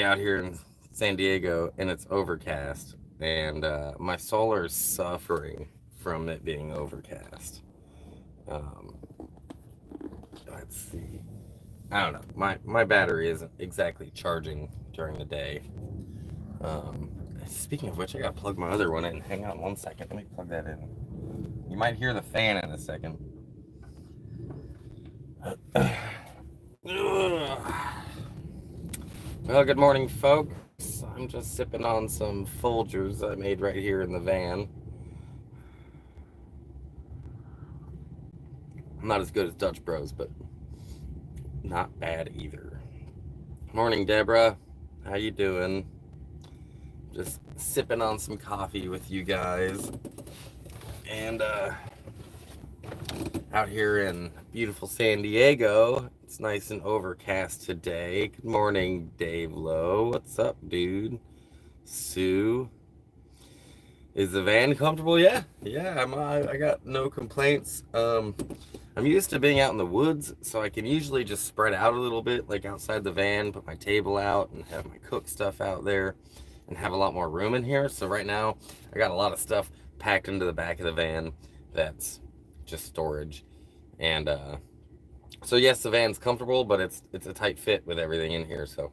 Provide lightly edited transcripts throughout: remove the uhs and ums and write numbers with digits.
out here in San Diego and it's overcast, and my solar is suffering from it being overcast. Um, let's see. I don't know. My battery isn't exactly charging during the day. Um, Speaking of which, I gotta plug my other one in. Hang on one second. Let me plug that in. You might hear the fan in a second. Well, good morning, folks. I'm just sipping on some Folgers I made right here in the van. I'm not as good as Dutch Bros, but not bad either. Morning, Deborah. How you doing? Just sipping on some coffee with you guys. And out here in beautiful San Diego, it's nice and overcast today. Good morning, Dave Lowe. What's up, dude? Sue. Is the van comfortable? Yeah. I got no complaints. I'm used to being out in the woods, so I can usually just spread out a little bit, like outside the van, put my table out, and have my cook stuff out there, and have a lot more room in here. So right now, I got a lot of stuff packed into the back of the van that's just storage, and so yes, the van's comfortable, but it's a tight fit with everything in here. So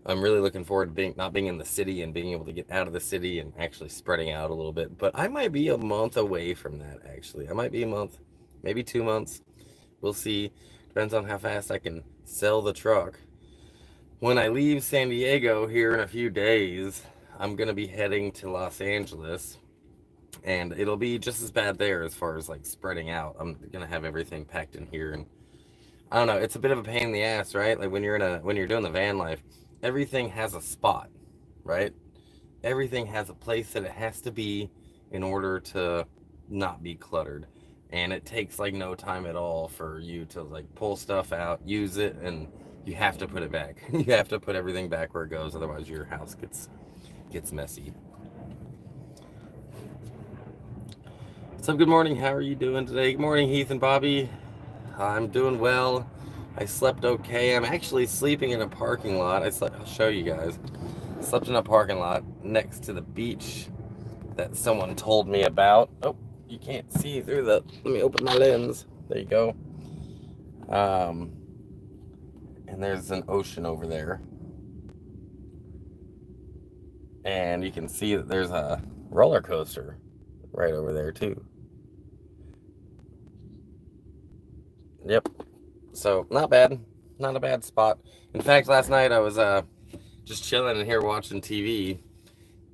I'm really looking forward to not being in the city and being able to get out of the city and actually spreading out a little bit. But I might be a month away from that, actually. I might be a month, maybe 2 months. We'll see. Depends on how fast I can sell the truck. When I leave San Diego here in a few days, I'm going to be heading to Los Angeles. And it'll be just as bad there as far as like spreading out. I'm going to have everything packed in here, and I don't know. It's a bit of a pain in the ass, right? Like when you're doing the van life, everything has a spot, right? Everything has a place that it has to be in order to not be cluttered. And it takes like no time at all for you to like pull stuff out, use it, and you have to put it back. You have to put everything back where it goes, otherwise your house gets messy. So good morning. How are you doing today? Good morning, Heath and Bobby. I'm doing well. I slept okay. I'm actually sleeping in a parking lot. I'll show you guys. I slept in a parking lot next to the beach that someone told me about. Oh, you can't see through the. Let me open my lens. There you go. Um, and there's an ocean over there, and you can see that there's a roller coaster right over there too. Yep. So not bad. Not a bad spot. In fact, last night I was just chilling in here watching TV,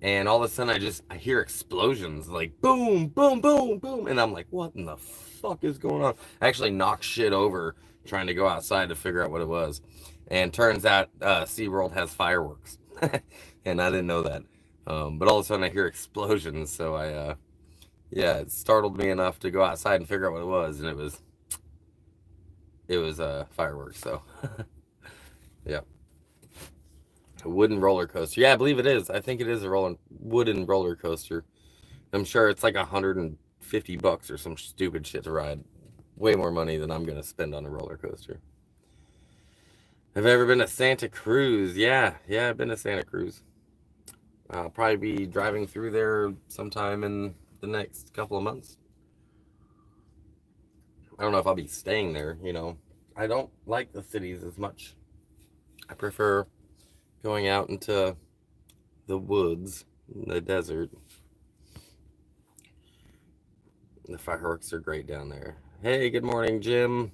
and all of a sudden I hear explosions like boom, boom, boom, boom, and I'm like, what in the fuck is going on? I actually knocked shit over trying to go outside to figure out what it was, and turns out SeaWorld has fireworks, and I didn't know that. But all of a sudden I hear explosions, so yeah, it startled me enough to go outside and figure out what it was, and it was fireworks. So yeah. A wooden roller coaster. Yeah, I believe it is. I think it is a wooden roller coaster. I'm sure it's like $150 or some stupid shit to ride. Way more money than I'm gonna spend on a roller coaster. Have I ever been to Santa Cruz? Yeah, I've been to Santa Cruz. I'll probably be driving through there sometime in the next couple of months. I don't know if I'll be staying there, you know. I don't like the cities as much. I prefer going out into the woods, the desert. The fireworks are great down there. Hey, good morning, Jim.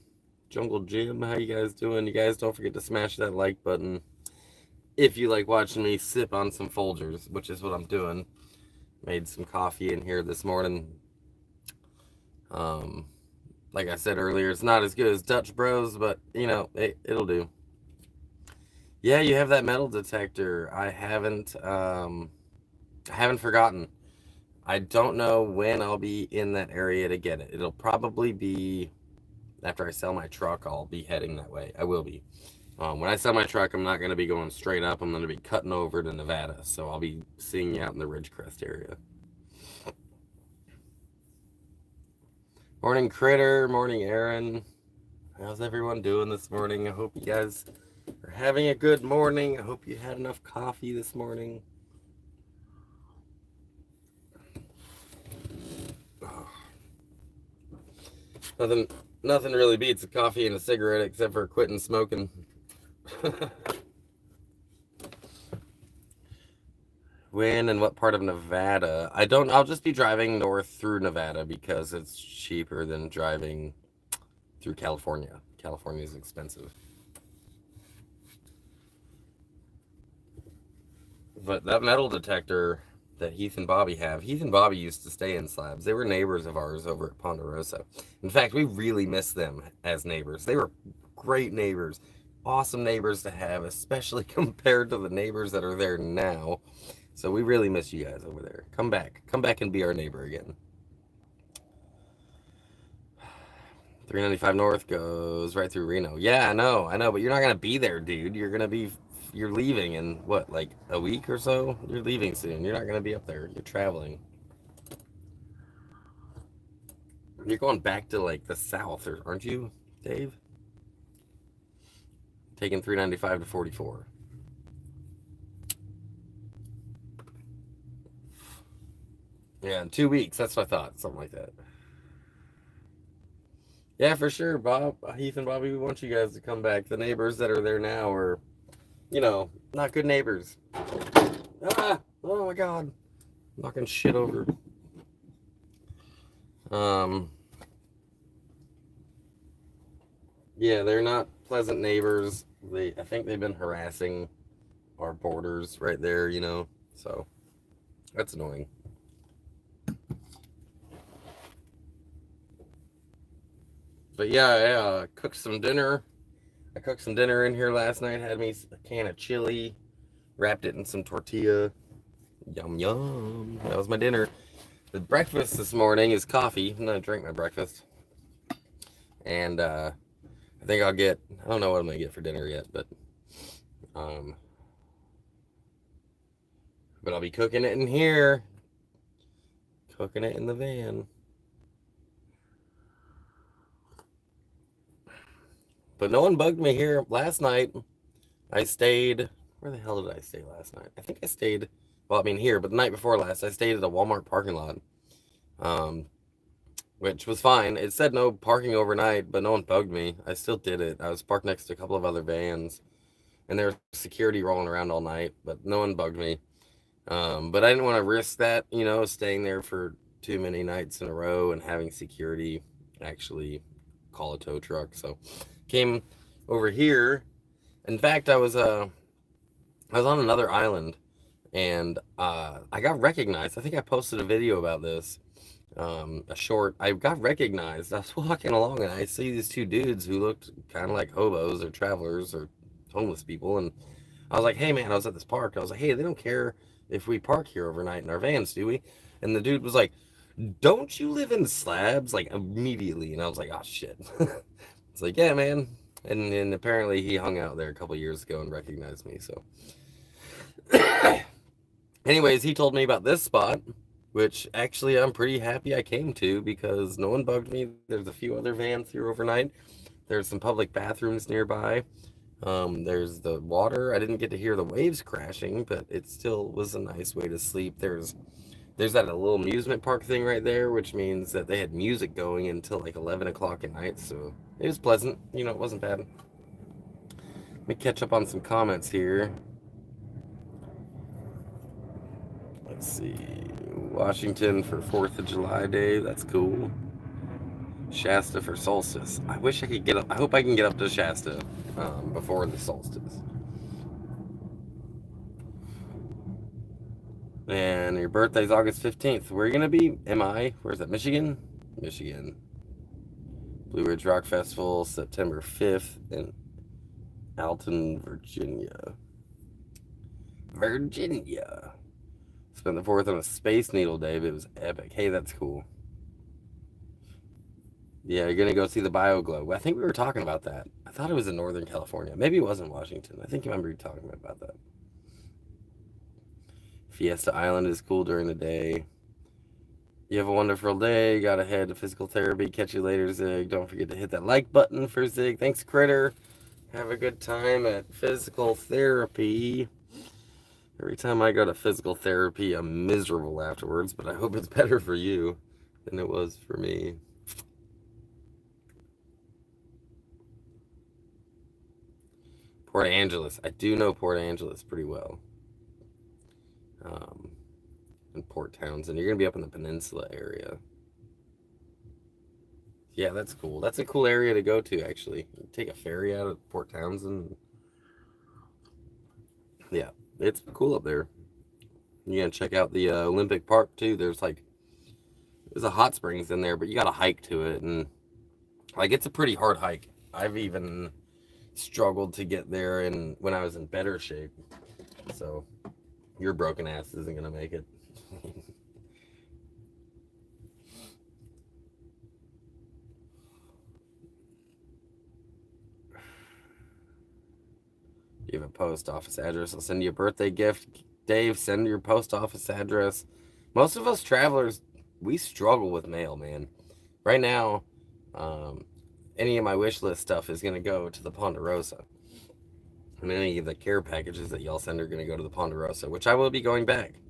Jungle Jim, how you guys doing? You guys don't forget to smash that like button if you like watching me sip on some Folgers, which is what I'm doing. Made some coffee in here this morning. Um, like I said earlier, it's not as good as Dutch Bros, but you know, it'll do. Yeah, you have that metal detector. I haven't forgotten. I don't know when I'll be in that area to get it. It'll probably be after I sell my truck. I'll be heading that way. I will be. When I sell my truck, I'm not going to be going straight up. I'm going to be cutting over to Nevada. So I'll be seeing you out in the Ridgecrest area. Morning, Critter. Morning, Aaron. How's everyone doing this morning? I hope you guys We're having a good morning. I hope you had enough coffee this morning. Nothing, nothing really beats a coffee and a cigarette except for quitting smoking. When and what part of Nevada? I'll just be driving north through Nevada because it's cheaper than driving through California. California is expensive. But that metal detector that Heath and Bobby have, Heath and Bobby used to stay in Slabs. They were neighbors of ours over at Ponderosa. In fact, we really miss them as neighbors. They were great neighbors, awesome neighbors to have, especially compared to the neighbors that are there now. So we really miss you guys over there. Come back and be our neighbor again. 395 North goes right through Reno. Yeah, I know, but you're not gonna be there, dude. You're leaving in what, like a week or so? You're leaving soon. You're not gonna be up there. You're traveling. You're going back to like the south, aren't you, Dave? Taking 395 to 44. Yeah, in 2 weeks. That's what I thought. Something like that. Yeah, for sure, Bob, Heath, and Bobby. We want you guys to come back. The neighbors that are there now are, not good neighbors. Ah! Oh my God! Knocking shit over. Um. Yeah, they're not pleasant neighbors. I think they've been harassing our borders right there. So that's annoying. But yeah, I cooked some dinner. I cooked some dinner in here last night. Had me a can of chili, wrapped it in some tortilla. Yum yum. That was my dinner. The breakfast this morning is coffee. I'm gonna drink my breakfast, and I think I don't know what I'm gonna get for dinner yet, um, but I'll be cooking it in here, cooking it in the van. But no one bugged me here last night. I stayed. Where the hell did I stay last night? I think I stayed. Well, I mean here, but the night before last, I stayed at a Walmart parking lot, um, which was fine. It said no parking overnight, but no one bugged me. I still did it. I was parked next to a couple of other vans, and there was security rolling around all night, but no one bugged me. But I didn't want to risk that, staying there for too many nights in a row and having security actually call a tow truck. So came over here. In fact, I was on another island, and I got recognized. I think I posted a video about this, a short. I got recognized. I was walking along, and I see these two dudes who looked kind of like hobos or travelers or homeless people, and I was like, "Hey, man!" I was at this park. I was like, "Hey, they don't care if we park here overnight in our vans, do we?" And the dude was like, "Don't you live in Slabs?" Like immediately, and I was like, "Oh shit!" It's like, "Yeah, man." And apparently he hung out there a couple years ago and recognized me. So, anyways, he told me about this spot, which actually I'm pretty happy I came to because no one bugged me. There's a few other vans here overnight. There's some public bathrooms nearby. There's the water. I didn't get to hear the waves crashing, but it still was a nice way to sleep. There's that little amusement park thing right there, which means that they had music going until like 11 o'clock at night, so it was pleasant. It wasn't bad. Let me catch up on some comments here. Let's see. Washington for 4th of July Day. That's cool. Shasta for solstice. I wish I could get up. I hope I can get up to Shasta before the solstice. And your birthday's August 15th. Where are you going to be? Am I? Where's that? Michigan? Michigan. Blue Ridge Rock Festival, September 5th in Alton, Virginia. Virginia. Spent the 4th on a Space Needle Day, but it was epic. Hey, that's cool. Yeah, you're going to go see the Bio Globe. I think we were talking about that. I thought it was in Northern California. Maybe it was in Washington. I think I remember you talking about that. Fiesta Island is cool during the day. You have a wonderful day. Gotta head to physical therapy. Catch you later, Zig. Don't forget to hit that like button for Zig. Thanks, Critter. Have a good time at physical therapy. Every time I go to physical therapy, I'm miserable afterwards, but I hope it's better for you than it was for me. Port Angeles. I do know Port Angeles pretty well. Um, and Port Townsend. You're going to be up in the peninsula area. Yeah, that's cool. That's a cool area to go to, actually. Take a ferry out of Port Townsend. Yeah, it's cool up there. You gotta check out the Olympic Park too. There's a hot springs in there, but you gotta hike to it, and like it's a pretty hard hike. I've even struggled to get there, and when I was in better shape. So your broken ass isn't gonna make it. You have a post office address. I'll send you a birthday gift. Dave, send your post office address. Most of us travelers, we struggle with mail, man. Right now, um, any of my wish list stuff is going to go to the Ponderosa. And any of the care packages that y'all send are going to go to the Ponderosa, which I will be going back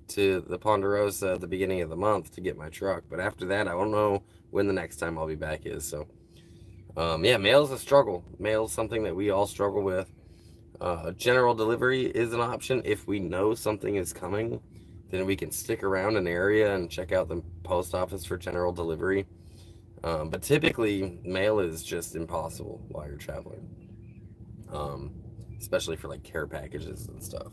to the Ponderosa at the beginning of the month to get my truck. But after that, I don't know when the next time I'll be back is. So, yeah, mail's a struggle. Mail's something that we all struggle with. General delivery is an option if we know something is coming. Then we can stick around an area and check out the post office for general delivery. But typically, mail is just impossible while you're traveling, um, especially for like care packages and stuff.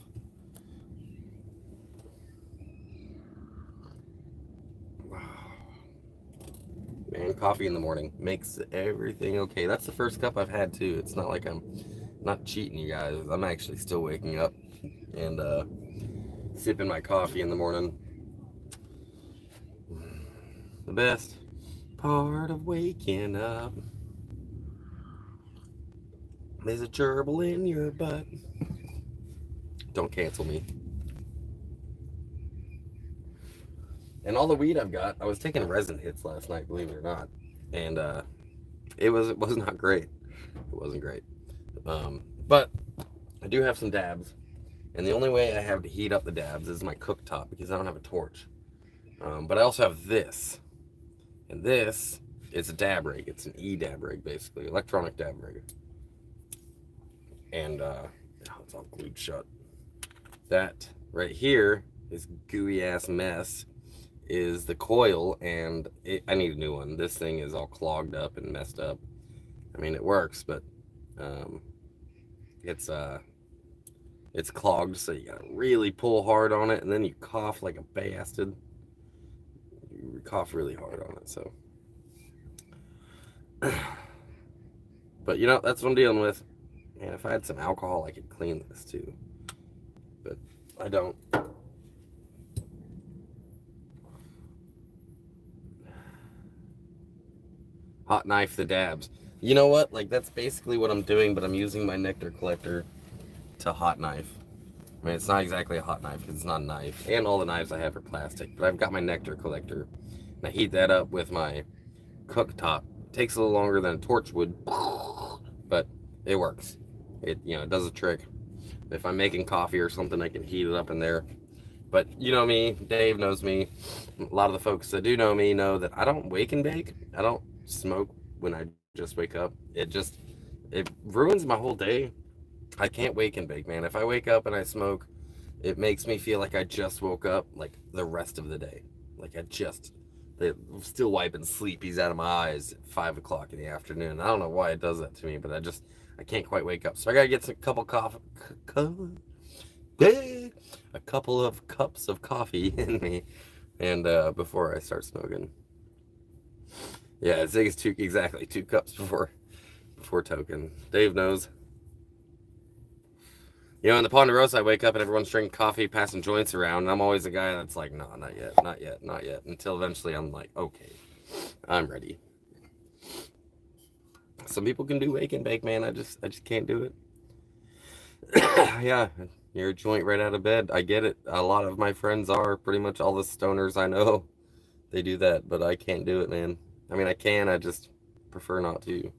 Man, coffee in the morning makes everything okay. That's the first cup I've had too. It's not like I'm not cheating you guys. I'm actually still waking up and sipping my coffee in the morning. The best part of waking up is a gerbil in your butt. Don't cancel me. And all the weed I've got, I was taking resin hits last night, believe it or not, and it was not great. It wasn't great. But I do have some dabs, and the only way I have to heat up the dabs is my cooktop because I don't have a torch. But I also have this, and this is a dab rig. It's an e-dab rig, basically, electronic dab rig. And oh, it's all glued shut. That right here, this gooey ass mess, is the coil, and I need a new one. This thing is all clogged up and messed up. I mean, it works, but um, it's it's clogged, so you gotta really pull hard on it, and then you cough like a bastard. You cough really hard on it, so. But you know, that's what I'm dealing with. And if I had some alcohol, I could clean this too. But I don't. Hot knife the dabs. You know what? Like, that's basically what I'm doing, but I'm using my nectar collector to hot knife. I mean, it's not exactly a hot knife because it's not a knife. And all the knives I have are plastic. But I've got my nectar collector. And I heat that up with my cooktop. It takes a little longer than a torch would, but it works. It does a trick. If I'm making coffee or something, I can heat it up in there. But you know me, Dave knows me. A lot of the folks that do know me know that I don't wake and bake. I don't smoke when I just wake up. It ruins my whole day. I can't wake and bake, man. If I wake up and I smoke, it makes me feel like I just woke up like the rest of the day. Like I'm still wiping sleepies out of my eyes at 5 o'clock in the afternoon. I don't know why it does that to me, but I can't quite wake up. So I gotta get a couple of cups of coffee in me, and before I start smoking. Yeah, it's exactly 2 cups before token. Dave knows. In the Ponderosa, I wake up and everyone's drinking coffee, passing joints around, and I'm always the guy that's like, no, not yet, not yet, not yet. Until eventually I'm like, okay, I'm ready. Some people can do wake and bake, man. I just can't do it. Yeah, you're a joint right out of bed. I get it. A lot of my friends are. Pretty much all the stoners I know, they do that, but I can't do it, man. I mean, I can. I just prefer not to.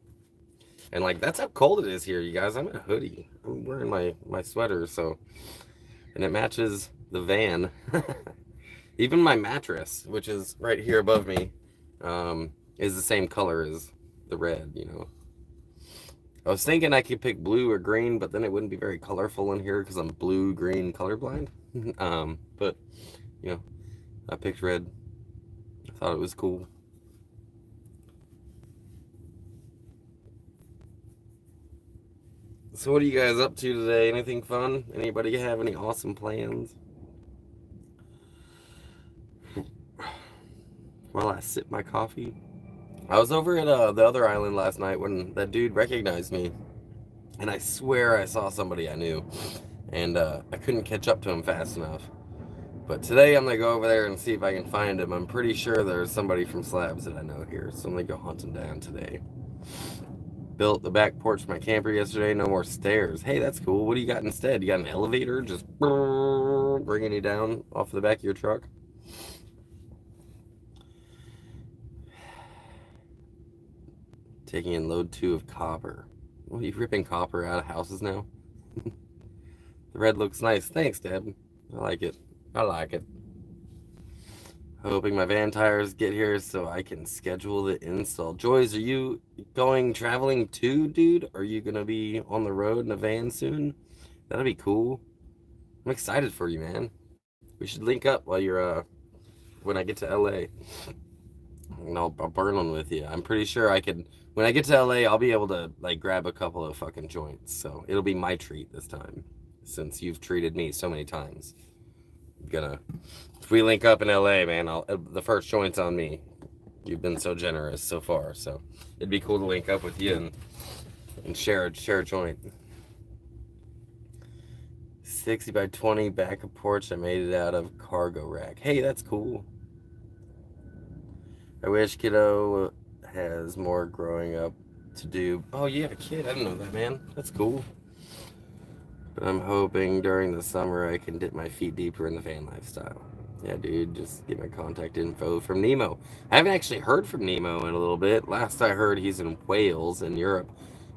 And like that's how cold it is here, you guys. I'm in a hoodie. I'm wearing my sweater, so and it matches the van. Even my mattress, which is right here above me, is the same color as the red, you know. I was thinking I could pick blue or green, but then it wouldn't be very colorful in here because I'm blue-green colorblind. But, you know, I picked red. I thought it was cool. So what are you guys up to today? Anything fun? Anybody have any awesome plans? While I sip my coffee. I was over at the other island last night when that dude recognized me. And I swear I saw somebody I knew. And I couldn't catch up to him fast enough. But today I'm going to go over there and see if I can find him. I'm pretty sure there's somebody from Slabs that I know here. So I'm going to go hunt him down today. Built the back porch of my camper yesterday. No more stairs. Hey, that's cool. What do you got instead? You got an elevator just bringing you down off the back of your truck? Taking in load 2 of copper. What, are you ripping copper out of houses now? The red looks nice. Thanks, Deb. I like it. I like it. Hoping my van tires get here so I can schedule the install. Joyce, are you traveling too, dude? Are you gonna be on the road in a van soon? That'll be cool. I'm excited for you, man. We should link up while you're when I get to LA. And I'll burn one with you. I'm pretty sure I can. When I get to LA, I'll be able to like grab a couple of fucking joints. So it'll be my treat this time, since you've treated me so many times. If we link up in LA, man, the first joint's on me. You've been so generous so far, so it'd be cool to link up with you and share a joint. 60 by 20 back of porch. I made it out of cargo rack. Hey, that's cool. I wish kiddo has more growing up to do. Oh, you have a kid? I didn't know that, man. That's cool. But I'm hoping during the summer I can dip my feet deeper in the van lifestyle. Yeah, dude, just get my contact info from Nemo. I haven't actually heard from Nemo in a little bit. Last I heard, he's in Wales in Europe,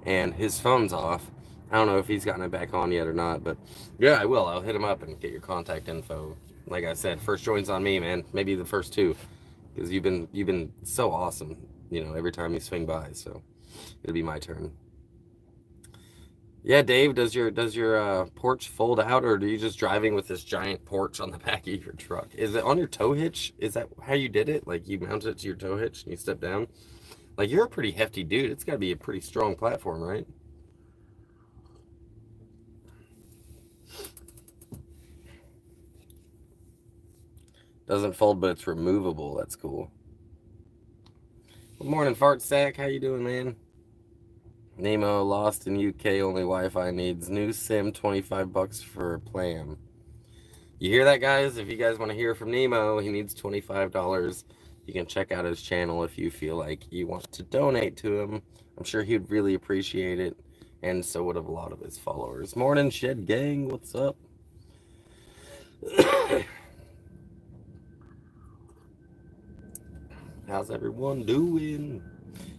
and his phone's off. I don't know if he's gotten it back on yet or not, but yeah, I will. I'll hit him up and get your contact info. Like I said, first joint's on me, man. Maybe the first two, because you've been so awesome. You know, every time you swing by, so it'll be my turn. Yeah, Dave, does your porch fold out, or are you just driving with this giant porch on the back of your truck? Is it on your tow hitch? Is that how you did it? Like you mounted it to your tow hitch and you step down? Like you're a pretty hefty dude. It's got to be a pretty strong platform, right? Doesn't fold, but it's removable. That's cool. Good morning, Fart Sack. How you doing, man? Nemo lost in UK. Only Wi-Fi needs new SIM. $25 for a plan. You hear that, guys? If you guys want to hear from Nemo, he needs $25. You can check out his channel if you feel like you want to donate to him. I'm sure he'd really appreciate it, and so would have a lot of his followers. Morning, Shed Gang. What's up? How's everyone doing?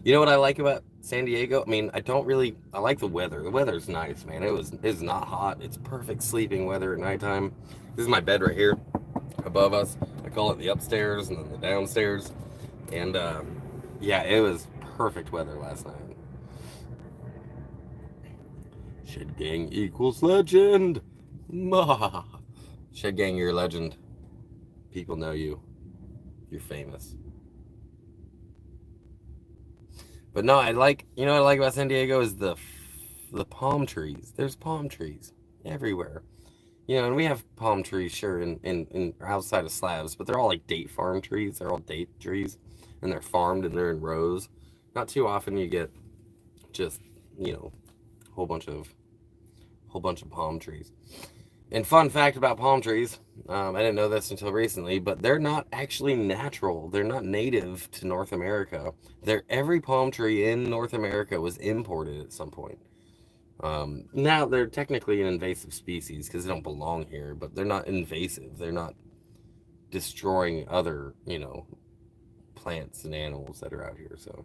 You know what I like about San Diego? I mean, I like the weather. The weather's nice, man. It's not hot. It's perfect sleeping weather at nighttime. This is my bed right here above us. I call it the upstairs and then the downstairs. And yeah, it was perfect weather last night. Shed Gang equals legend. Shed Gang, you're a legend. People know you. You're famous. But no, you know what I like about San Diego is the palm trees. There's palm trees everywhere. You know, and we have palm trees, sure, in outside of Slabs, but they're all like date farm trees. They're all date trees, and they're farmed and they're in rows. Not too often you get just, you know, a whole bunch of palm trees. And fun fact about palm trees, I didn't know this until recently, but they're not actually natural. They're not native to North America. Every palm tree in North America was imported at some point. Now they're technically an invasive species because they don't belong here, but they're not invasive. They're not destroying other, you know, plants and animals that are out here. So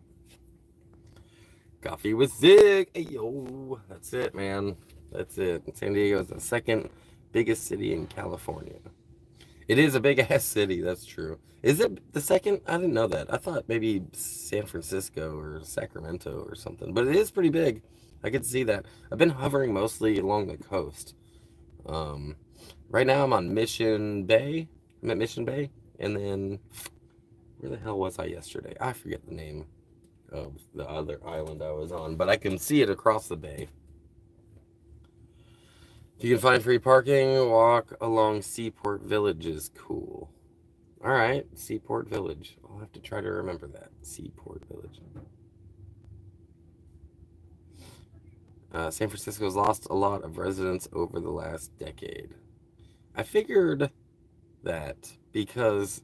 Coffee with Zig. Hey, yo. That's it, man. That's it. San Diego is the second biggest city in California. It is a big ass city, that's true. Is it the second? I didn't know that. I thought maybe San Francisco or Sacramento or something, but it is pretty big. I could see that. I've been hovering mostly along the coast. Um, right now I'm on Mission Bay. I'm at Mission Bay, and then where the hell was I yesterday? I forget the name of the other island I was on, but I can see it across the bay. If you can find free parking, walk along Seaport Village is cool. All right, Seaport Village. I'll have to try to remember that. Seaport Village. San Francisco's lost a lot of residents over the last decade. I figured that because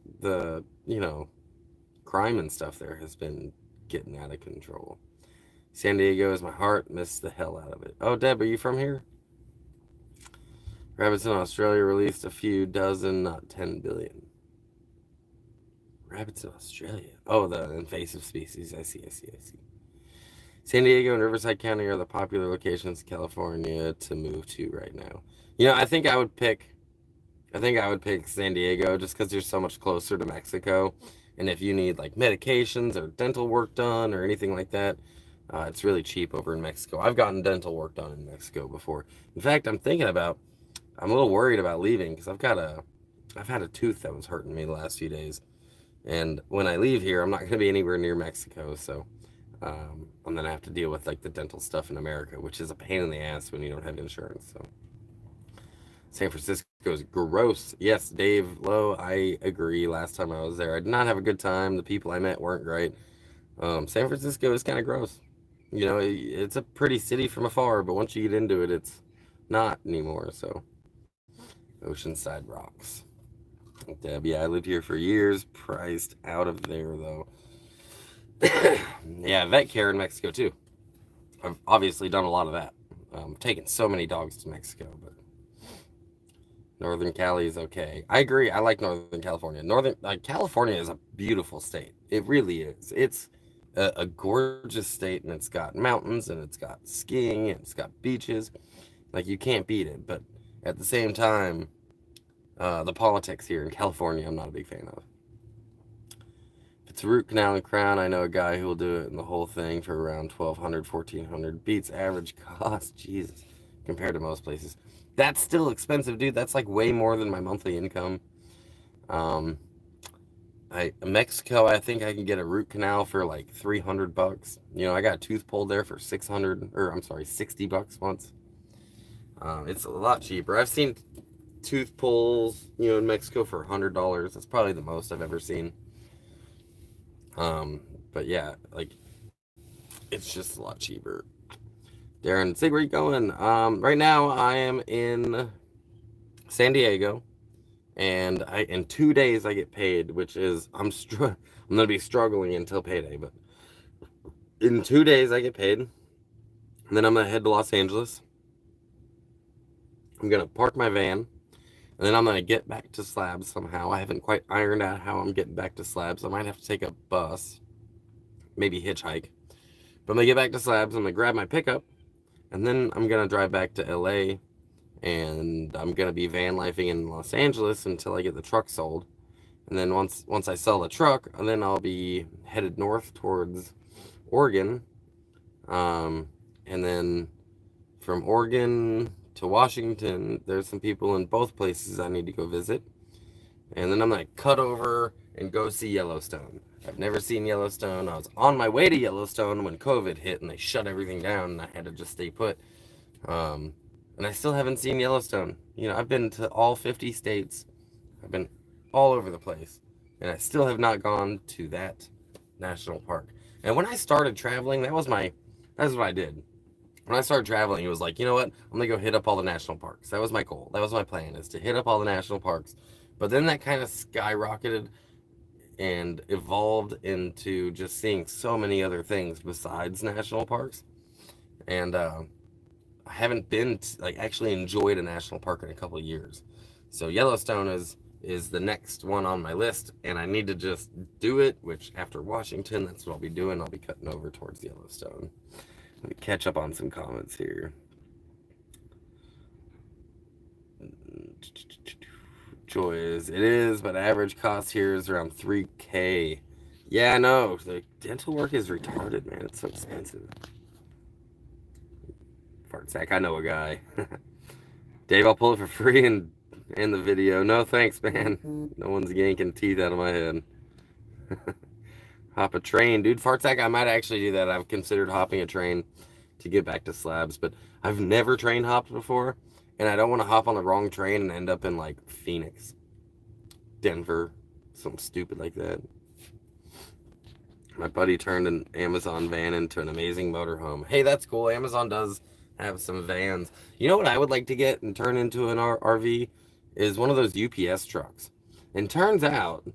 crime and stuff there has been getting out of control. San Diego is my heart. Miss the hell out of it. Oh, Deb, are you from here? Rabbits in Australia released a few dozen, not 10 billion. Rabbits in Australia. Oh, the invasive species. I see. San Diego and Riverside County are the popular locations in California to move to right now. I think I would pick San Diego just because you're so much closer to Mexico. And if you need like medications or dental work done or anything like that, it's really cheap over in Mexico. I've gotten dental work done in Mexico before. In fact, I'm a little worried about leaving because I've had a tooth that was hurting me the last few days. And when I leave here, I'm not going to be anywhere near Mexico. So I'm going to have to deal with like the dental stuff in America, which is a pain in the ass when you don't have insurance. So San Francisco is gross. Yes, Dave Lowe, I agree. Last time I was there, I did not have a good time. The people I met weren't great. San Francisco is kind of gross. It's a pretty city from afar, but once you get into it, it's not anymore. So, Oceanside rocks. Deb, yeah, I lived here for years. Priced out of there though. Yeah, vet care in Mexico too. I've obviously done a lot of that. Taken so many dogs to Mexico, but Northern Cali is okay. I agree. I like Northern California. California is a beautiful state. It really is. It's a gorgeous state, and it's got mountains, and it's got skiing, and it's got beaches. Like you can't beat it. But at the same time, the politics here in California, I'm not a big fan of. If it's a root canal and crown, I know a guy who will do it in the whole thing for around 1,200, 1,400. Beats average cost. Jesus, compared to most places. That's still expensive, dude. That's like way more than my monthly income. Mexico, I think I can get a root canal for like $300. I got a tooth pulled there for 600, or I'm sorry, $60 once. It's a lot cheaper. I've seen tooth pulls, in Mexico for $100. That's probably the most I've ever seen. But yeah, like it's just a lot cheaper. Darren, say where you going? Right now I am in San Diego, and in 2 days I get paid, which is I'm gonna be struggling until payday, but in 2 days I get paid, and then I'm gonna head to Los Angeles. I'm gonna park my van, and then I'm gonna get back to Slabs somehow. I haven't quite ironed out how I'm getting back to Slabs. I might have to take a bus, maybe hitchhike. But I'm gonna get back to Slabs. I'm gonna grab my pickup, and then I'm gonna drive back to LA, and I'm gonna be van lifing in Los Angeles until I get the truck sold. And then once I sell the truck, then I'll be headed north towards Oregon. And then from Oregon to Washington, there's some people in both places I need to go visit. And then I'm gonna cut over and go see Yellowstone. I've never seen Yellowstone. I was on my way to Yellowstone when COVID hit and they shut everything down, and I had to just stay put. And I still haven't seen Yellowstone. I've been to all 50 states. I've been all over the place, and I still have not gone to that national park. And when I started traveling, that's what I did. When I started traveling, it was like, you know what? I'm gonna go hit up all the national parks. That was my goal. That was my plan, is to hit up all the national parks. But then that kind of skyrocketed and evolved into just seeing so many other things besides national parks. And I haven't been actually enjoyed a national park in a couple of years. So Yellowstone is is the next one on my list, and I need to just do it, which after Washington, that's what I'll be doing. I'll be cutting over towards Yellowstone. Let me catch up on some comments here. Joy is, it is, but average cost here is around 3K. Yeah, I know. The dental work is retarded, man. It's so expensive. Fart sack, I know a guy. Dave, I'll pull it for free and end the video. No thanks, man. No one's yanking teeth out of my head. Hop a train, dude. Fart sack, I might actually do that. I've considered hopping a train to get back to Slabs, but I've never train hopped before, and I don't want to hop on the wrong train and end up in like Phoenix, Denver, something stupid like that. My buddy turned an Amazon van into an amazing motorhome. Hey, that's cool. Amazon does have some vans. You know what I would like to get and turn into an RV is one of those UPS trucks. And turns out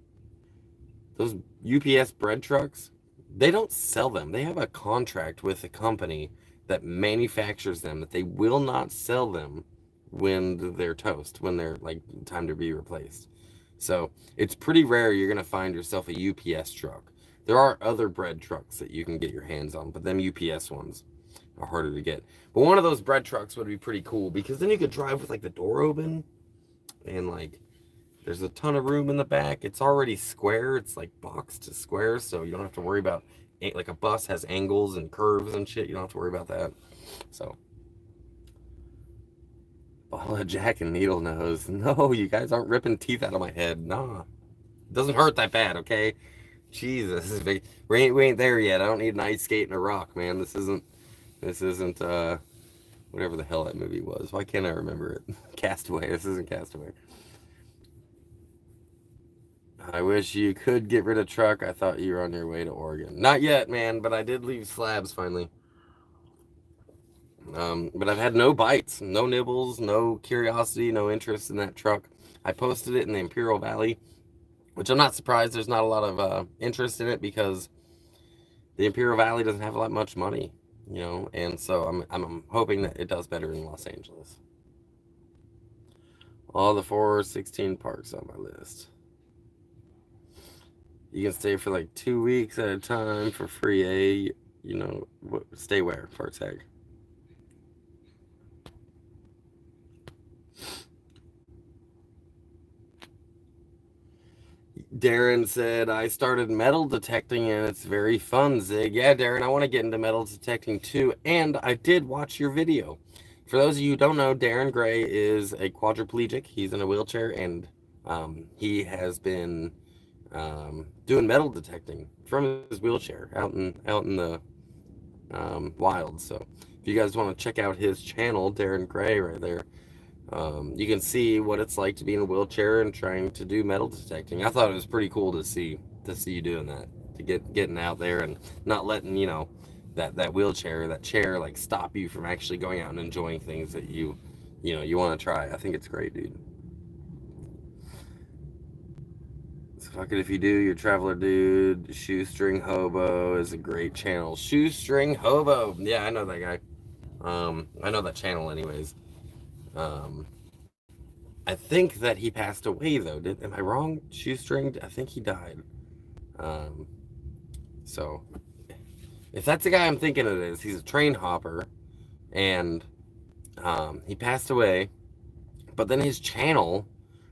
those UPS bread trucks, they don't sell them. They have a contract with a company that manufactures them, that they will not sell them when they're toast, when they're like time to be replaced. So it's pretty rare you're going to find yourself a UPS truck. There are other bread trucks that you can get your hands on, but them UPS ones are harder to get. But one of those bread trucks would be pretty cool because then you could drive with like the door open and like there's a ton of room in the back. It's already square. It's like boxed to square, so you don't have to worry about, like a bus has angles and curves and shit. You don't have to worry about that. So, ball of Jack and Needle Nose. No, you guys aren't ripping teeth out of my head. Nah. It doesn't hurt that bad, okay? Jesus, this is big. We ain't there yet. I don't need an ice skate and a rock, man. This isn't whatever the hell that movie was. Why can't I remember it? Castaway. This isn't Castaway. I wish you could get rid of truck. I thought you were on your way to Oregon. Not yet, man, but I did leave Slabs finally. But I've had no bites, no nibbles, no curiosity, no interest in that truck. I posted it in the Imperial Valley, which I'm not surprised there's not a lot of interest in it because the Imperial Valley doesn't have that much money, you know, and so I'm hoping that it does better in Los Angeles. All the 416 parks on my list. You can stay for like 2 weeks at a time for free, eh? You know, stay where? Fart tag. Darren said, I started metal detecting and it's very fun, Zig. Yeah, Darren, I want to get into metal detecting too. And I did watch your video. For those of you who don't know, Darren Gray is a quadriplegic. He's in a wheelchair and he has been doing metal detecting from his wheelchair out in the wild. So if you guys want to check out his channel, Darren Gray, right there, you can see what it's like to be in a wheelchair and trying to do metal detecting. I thought it was pretty cool to see you doing that, to getting out there and not letting that wheelchair, that chair, like stop you from actually going out and enjoying things that you want to try. I think it's great, dude. So fuck it if you do. Your traveler dude. Shoestring Hobo is a great channel. Shoestring Hobo. Yeah, I know that guy. I know that channel anyways. I think that he passed away though. Am I wrong? Shoestring? I think he died. So if that's the guy I'm thinking it is, he's a train hopper, and he passed away. But then his channel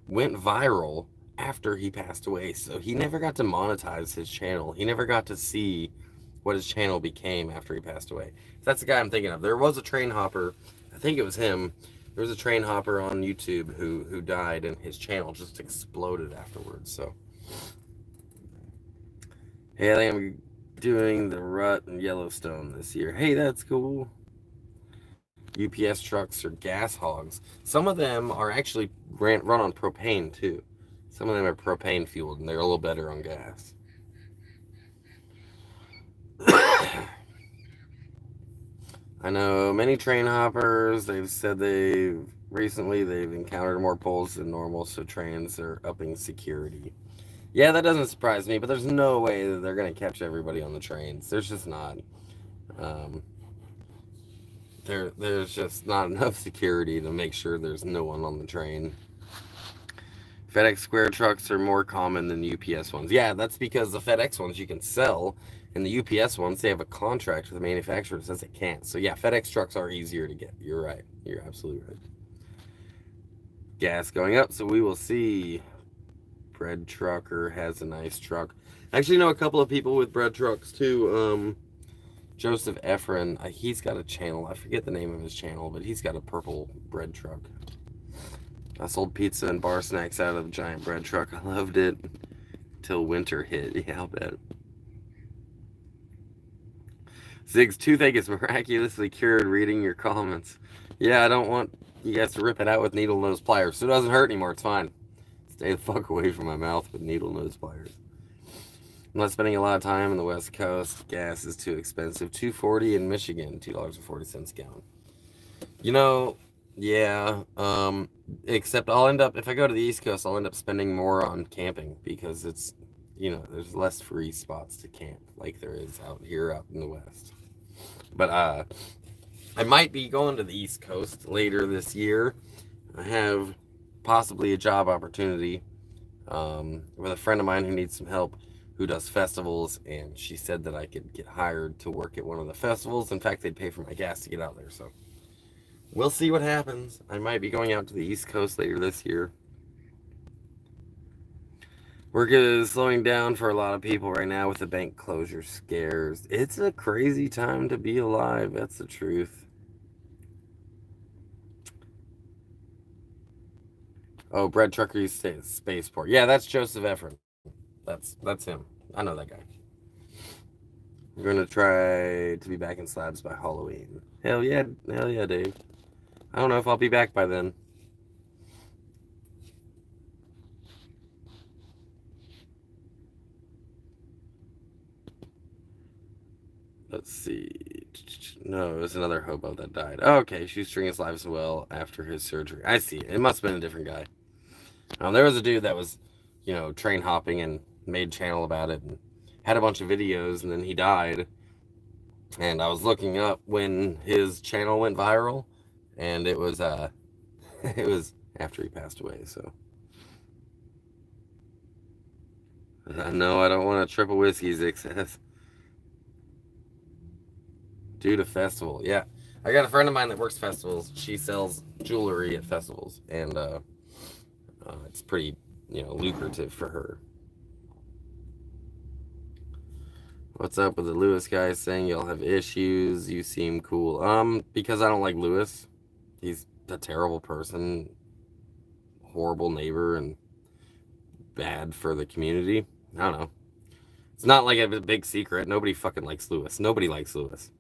went viral after he passed away, so he never got to monetize his channel. He never got to see what his channel became after he passed away. That's the guy I'm thinking of. There was a train hopper, I think it was him. There was a train hopper on YouTube who died, and his channel just exploded afterwards. So, hey, I think I'm doing the rut in Yellowstone this year. Hey, that's cool. UPS trucks are gas hogs. Some of them are actually run on propane too. Some of them are propane fueled, and they're a little better on gas. I know many train hoppers, they've said recently they've encountered more pulls than normal, so trains are upping security. Yeah, that doesn't surprise me, but there's no way that they're going to catch everybody on the trains. There's just not. There's just not enough security to make sure there's no one on the train. FedEx Square trucks are more common than UPS ones. Yeah, that's because the FedEx ones you can sell, and the UPS ones, they have a contract with the manufacturer that says they can't. So yeah, FedEx trucks are easier to get. You're right. You're absolutely right. Gas going up, so we will see. Bread Trucker has a nice truck. I actually know a couple of people with bread trucks too. Joseph Efron, he's got a channel. I forget the name of his channel, but he's got a purple bread truck. I sold pizza and bar snacks out of a giant bread truck. I loved it till winter hit. Yeah, I'll bet. Zig's toothache is miraculously cured reading your comments. Yeah, I don't want you guys to rip it out with needle nose pliers. So it doesn't hurt anymore. It's fine. Stay the fuck away from my mouth with needle nose pliers. I'm not spending a lot of time on the West Coast. Gas is too expensive. $2.40 in Michigan, $2.40 a gallon. You know, yeah. Except I'll end up, if I go to the East Coast, I'll end up spending more on camping because it's, there's less free spots to camp like there is out here out in the West. But I might be going to the East Coast later this year. I have possibly a job opportunity with a friend of mine who needs some help, who does festivals, and she said that I could get hired to work at one of the festivals. In fact, they'd pay for my gas to get out there, so we'll see what happens. I might be going out to the East Coast later this year. Work is slowing down for a lot of people right now with the bank closure scares. It's a crazy time to be alive, that's the truth. Oh, Bread Trucker used to say Spaceport. Yeah, that's Joseph Efron. That's him. I know that guy. I'm gonna try to be back in Slabs by Halloween. Hell yeah, Dave. I don't know if I'll be back by then. Let's see. No, it was another hobo that died. Oh, okay, Shoestring live as well after his surgery. I see. It must have been a different guy. There was a dude that was, train hopping and made a channel about it and had a bunch of videos, and then he died. And I was looking up when his channel went viral, and it was it was after he passed away. So no, I don't want a triple whiskey. Zix says. Due to festival, yeah. I got a friend of mine that works festivals. She sells jewelry at festivals, and it's pretty, lucrative for her. What's up with the Lewis guys saying y'all have issues? You seem cool. Because I don't like Lewis. He's a terrible person, horrible neighbor, and bad for the community. I don't know. It's not like a big secret. Nobody fucking likes Lewis. Nobody likes Lewis.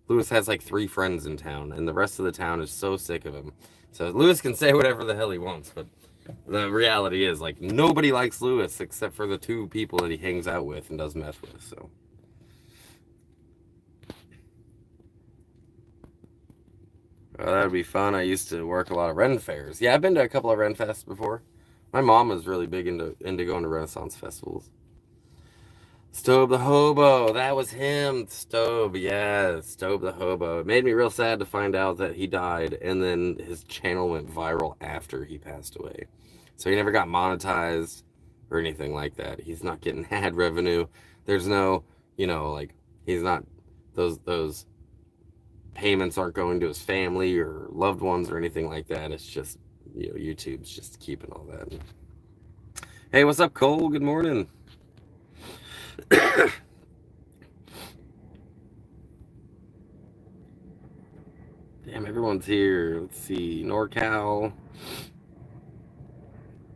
Lewis has like 3 friends in town, and the rest of the town is so sick of him. So Lewis can say whatever the hell he wants, but the reality is, like, nobody likes Lewis except for the 2 people that he hangs out with and does mess with, so. Well, that would be fun. I used to work a lot of Ren fairs. Yeah, I've been to a couple of Ren fests before. My mom was really big into going to Renaissance festivals. Stobe the Hobo, that was him. Stobe, yeah, Stobe the Hobo. It made me real sad to find out that he died, and then his channel went viral after he passed away. So he never got monetized or anything like that. He's not getting ad revenue. There's no, he's not, those payments aren't going to his family or loved ones or anything like that. It's just, YouTube's just keeping all that. Hey, what's up, Cole? Good morning. Damn, everyone's here. Let's see. NorCal.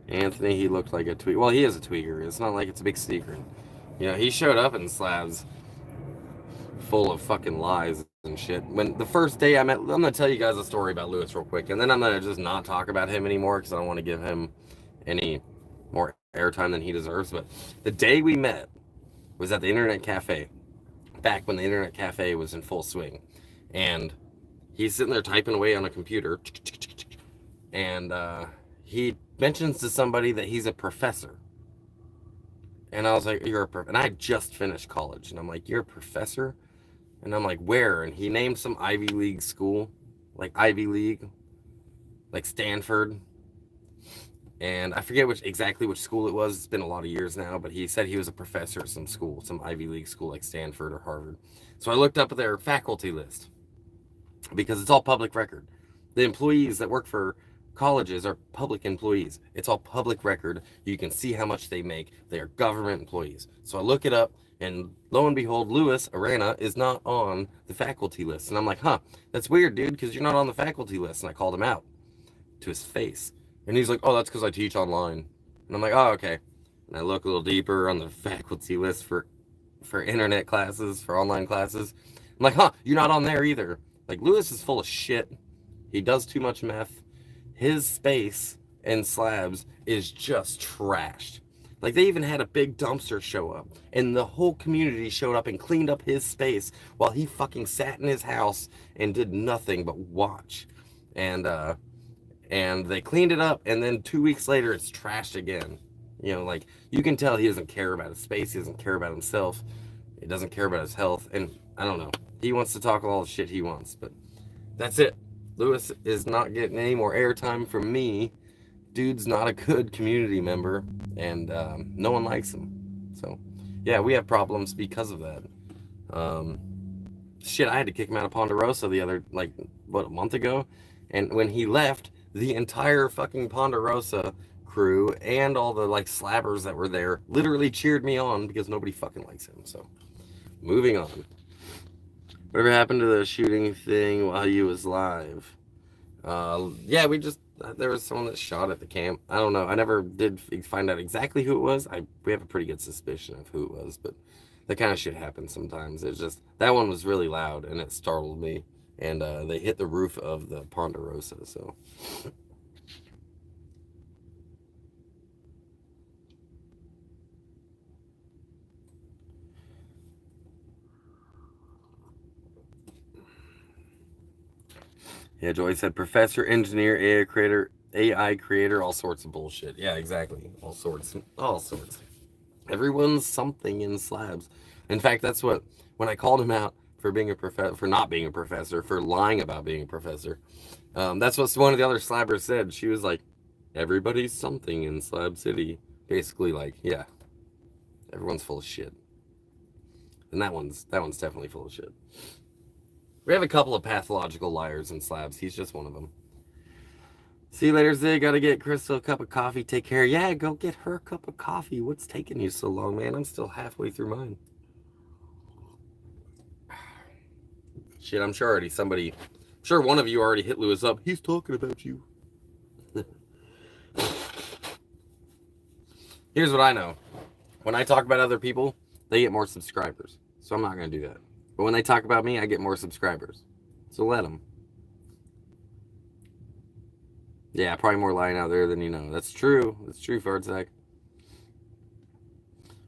Anthony, he looked like a tweaker. Well, he is a tweaker. It's not like it's a big secret. He showed up in Slabs full of fucking lies and shit. When the first day I met, I'm going to tell you guys a story about Lewis real quick, and then I'm going to just not talk about him anymore because I don't want to give him any more airtime than he deserves. But the day we met was at the Internet Cafe, back when the Internet Cafe was in full swing. And he's sitting there typing away on a computer, and he mentions to somebody that he's a professor. And I was like, you're a professor? And I just finished college, and I'm like, you're a professor? And I'm like, where? And he named some Ivy League school, like Ivy League, like Stanford. and I forget exactly which school it was. It's been a lot of years now, but he said he was a professor at some school, some Ivy League school like Stanford or Harvard. So I looked up their faculty list because it's all public record. The employees that work for colleges are public employees. It's all public record. You can see how much they make. They are government employees. So I look it up, and lo and behold, Louis Arana is not on the faculty list. And I'm like, huh, that's weird, dude, because you're not on the faculty list. And I called him out to his face. And he's like, oh, that's because I teach online. And I'm like, oh, okay. And I look a little deeper on the faculty list for internet classes, for online classes. I'm like, huh, you're not on there either. Like, Lewis is full of shit. He does too much meth. His space in Slabs is just trashed. Like, they even had a big dumpster show up, and the whole community showed up and cleaned up his space while he fucking sat in his house and did nothing but watch. And they cleaned it up, and then 2 weeks later, it's trashed again. You know, like, you can tell he doesn't care about his space, he doesn't care about himself, he doesn't care about his health, and I don't know. He wants to talk all the shit he wants, but that's it. Lewis is not getting any more airtime from me. Dude's not a good community member, and no one likes him. So, yeah, we have problems because of that. Shit, I had to kick him out of Ponderosa a month ago? And when he left, the entire fucking Ponderosa crew and all the, slabbers that were there literally cheered me on because nobody fucking likes him. So, moving on. Whatever happened to the shooting thing while you was live? Yeah, there was someone that shot at the camp. I don't know. I never did find out exactly who it was. We have a pretty good suspicion of who it was, but that kind of shit happens sometimes. It's just, that one was really loud and it startled me. And they hit the roof of the Ponderosa, so. Yeah, Joy said professor, engineer, AI creator, all sorts of bullshit. Yeah, exactly. All sorts. Everyone's something in Slabs. In fact, that's what, when I called him out for being a professor, for not being a professor, for lying about being a professor, that's what one of the other slabbers said. She was like, everybody's something in Slab City. Basically, like, yeah, everyone's full of shit. And that one's definitely full of shit. We have a couple of pathological liars in Slabs. He's just one of them. See you later, Zig. Gotta get Crystal a cup of coffee. Take care. Yeah, go get her a cup of coffee. What's taking you so long, man? I'm still halfway through mine. Shit, I'm sure one of you already hit Lewis up. He's talking about you. Here's what I know. When I talk about other people, they get more subscribers. So I'm not going to do that. But when they talk about me, I get more subscribers. So let them. Yeah, probably more lying out there than you know. That's true. That's true, Fardsack.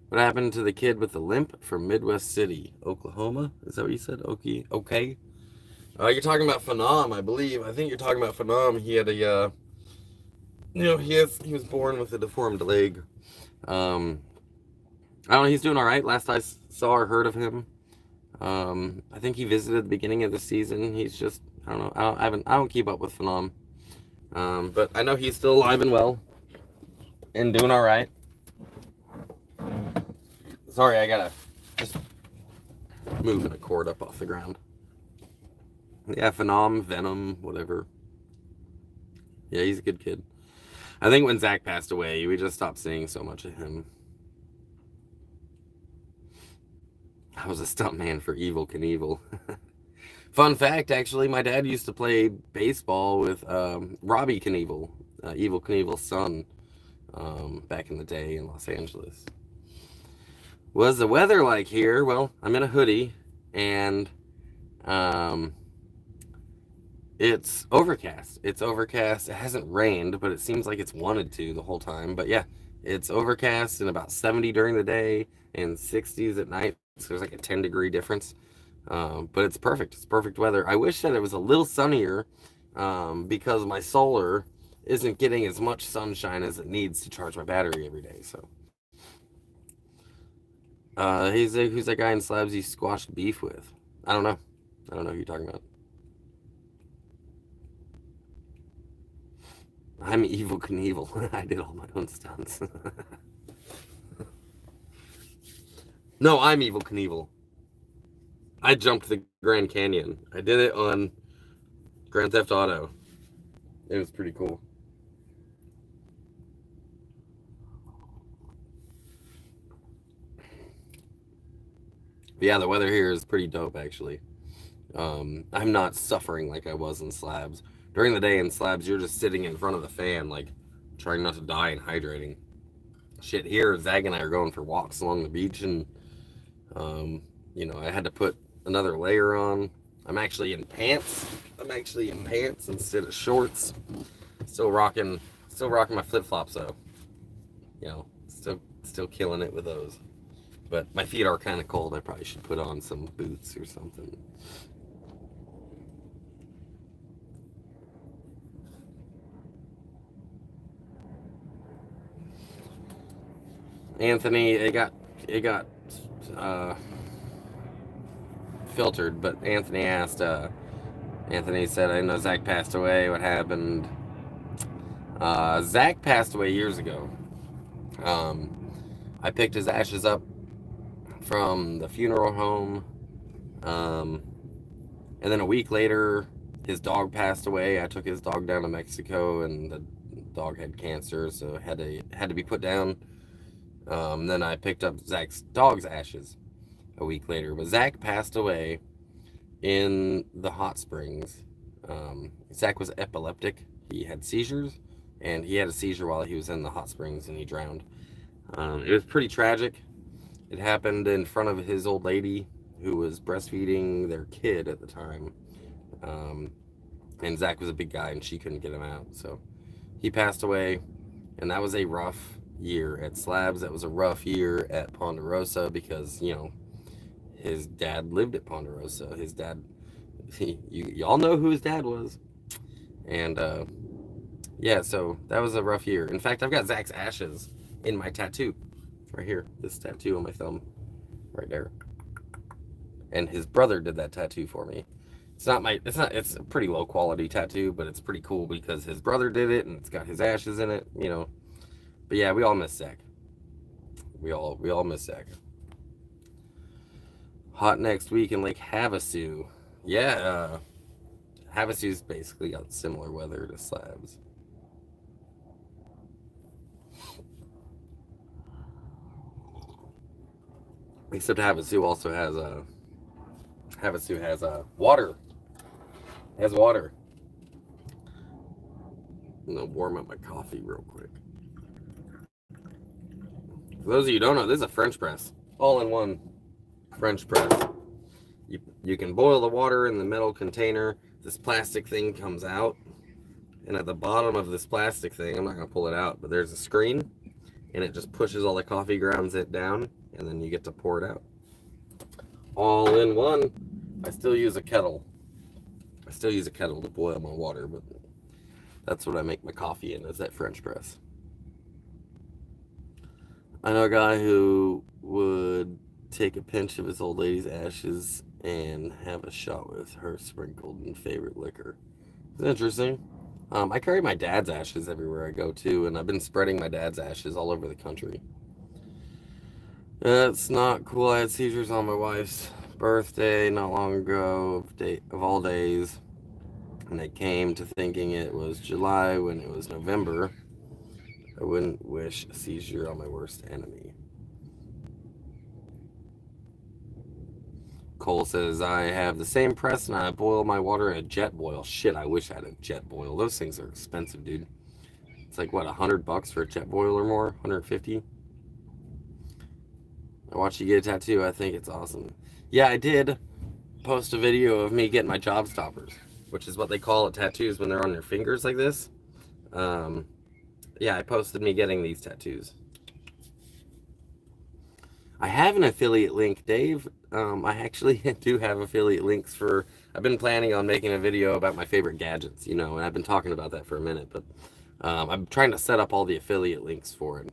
What happened to the kid with the limp from Midwest City, Oklahoma? Is that what you said? Okay. You're talking about Phenom, I believe. I think you're talking about Phenom. He had he was born with a deformed leg. I don't know. He's doing all right. Last I saw or heard of him, I think he visited at the beginning of the season. He's just, I don't know. I don't keep up with Phenom. But I know he's still alive and well and doing all right. Sorry, I gotta just moving a cord up off the ground. Yeah, Phenom, Venom, whatever. Yeah, he's a good kid. I think when Zach passed away, we just stopped seeing so much of him. I was a stuntman for Evel Knievel. Fun fact, actually, my dad used to play baseball with Robbie Knievel, Evel Knievel's son, back in the day in Los Angeles. What's the weather like here? Well, I'm in a hoodie, and it's overcast. It's overcast. It hasn't rained, but it seems like it's wanted to the whole time. But yeah, it's overcast and about 70 during the day and 60s at night. So there's like a 10-degree difference. But it's perfect. It's perfect weather. I wish that it was a little sunnier because my solar isn't getting as much sunshine as it needs to charge my battery every day. So, who's that guy in Slabs you squashed beef with? I don't know who you're talking about. I'm Evil Knievel. I did all my own stunts. No, I'm Evil Knievel. I jumped the Grand Canyon. I did it on Grand Theft Auto. It was pretty cool. But yeah, the weather here is pretty dope, actually. I'm not suffering like I was in Slabs. During the day in Slabs, you're just sitting in front of the fan, like, trying not to die and hydrating. Shit, here, Zag and I are going for walks along the beach, and, I had to put another layer on. I'm actually in pants. Instead of shorts. Still rocking my flip-flops, though. Still killing it with those. But my feet are kind of cold. I probably should put on some boots or something. Anthony, it got filtered, but Anthony asked. Anthony said, "I know Zach passed away. What happened?" Zach passed away years ago. I picked his ashes up from the funeral home, and then a week later, his dog passed away. I took his dog down to Mexico, and the dog had cancer, so it had to be put down. Then I picked up Zach's dog's ashes a week later. But Zach passed away in the hot springs. Zach was epileptic. He had seizures, and he had a seizure while he was in the hot springs, and he drowned. It was pretty tragic. It happened in front of his old lady who was breastfeeding their kid at the time. And Zach was a big guy, and she couldn't get him out. So he passed away, and that was a rough year at Slabs. That was a rough year at Ponderosa because, his dad lived at Ponderosa. His dad, y'all know who his dad was. And, yeah, so that was a rough year. In fact, I've got Zach's ashes in my tattoo right here. This tattoo on my thumb right there. And his brother did that tattoo for me. It's a pretty low quality tattoo, but it's pretty cool because his brother did it and it's got his ashes in it, But yeah, we all miss Zach. We all miss Zach. Hot next week in Lake Havasu. Yeah, Havasu's basically got similar weather to Slabs. Except Havasu also has water. It has water. I'm gonna warm up my coffee real quick. For those of you who don't know, this is a French press. All-in-one French press. You can boil the water in the metal container. This plastic thing comes out. And at the bottom of this plastic thing, I'm not going to pull it out, but there's a screen. And it just pushes all the coffee grounds down. And then you get to pour it out. All in one. I still use a kettle. To boil my water, but that's what I make my coffee in, is that French press. I know a guy who would take a pinch of his old lady's ashes and have a shot with her sprinkled in favorite liquor. It's interesting. I carry my dad's ashes everywhere I go to, and I've been spreading my dad's ashes all over the country. That's not cool. I had seizures on my wife's birthday not long ago, of all days, and I came to thinking it was July when it was November. I wouldn't wish a seizure on my worst enemy. Cole says, I have the same press and I boil my water in a jet boil. Shit, I wish I had a jet boil. Those things are expensive, dude. It's like, what, $100 for a jet boil or more? 150? I watched you get a tattoo. I think it's awesome. Yeah, I did post a video of me getting my job stoppers, which is what they call it, tattoos when they're on your fingers like this. Yeah, I posted me getting these tattoos. I have an affiliate link, Dave. I actually do have affiliate links for... I've been planning on making a video about my favorite gadgets, and I've been talking about that for a minute, but I'm trying to set up all the affiliate links for it.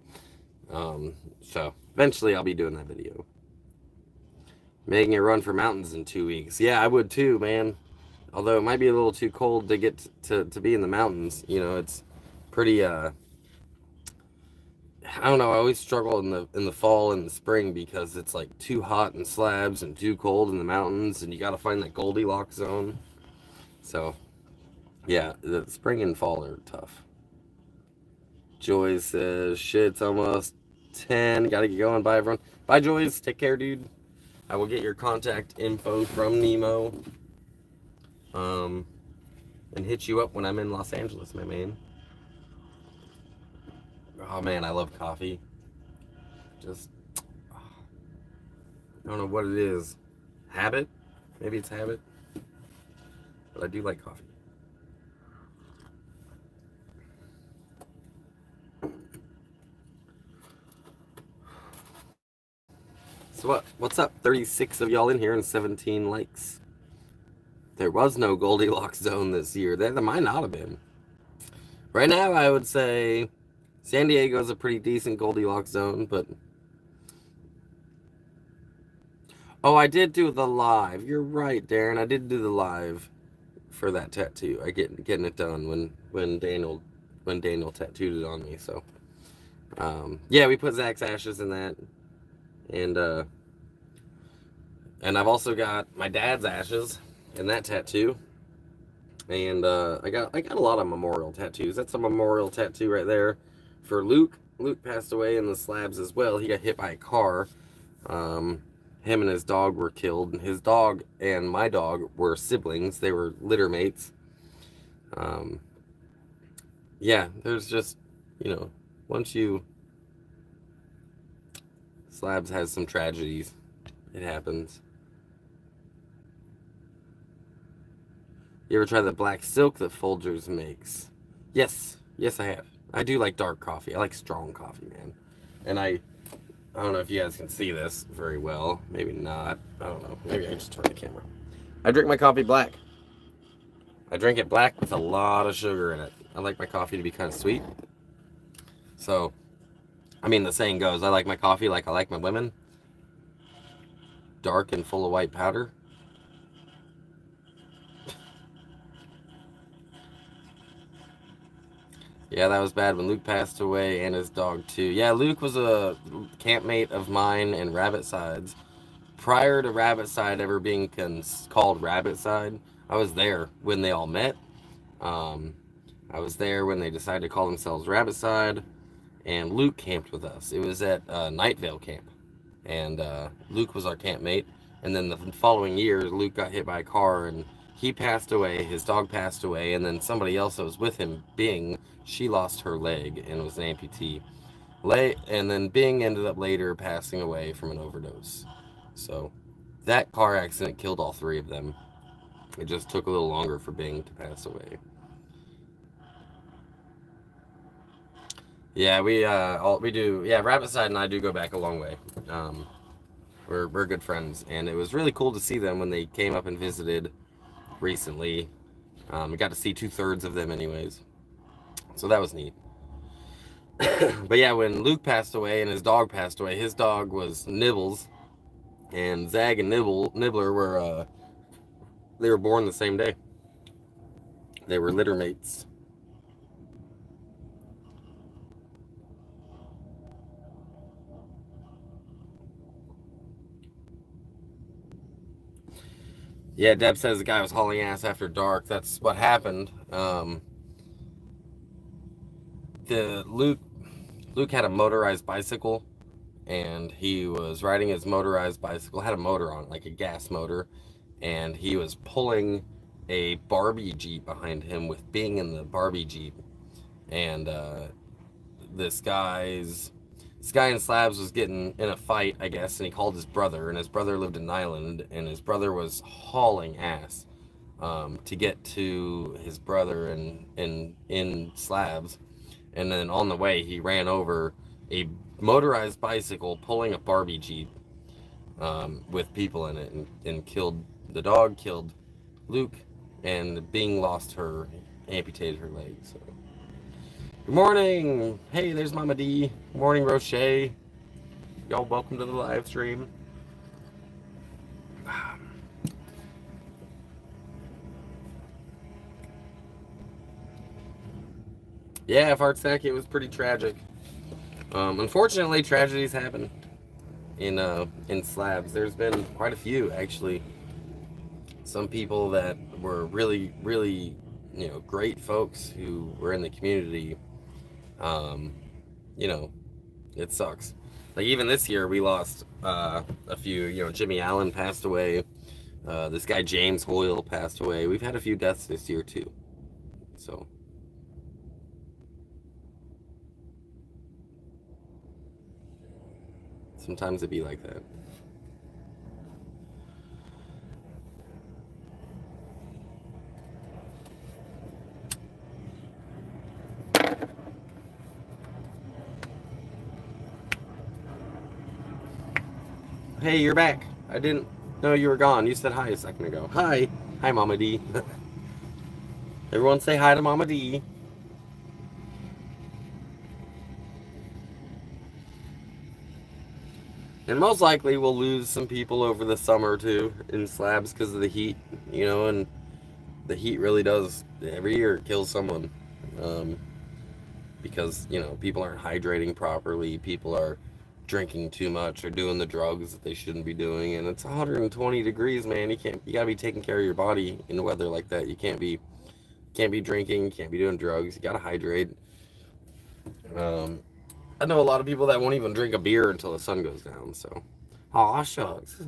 So eventually I'll be doing that video. Making a run for mountains in 2 weeks. Yeah, I would too, man. Although it might be a little too cold to get to be in the mountains. pretty I don't know. I always struggle in the fall and the spring because it's like too hot in slabs and too cold in the mountains, and you got to find that Goldilocks zone. So yeah, the spring and fall are tough. Joy says, "Shit, it's almost 10. Got to get going. Bye, everyone. Bye, Joyce. Take care, dude. I will get your contact info from Nemo, and hit you up when I'm in Los Angeles, my man. Oh man, I love coffee. Just I don't know what it is. Habit? Maybe it's habit. But I do like coffee. So what's up? 36 of y'all in here and 17 likes. There was no Goldilocks zone this year. There might not have been. Right now, I would say San Diego's a pretty decent Goldilocks zone, but... Oh, I did do the live. You're right, Darren. I did do the live for that tattoo. I getting it done when Daniel tattooed it on me. So yeah, we put Zach's ashes in that, and I've also got my dad's ashes in that tattoo, and I got a lot of memorial tattoos. That's a memorial tattoo right there for Luke. Luke passed away in the slabs as well. He got hit by a car. Him and his dog were killed. His dog and my dog were siblings. They were litter mates. Yeah, there's just, once you... Slabs has some tragedies. It happens. You ever try the black silk that Folgers makes? Yes. Yes, I have. I do like dark coffee. I like strong coffee, man. And I don't know if you guys can see this very well. Maybe not. I don't know. Maybe I just turn the camera. I drink my coffee black. I drink it black with a lot of sugar in it. I like my coffee to be kind of sweet. So, I mean, the saying goes, I like my coffee like I like my women. Dark and full of white powder. Yeah, that was bad when Luke passed away and his dog too. Yeah, Luke was a campmate of mine in Rabbit Sides. Prior to Rabbit Side ever being called Rabbit Side, I was there when they all met. I was there when they decided to call themselves Rabbit Side, and Luke camped with us. It was at Night Vale Camp, and Luke was our campmate. And then the following year, Luke got hit by a car, and he passed away. His dog passed away, and then somebody else that was with him, Bing, she lost her leg and was an amputee. And then Bing ended up later passing away from an overdose. So that car accident killed all three of them. It just took a little longer for Bing to pass away. Yeah, we do. Yeah, Rabbit Side and I do go back a long way. We're good friends, and it was really cool to see them when they came up and visited recently. We got to see 2/3 of them, anyways, so that was neat. But yeah, when Luke passed away and his dog passed away, his dog was Nibbles, and Zag and Nibbler were they were born the same day. They were litter mates. Yeah, Deb says the guy was hauling ass after dark. That's what happened. The Luke had a motorized bicycle, and he was riding his motorized bicycle. Had a motor on it, like a gas motor, and he was pulling a Barbie Jeep behind him with Bing in the Barbie Jeep, and this guy in Slabs was getting in a fight, I guess, and he called his brother, and his brother lived in Island, and his brother was hauling ass to get to his brother in Slabs, and then on the way he ran over a motorized bicycle pulling a Barbie Jeep with people in it, and killed the dog, killed Luke, and Bing lost her, amputated her leg. So. Good morning. Hey, there's Mama D. Good morning, Roche. Y'all welcome to the live stream. Yeah, Fartsack, it was pretty tragic. Unfortunately, tragedies happen in slabs. There's been quite a few actually. Some people that were really, really, great folks who were in the community. Um, you know, it sucks. Like even this year, we lost a few. Jimmy Allen passed away. This guy James Hoyle passed away. We've had a few deaths this year too. So sometimes it be like that. Hey, you're back. I didn't know you were gone. You said hi a second ago. Hi. Hi, Mama D. Everyone say hi to Mama D. And most likely we'll lose some people over the summer too in slabs because of the heat, and the heat really does every year kill someone. Um, because, people aren't hydrating properly, people are drinking too much or doing the drugs that they shouldn't be doing, and it's 120 degrees, man. You gotta be taking care of your body in weather like that. You can't be drinking, you can't be doing drugs, you gotta hydrate. Um, I know a lot of people that won't even drink a beer until the sun goes down, so. Aw, shucks.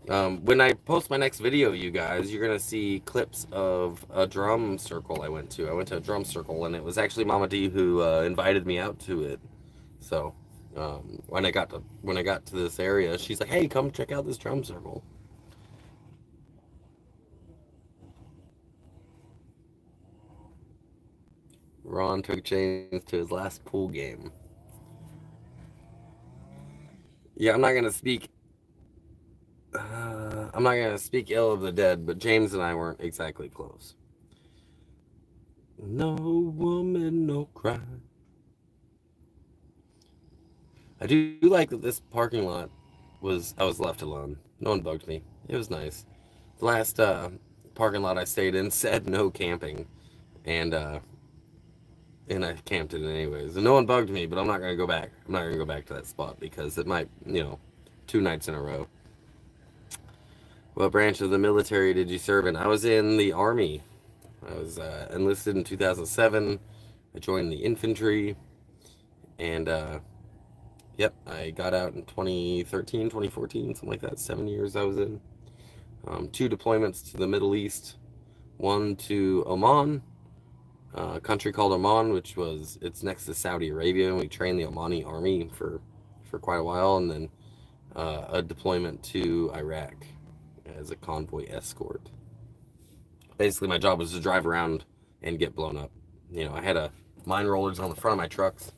When I post my next video, you guys, you're gonna see clips of a drum circle I went to. I went to a drum circle, and it was actually Mama D who invited me out to it. So when I got to this area, she's like, "Hey, come check out this drum circle." Ron took James to his last pool game. Yeah, I'm not gonna speak ill of the dead, but James and I weren't exactly close. No woman, no cry. I do like that this parking lot I was left alone. No one bugged me. It was nice. The last parking lot I stayed in said no camping, and and I camped in it anyways. And no one bugged me, but I'm not gonna go back. I'm not gonna go back to that spot because it might, 2 nights in a row. What branch of the military did you serve in? I was in the Army. I was enlisted in 2007. I joined the infantry, and yep, I got out in 2013, 2014, something like that. 7 years I was in. 2 deployments to the Middle East. One to Oman, a country called Oman, it's next to Saudi Arabia, and we trained the Omani army for quite a while, and then a deployment to Iraq as a convoy escort. Basically, my job was to drive around and get blown up. I had a mine rollers on the front of my trucks.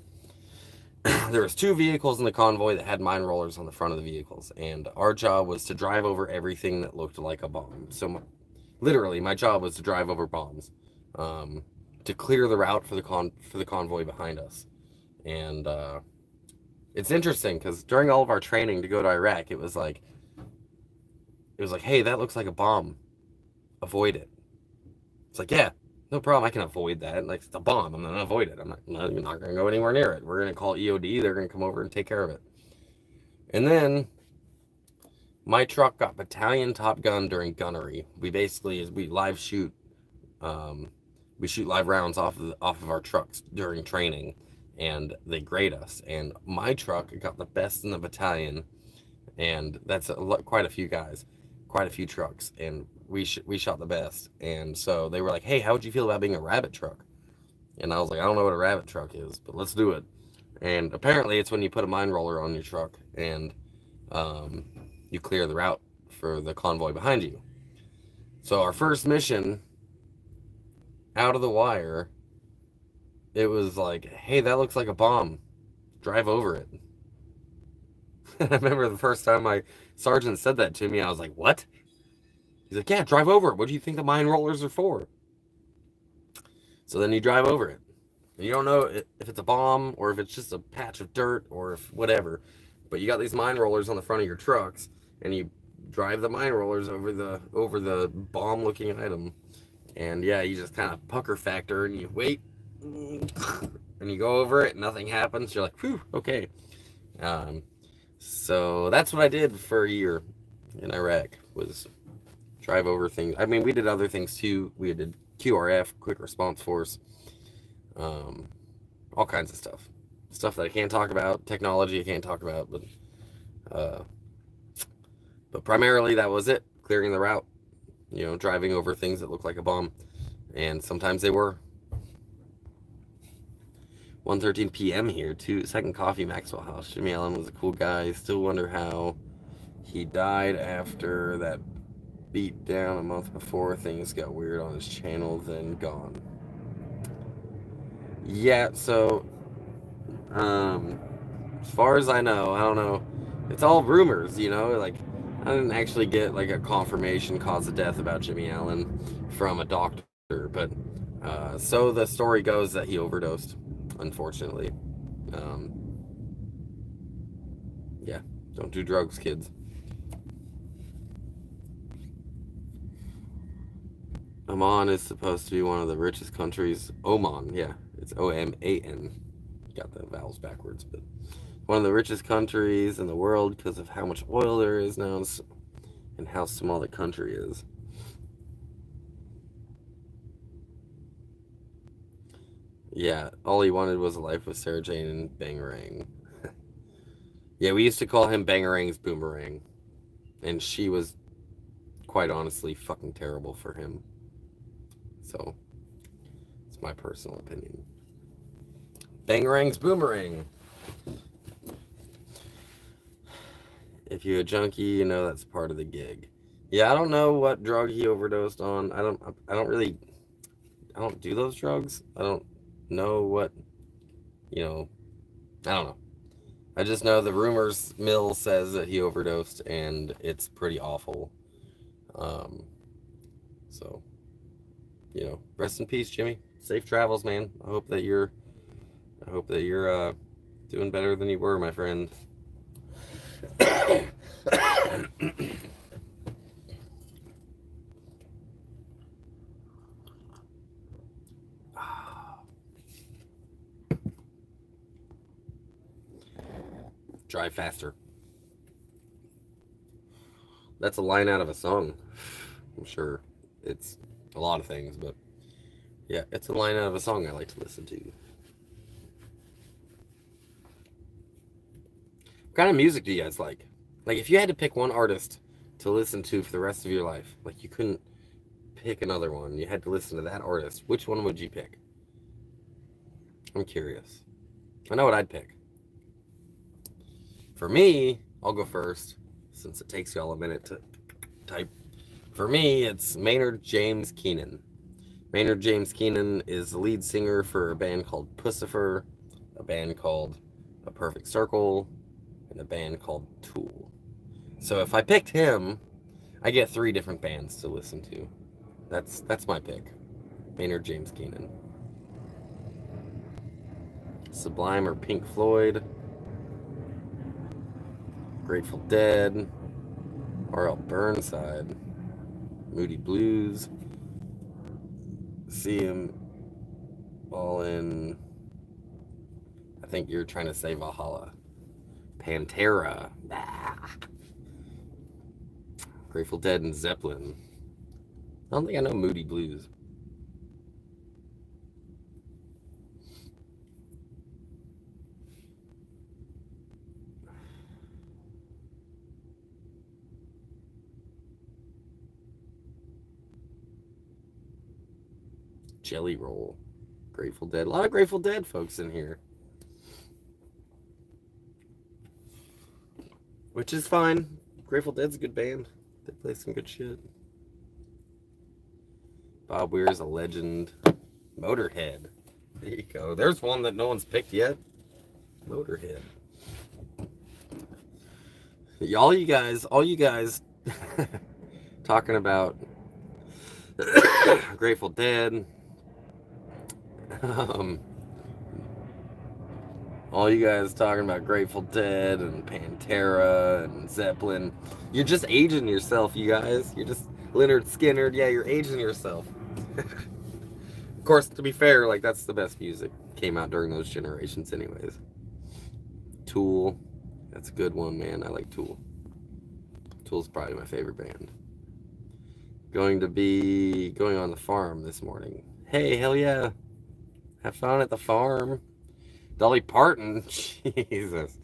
There was 2 vehicles in the convoy that had mine rollers on the front of the vehicles, and our job was to drive over everything that looked like a bomb. So, literally, my job was to drive over bombs, to clear the route for the convoy behind us. And it's interesting because during all of our training to go to Iraq, it was like, hey, that looks like a bomb. Avoid it. It's like, yeah, no problem. I can avoid that. Like, it's a bomb. I'm gonna avoid it. I'm not going to go anywhere near it. We're gonna call EOD. They're gonna come over and take care of it. And then my truck got battalion top gun during gunnery. We live shoot. We shoot live rounds off of our trucks during training, and they grade us. And my truck got the best in the battalion, and that's quite a few guys, quite a few trucks, and we shot the best. And so they were like, "Hey, how would you feel about being a rabbit truck?" And I was like, "I don't know what a rabbit truck is, but let's do it." And apparently, it's when you put a mine roller on your truck and um, you clear the route for the convoy behind you. So our first mission out of the wire, it was like, "Hey, that looks like a bomb. Drive over it." I remember the first time my sergeant said that to me, I was like, "What?" He's like, "Yeah, drive over it. What do you think the mine rollers are for?" So then you drive over it. And you don't know if it's a bomb or if it's just a patch of dirt or if whatever. But you got these mine rollers on the front of your trucks, and you drive the mine rollers over the bomb looking item And yeah, you just kind of pucker factor and you wait and you go over it and nothing happens. You're like, whew, okay. Um, so that's what I did for a year in Iraq, was drive over things. I mean, we did other things too. We did QRF, Quick Response Force, um, all kinds of stuff. Stuff that I can't talk about, technology I can't talk about, uh, but primarily that was it. Clearing the route, driving over things that look like a bomb, and sometimes they were. 1:13 p.m. here, too. Second coffee, Maxwell House. Jimmy Allen was a cool guy. Still wonder how he died after that beat down a month before. Things got weird on his channel, then gone. Yeah, so as far as I know, I don't know. It's all rumors, like I didn't actually get like a confirmation cause of death about Jimmy Allen from a doctor, but so the story goes that he overdosed, unfortunately. Um, yeah, don't do drugs, kids. Oman is supposed to be one of the richest countries. Oman, yeah, it's Oman. Got the vowels backwards, but one of the richest countries in the world because of how much oil there is now and how small the country is. Yeah, all he wanted was a life with Sarah Jane and Bangarang. Yeah, we used to call him Bangarang's boomerang, and she was quite honestly fucking terrible for him. So, it's my personal opinion. Bangarang's boomerang. If you're a junkie, you know that's part of the gig. Yeah, I don't know what drug he overdosed on. I don't do those drugs. I don't know what, I don't know. I just know the rumors mill says that he overdosed and it's pretty awful. Um, so, rest in peace, Jimmy. Safe travels, man. I hope that you're doing better than you were, my friend. Drive faster. That's a line out of a song. I'm sure it's a lot of things, but yeah, it's a line out of a song I like to listen to. What kind of music do you guys like? Like, if you had to pick one artist to listen to for the rest of your life, like you couldn't pick another one, you had to listen to that artist, which one would you pick? I'm curious. I know what I'd pick. For me, I'll go first, since it takes y'all a minute to type. For me, it's Maynard James Keenan. Maynard James Keenan is the lead singer for a band called Pussifer, a band called A Perfect Circle, and a band called Tool. So if I picked him, I get 3 different bands to listen to. That's my pick. Maynard James Keenan. Sublime or Pink Floyd, Grateful Dead, R.L. Burnside, Moody Blues. See him all in. I think you're trying to say Valhalla. Pantera. Bah. Grateful Dead and Zeppelin. I don't think I know Moody Blues. Jelly Roll. Grateful Dead. A lot of Grateful Dead folks in here. Which is fine. Grateful Dead's a good band. They play some good shit. Bob Weir's a legend. Motorhead. There you go. There's one that no one's picked yet. Motorhead. All you guys talking about Grateful Dead. All you guys talking about Grateful Dead and Pantera and Zeppelin. You're just aging yourself, you guys. You're just Leonard Skinner. Yeah, you're aging yourself. Of course, to be fair, like, that's the best music. Came out during those generations anyways. Tool. That's a good one, man. I like Tool. Tool's probably my favorite band. Going to be going on the farm this morning. Hey, hell yeah. Have fun at the farm. Dolly Parton. Jesus.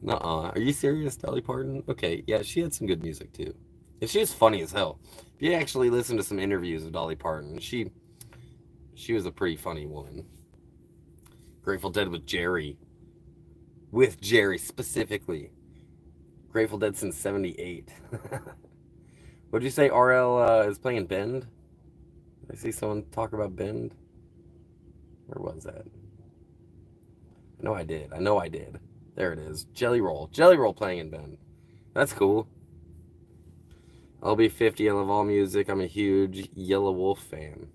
Nuh-uh. Are you serious, Dolly Parton? Okay, yeah, she had some good music too. And she was funny as hell. If you actually listen to some interviews of Dolly Parton, she was a pretty funny woman. Grateful Dead with Jerry. With Jerry specifically. Grateful Dead since 78. What'd you say RL is playing Bend? Did I see someone talk about Bend? Where was that? I know I did. There it is. Jelly Roll. Jelly Roll playing in Bend. That's cool. I'll be 50. I love all music. I'm a huge Yellow Wolf fan.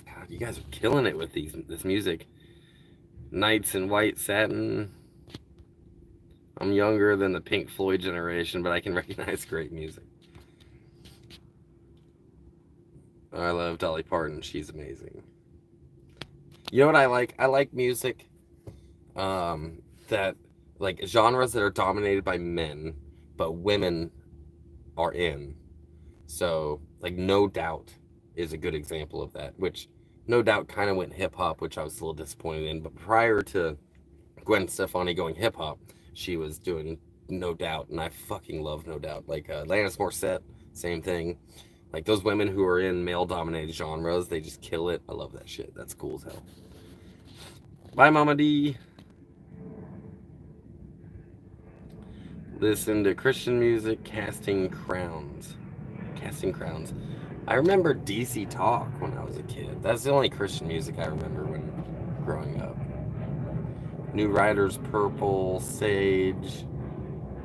God, you guys are killing it with this music. Nights in White Satin. I'm younger than the Pink Floyd generation, but I can recognize great music. I love Dolly Parton. She's amazing. You know what I like? I like music that, like, genres that are dominated by men, but women are in. So, like, No Doubt is a good example of that, which No Doubt kind of went hip-hop, which I was a little disappointed in. But prior to Gwen Stefani going hip-hop, she was doing No Doubt, and I fucking love No Doubt. Like, Alanis Morissette, same thing. Like, those women who are in male-dominated genres, they just kill it. I love that shit. That's cool as hell. Bye, Mama D. Listen to Christian music, Casting Crowns. Casting Crowns. I remember DC Talk when I was a kid. That's the only Christian music I remember when growing up. New Riders, Purple, Sage,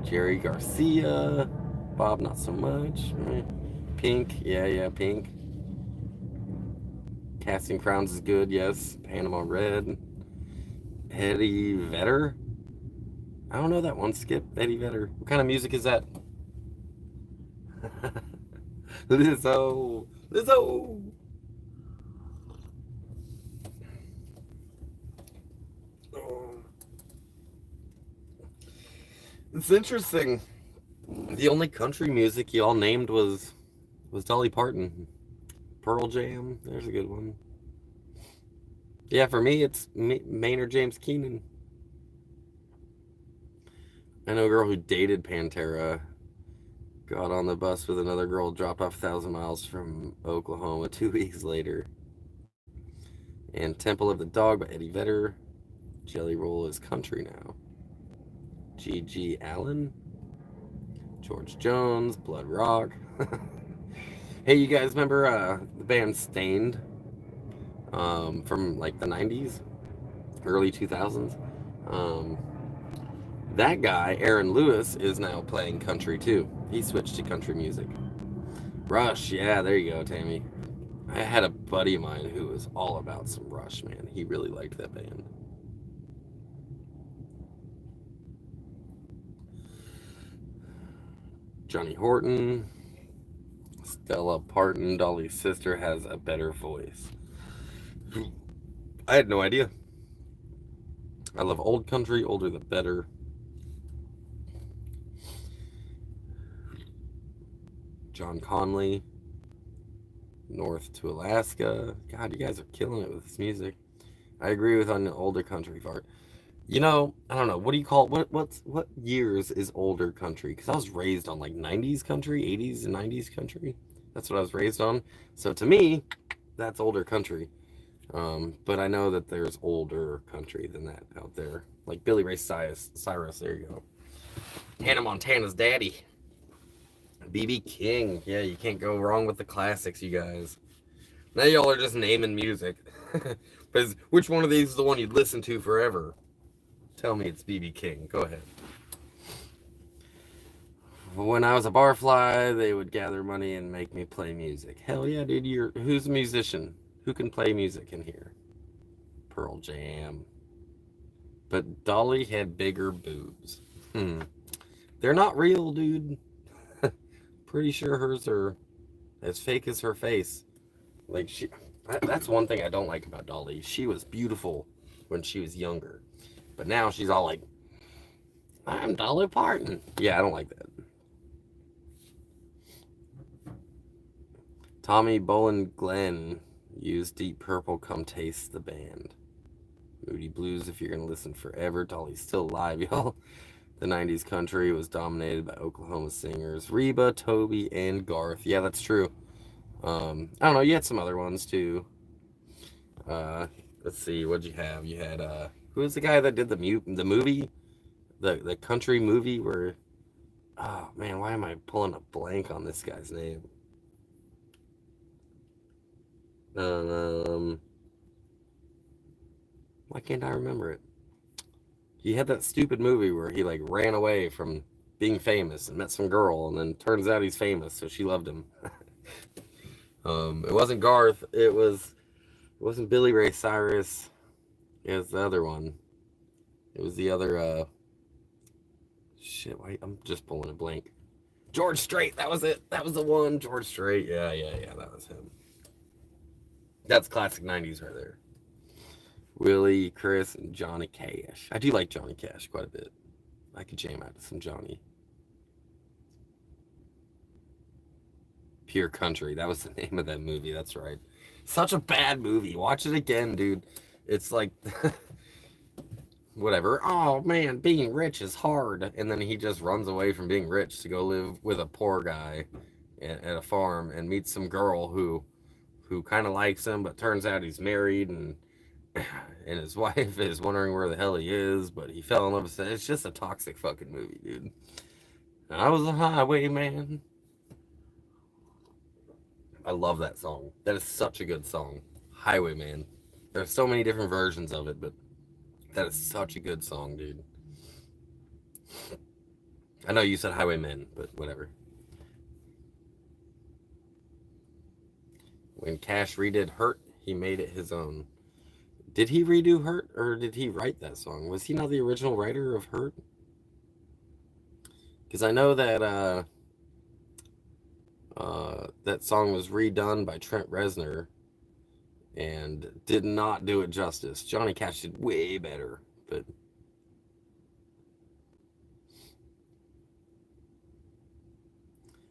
Jerry Garcia, Bob, not so much. Pink, yeah, Pink. Casting Crowns is good, yes. Panama Red. Eddie Vedder. I don't know that one. Skip Eddie Vedder. What kind of music is that? Lizzo. It's interesting. The only country music y'all named was Dolly Parton. Pearl Jam. There's a good one. Yeah, for me, it's Maynard James Keenan. I know a girl who dated Pantera. Got on the bus with another girl, dropped off 1,000 miles from Oklahoma 2 weeks later. And Temple of the Dog by Eddie Vedder. Jelly Roll is country now. G.G. Allen. George Jones. Blood Rock. Hey, you guys remember the band Stained? From like the 90s? Early 2000s? That guy, Aaron Lewis, is now playing country too. He switched to country music. Rush, yeah, there you go, Tammy. I had a buddy of mine who was all about some Rush, man. He really liked that band. Johnny Horton. Stella Parton, Dolly's sister, has a better voice. I had no idea. I love old country, older the better. John Conley. North to Alaska. God, you guys are killing it with this music. I agree with on the older country part. You know, I don't know. What do you call what years is older country? Because I was raised on like 90s country, 80s and 90s country. That's what I was raised on. So to me, that's older country. But I know that there's older country than that out there. Like Billy Ray Cyrus. There you go. Hannah Montana's daddy. B.B. King. Yeah, you can't go wrong with the classics, you guys. Now y'all are just naming music. Because which one of these is the one you'd listen to forever? Tell me it's B.B. King. Go ahead. When I was a barfly, they would gather money and make me play music. Hell yeah, dude. Who's a musician? Who can play music in here? Pearl Jam. But Dolly had bigger boobs. They're not real, dude. Pretty sure hers are as fake as her face. Like that's one thing I don't like about Dolly. She was beautiful when she was younger, but now she's all like, I'm Dolly Parton. Yeah, I don't like that. Tommy Bolin Glenn used Deep Purple. Come taste the band. Moody Blues. If you're gonna listen forever, Dolly's still alive, y'all. The 90s country was dominated by Oklahoma singers Reba, Toby, and Garth. Yeah, that's true. I don't know. You had some other ones too. Let's see. What'd you have? You had who was the guy that did the movie, the country movie where? Oh man, why am I pulling a blank on this guy's name? Why can't I remember it? He had that stupid movie where he like ran away from being famous and met some girl, and then turns out he's famous, so she loved him. It wasn't Garth. It wasn't Billy Ray Cyrus. It was the other one. It was the other. Shit. Wait, I'm just pulling a blank. George Strait. That was it. That was the one. George Strait. Yeah. That was him. That's classic '90s right there. Willie, Chris, and Johnny Cash. I do like Johnny Cash quite a bit. I could jam out to some Johnny. Pure Country. That was the name of that movie. That's right. Such a bad movie. Watch it again, dude. It's like, whatever. Oh, man, being rich is hard. And then he just runs away from being rich to go live with a poor guy at a farm and meets some girl who kind of likes him, but turns out he's married, and his wife is wondering where the hell he is, but he fell in love with it. It's just a toxic fucking movie, dude. I was a highwayman. I love that song. That is such a good song. Highwayman. There's so many different versions of it, but that is such a good song, dude. I know you said Highwaymen, but whatever. When Cash redid Hurt, he made it his own. Did he redo Hurt, or did he write that song? Was he not the original writer of Hurt? Because I know that that song was redone by Trent Reznor and did not do it justice. Johnny Cash did way better, but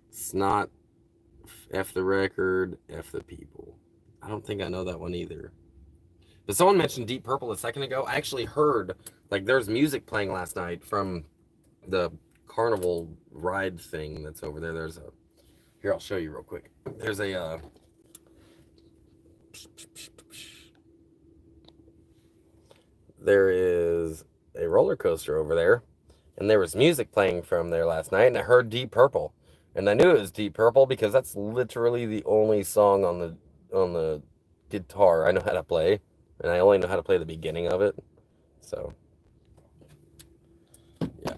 it's not F the record, F the people. I don't think I know that one either. But someone mentioned Deep Purple a second ago. I actually heard, like, there's music playing last night from the carnival ride thing that's over there. There's a, here, I'll show you real quick. There's a, there is a roller coaster over there, and there was music playing from there last night, and I heard Deep Purple. And I knew it was Deep Purple because that's literally the only song on the guitar I know how to play, and I only know how to play the beginning of it. So, yeah.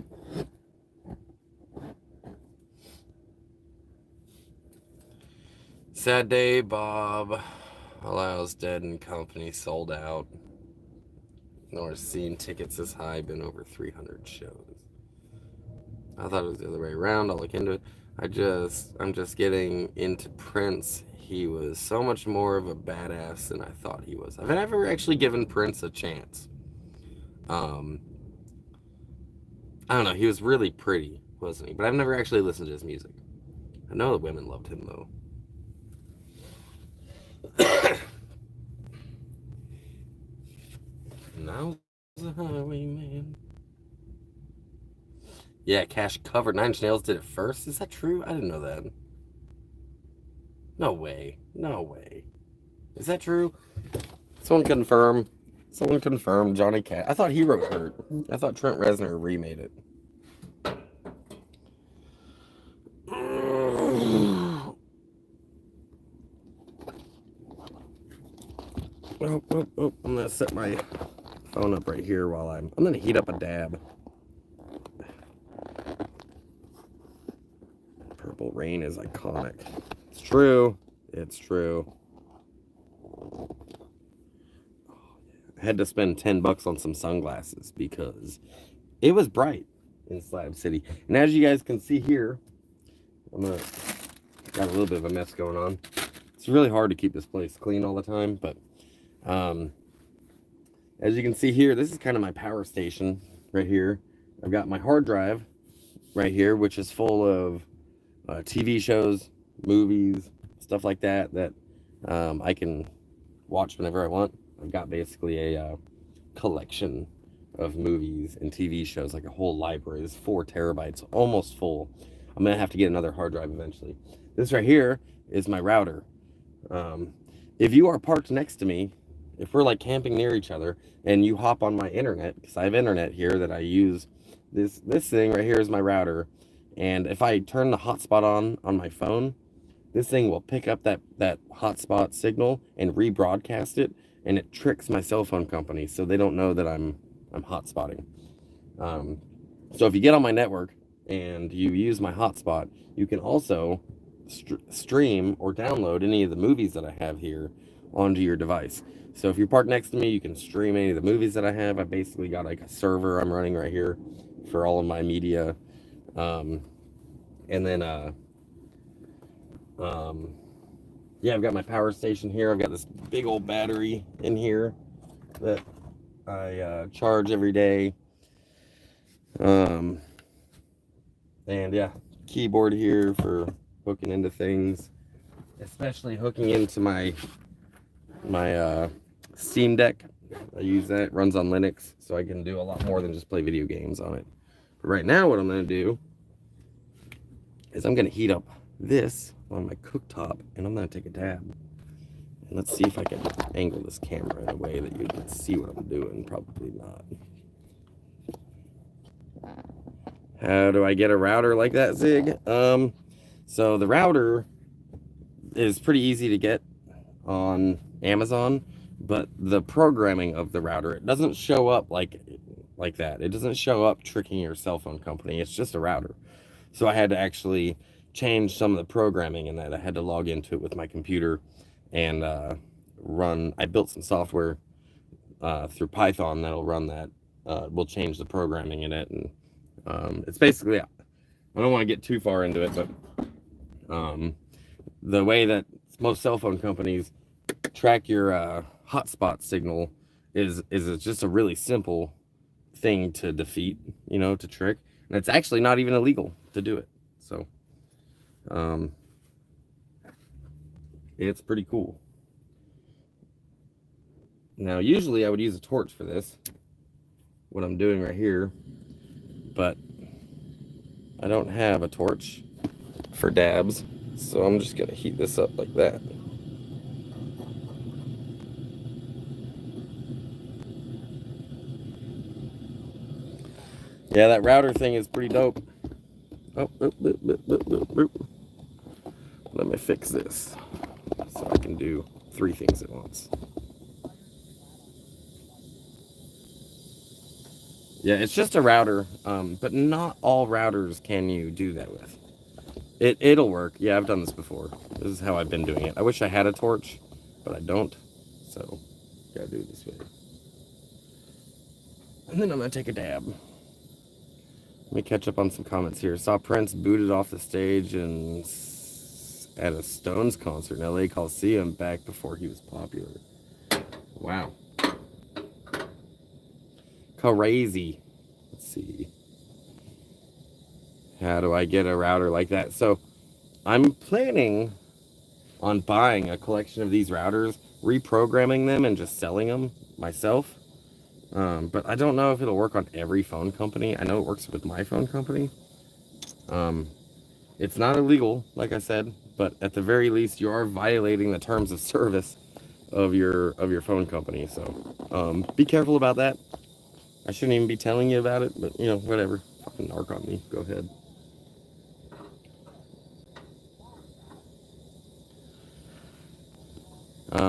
Sad day, Bob. Allows Dead and Company sold out. Nor seen tickets this high, been over 300 shows. I thought it was the other way around. I'll look into it. I'm just getting into Prince. He was so much more of a badass than I thought he was. I've never actually given Prince a chance. I don't know. He was really pretty, wasn't he? But I've never actually listened to his music. I know the women loved him, though. Now the highwayman. Yeah, Cash covered. Nine Inch Nails did it first. Is that true? I didn't know that. No way. No way. Is that true? Someone confirm. Someone confirm Johnny Cash. I thought he wrote Hurt. I thought Trent Reznor remade it. Oh, I'm gonna set my phone up right here while I'm gonna heat up a dab. Purple Rain is iconic. It's true. It's true. I had to spend $10 on some sunglasses because it was bright in Slab City. And as you guys can see here, got a little bit of a mess going on. It's really hard to keep this place clean all the time, but um, as you can see here, this is kind of my power station right here. I've got my hard drive right here, which is full of TV shows, movies, stuff like that that I can watch whenever I want. I've got basically a collection of movies and TV shows, like a whole library. It's 4 terabytes, almost full. I'm gonna have to get another hard drive eventually. This right here is my router. If you are parked next to me, if we're like camping near each other and you hop on my internet, because I have internet here that I use, this thing right here is my router. And if I turn the hotspot on my phone, this thing will pick up that hotspot signal and rebroadcast it, and it tricks my cell phone company so they don't know that I'm hotspotting. So if you get on my network and you use my hotspot, you can also stream or download any of the movies that I have here onto your device. So if you're parked next to me, you can stream any of the movies that I have. I basically got like a server I'm running right here for all of my media. And then yeah, I've got my power station here. I've got this big old battery in here that I charge every day. And yeah, keyboard here for hooking into things, especially hooking into my Steam Deck. I use that. It runs on Linux, so I can do a lot more than just play video games on it. But right now, what I'm going to do is I'm going to heat up this on my cooktop, and I'm going to take a dab. And let's see if I can angle this camera in a way that you can see what I'm doing. Probably not. How do I get a router like that, Zig? So the router is pretty easy to get on Amazon, but the programming of the router, it doesn't show up like that. It doesn't show up tricking your cell phone company. It's just a router. So I had to actually change some of the programming in that. I had to log into it with my computer and I built some software through Python that'll run that. We'll change the programming in it, and it's basically, I don't want to get too far into it, but the way that most cell phone companies track your hotspot signal is just a really simple thing to defeat, to trick. And it's actually not even illegal to do it. So it's pretty cool. Now, usually I would use a torch for this, what I'm doing right here, but I don't have a torch for dabs, so I'm just gonna heat this up like that. Yeah, that router thing is pretty dope. Oh, let me fix this so I can do 3 things at once. Yeah, it's just a router, but not all routers can you do that with. It'll work. Yeah, I've done this before. This is how I've been doing it. I wish I had a torch, but I don't. So, gotta do it this way. And then I'm gonna take a dab. Let me catch up on some comments here. Saw Prince booted off the stage and at a Stones concert in LA Coliseum back before he was popular. Wow. Crazy. Let's see. How do I get a router like that? So I'm planning on buying a collection of these routers, reprogramming them, and just selling them myself. But I don't know if it'll work on every phone company. I know it works with my phone company. It's not illegal, like I said, but at the very least, you are violating the terms of service of your phone company. So be careful about that. I shouldn't even be telling you about it, but whatever. Fucking narc on me. Go ahead.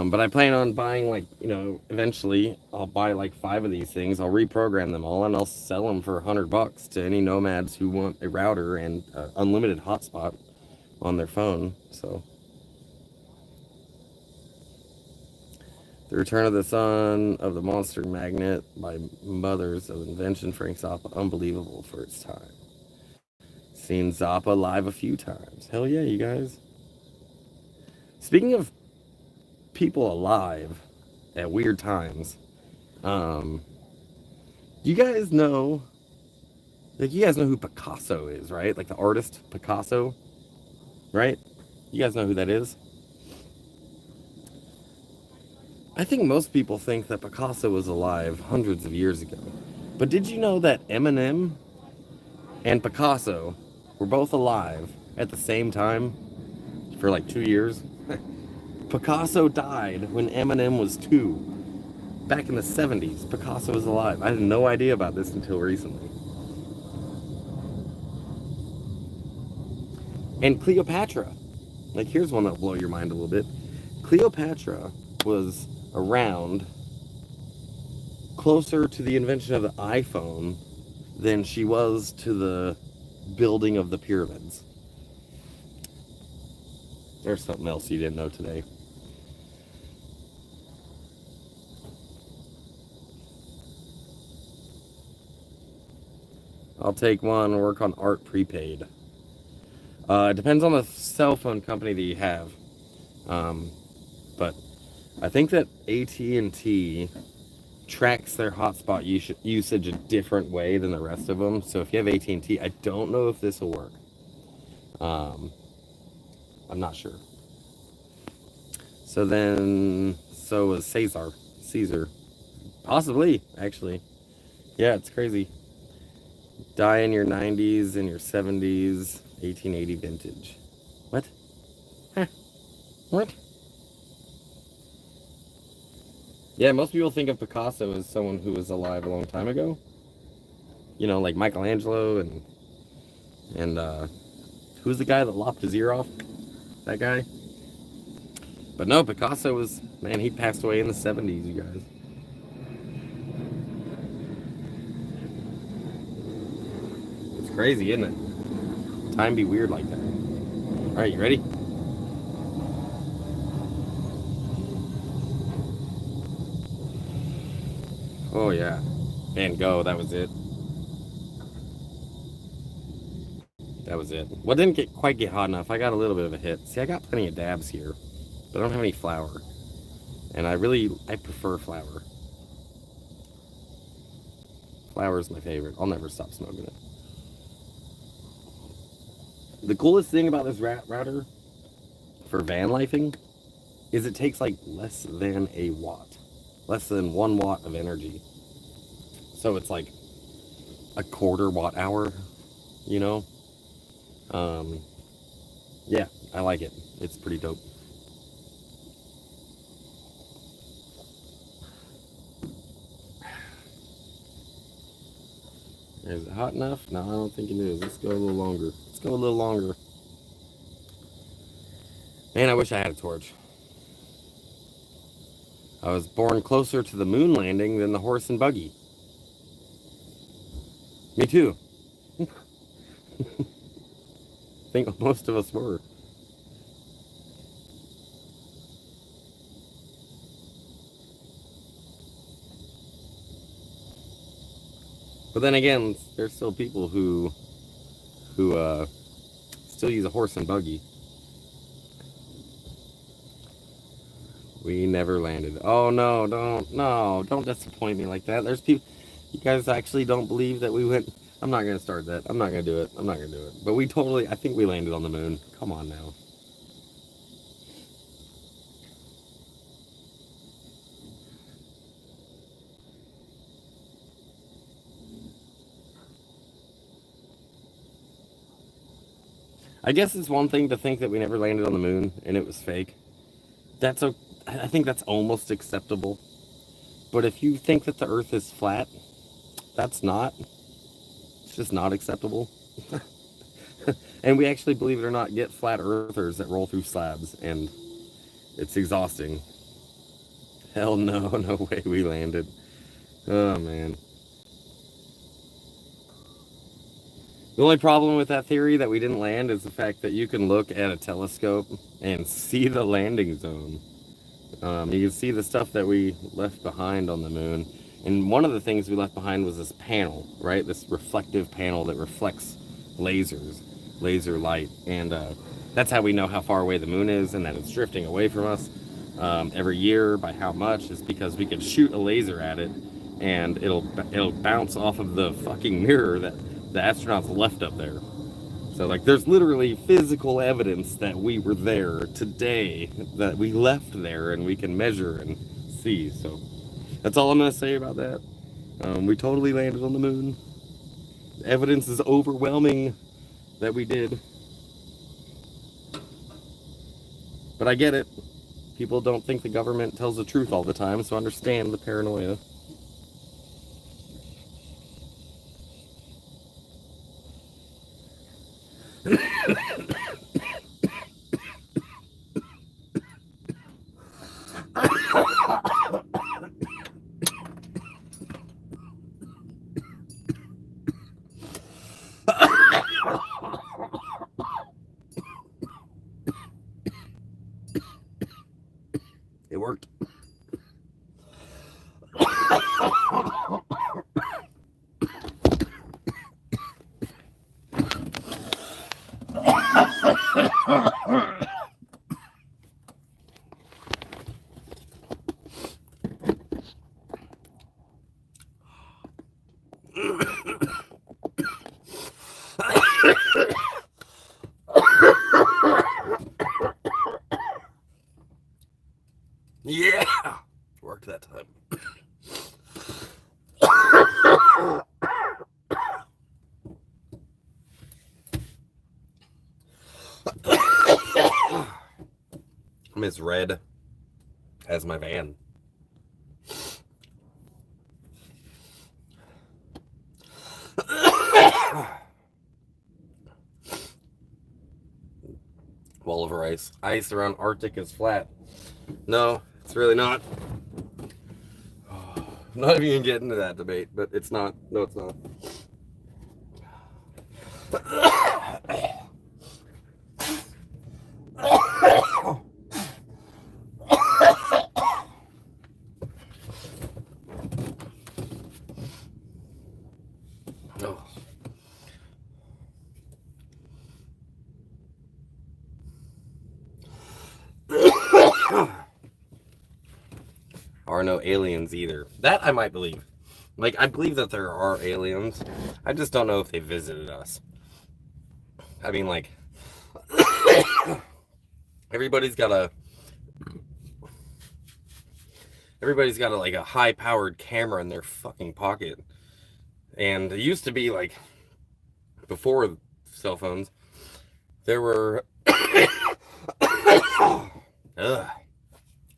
But I plan on buying, eventually I'll buy like 5 of these things. I'll reprogram them all and I'll sell them for $100 to any nomads who want a router and unlimited hotspot on their phone. So, The Return of the Son of the Monster Magnet by Mothers of Invention, Frank Zappa. Unbelievable for its time. Seen Zappa live a few times. Hell yeah, you guys. Speaking of people alive at weird times. You guys know, like, you guys know who Picasso is, right? Like the artist Picasso, right? You guys know who that is? I think most people think that Picasso was alive hundreds of years ago. But did you know that Eminem and Picasso were both alive at the same time for like 2 years? Picasso died when Eminem was 2. Back in the 70s, Picasso was alive. I had no idea about this until recently. And Cleopatra. Like, here's one that'll blow your mind a little bit. Cleopatra was around closer to the invention of the iPhone than she was to the building of the pyramids. There's something else you didn't know today. I'll take one, work on art prepaid. It depends on the cell phone company that you have. But I think that AT&T tracks their hotspot usage a different way than the rest of them. So if you have AT&T, I don't know if this will work. I'm not sure. So was Caesar. Possibly, actually. Yeah, it's crazy. Die in your 90s and your 70s, 1880 vintage. What? Huh. What? Yeah, most people think of Picasso as someone who was alive a long time ago. You know, like Michelangelo and who's the guy that lopped his ear off? That guy? But no, Picasso was, man, he passed away in the 70s, you guys. It's crazy, isn't it? Time be weird like that. All right, you ready? Oh yeah, and go. That was it. That was it. Well, it didn't quite get hot enough. I got a little bit of a hit. See, I got plenty of dabs here, but I don't have any flour, and I prefer flour. Flour is my favorite. I'll never stop smoking it. The coolest thing about this router for van lifing is it takes like less than a watt, less than 1 watt of energy. So it's like a quarter watt hour, you know? Yeah, I like it. It's pretty dope. Is it hot enough? No, I don't think it is. Let's go a little longer. Let's go a little longer. Man, I wish I had a torch. I was born closer to the moon landing than the horse and buggy. Me too. I think most of us were. But then again, there's still people who still use a horse and buggy. We never landed. Oh no, don't disappoint me like that. There's people, you guys actually don't believe that we went. I'm not gonna start that. I'm not gonna do it. But I think we landed on the moon. Come on now. I guess it's one thing to think that we never landed on the moon and it was fake. I think that's almost acceptable. But if you think that the Earth is flat, that's not. It's just not acceptable. And we actually, believe it or not, get flat earthers that roll through slabs, and it's exhausting. Hell no, no way we landed. Oh man. The only problem with that theory that we didn't land is the fact that you can look at a telescope and see the landing zone. You can see the stuff that we left behind on the moon. And one of the things we left behind was this panel, right? This reflective panel that reflects laser light. And that's how we know how far away the moon is and that it's drifting away from us. every year. By how much? Is because we could shoot a laser at it, and it'll bounce off of the fucking mirror that the astronauts left up there. So like, there's literally physical evidence that we were there today, that we left there, and we can measure and see. So that's all I'm gonna say about that. We totally landed on the moon. Evidence is overwhelming that we did. But I get it. People don't think the government tells the truth all the time, so understand the paranoia. It worked. Yeah! Worked that time. I'm as red as my van. Wall over ice. Ice around Arctic is flat. No, it's really not. I'm not even gonna get into that debate, but it's not. No, it's not. Are no aliens either. That I might believe. Like, I believe that there are aliens. I just don't know if they visited us. I mean, like, everybody's got a like a high-powered camera in their fucking pocket. And it used to be like, before cell phones, there were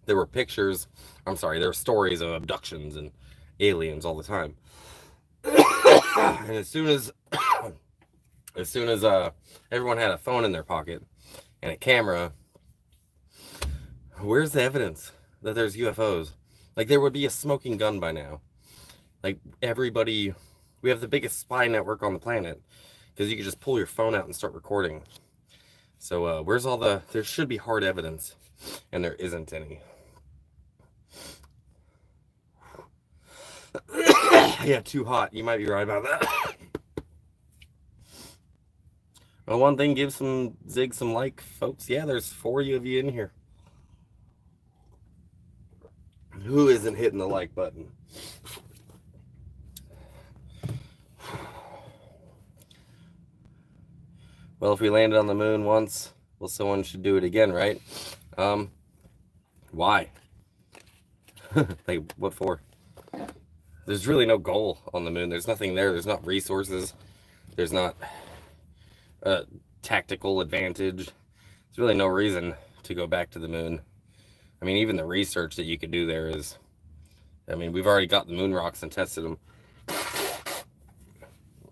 there were pictures. I'm sorry, there were stories of abductions and aliens all the time. And as soon as everyone had a phone in their pocket and a camera, where's the evidence that there's UFOs? Like, there would be a smoking gun by now. Like, everybody, we have the biggest spy network on the planet, because you could just pull your phone out and start recording. So where's all the, there should be hard evidence, and there isn't any. Yeah, too hot. You might be right about that. Well, one thing, give some zig some like, folks. Yeah, there's 40 of you in here. Who isn't hitting the like button? Well, if we landed on the moon once, well, someone should do it again, right? Why? Like, what for? There's really no goal on the moon. There's nothing there. There's not resources. There's not a tactical advantage. There's really no reason to go back to the moon. I mean, even the research that you could do there is, I mean, we've already got the moon rocks and tested them.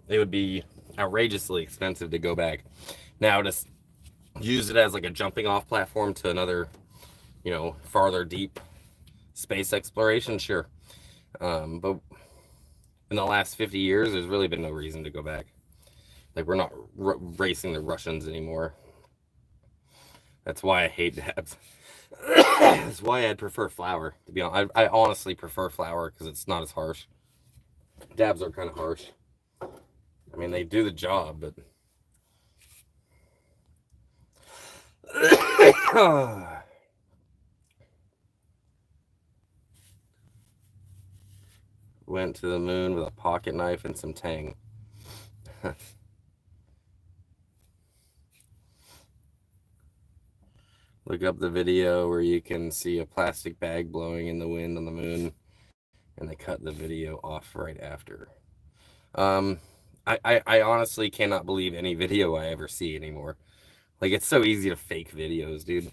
It would be outrageously expensive to go back. Now, to use it as like a jumping off platform to another, you know, farther deep space exploration, sure. But in the last 50 years, there's really been no reason to go back. Like, we're not racing the Russians anymore. That's why I hate dabs. That's why I'd prefer flour, to be honest. I honestly prefer flour because it's not as harsh. Dabs are kind of harsh. I mean, they do the job, but... went to the moon with a pocket knife and some tang. Look up the video where you can see a plastic bag blowing in the wind on the moon, and they cut the video off right after. I honestly cannot believe any video I ever see anymore. Like, it's so easy to fake videos, dude.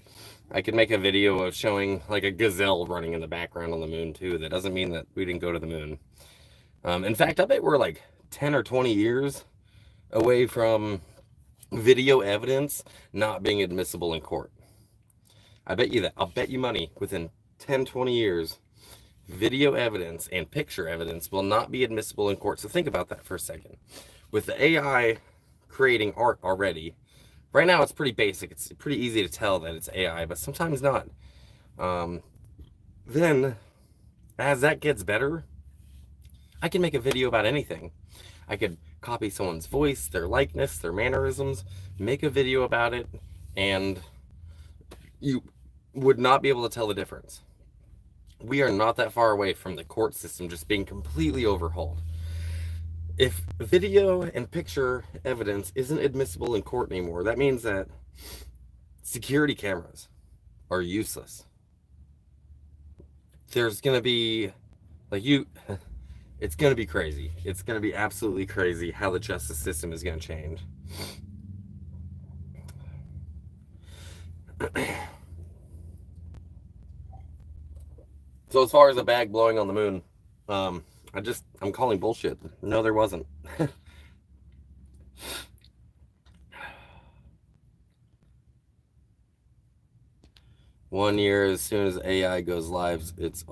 I could make a video of showing like a gazelle running in the background on the moon too. That doesn't mean that we didn't go to the moon. In fact, I bet we're like 10 or 20 years away from video evidence not being admissible in court. I bet you that. I'll bet you money within 10, 20 years, video evidence and picture evidence will not be admissible in court. So think about that for a second. With the AI creating art already, right now it's pretty basic. It's pretty easy to tell that it's AI, but sometimes not. Then, as that gets better, I can make a video about anything. I could copy someone's voice, their likeness, their mannerisms, make a video about it, and you would not be able to tell the difference. We are not that far away from the court system just being completely overhauled. If video and picture evidence isn't admissible in court anymore, that means that security cameras are useless. There's going to be, it's going to be crazy. It's going to be absolutely crazy how the justice system is going to change. So as far as a bag blowing on the moon, I'm calling bullshit. No, there wasn't. One year, as soon as AI goes live, it's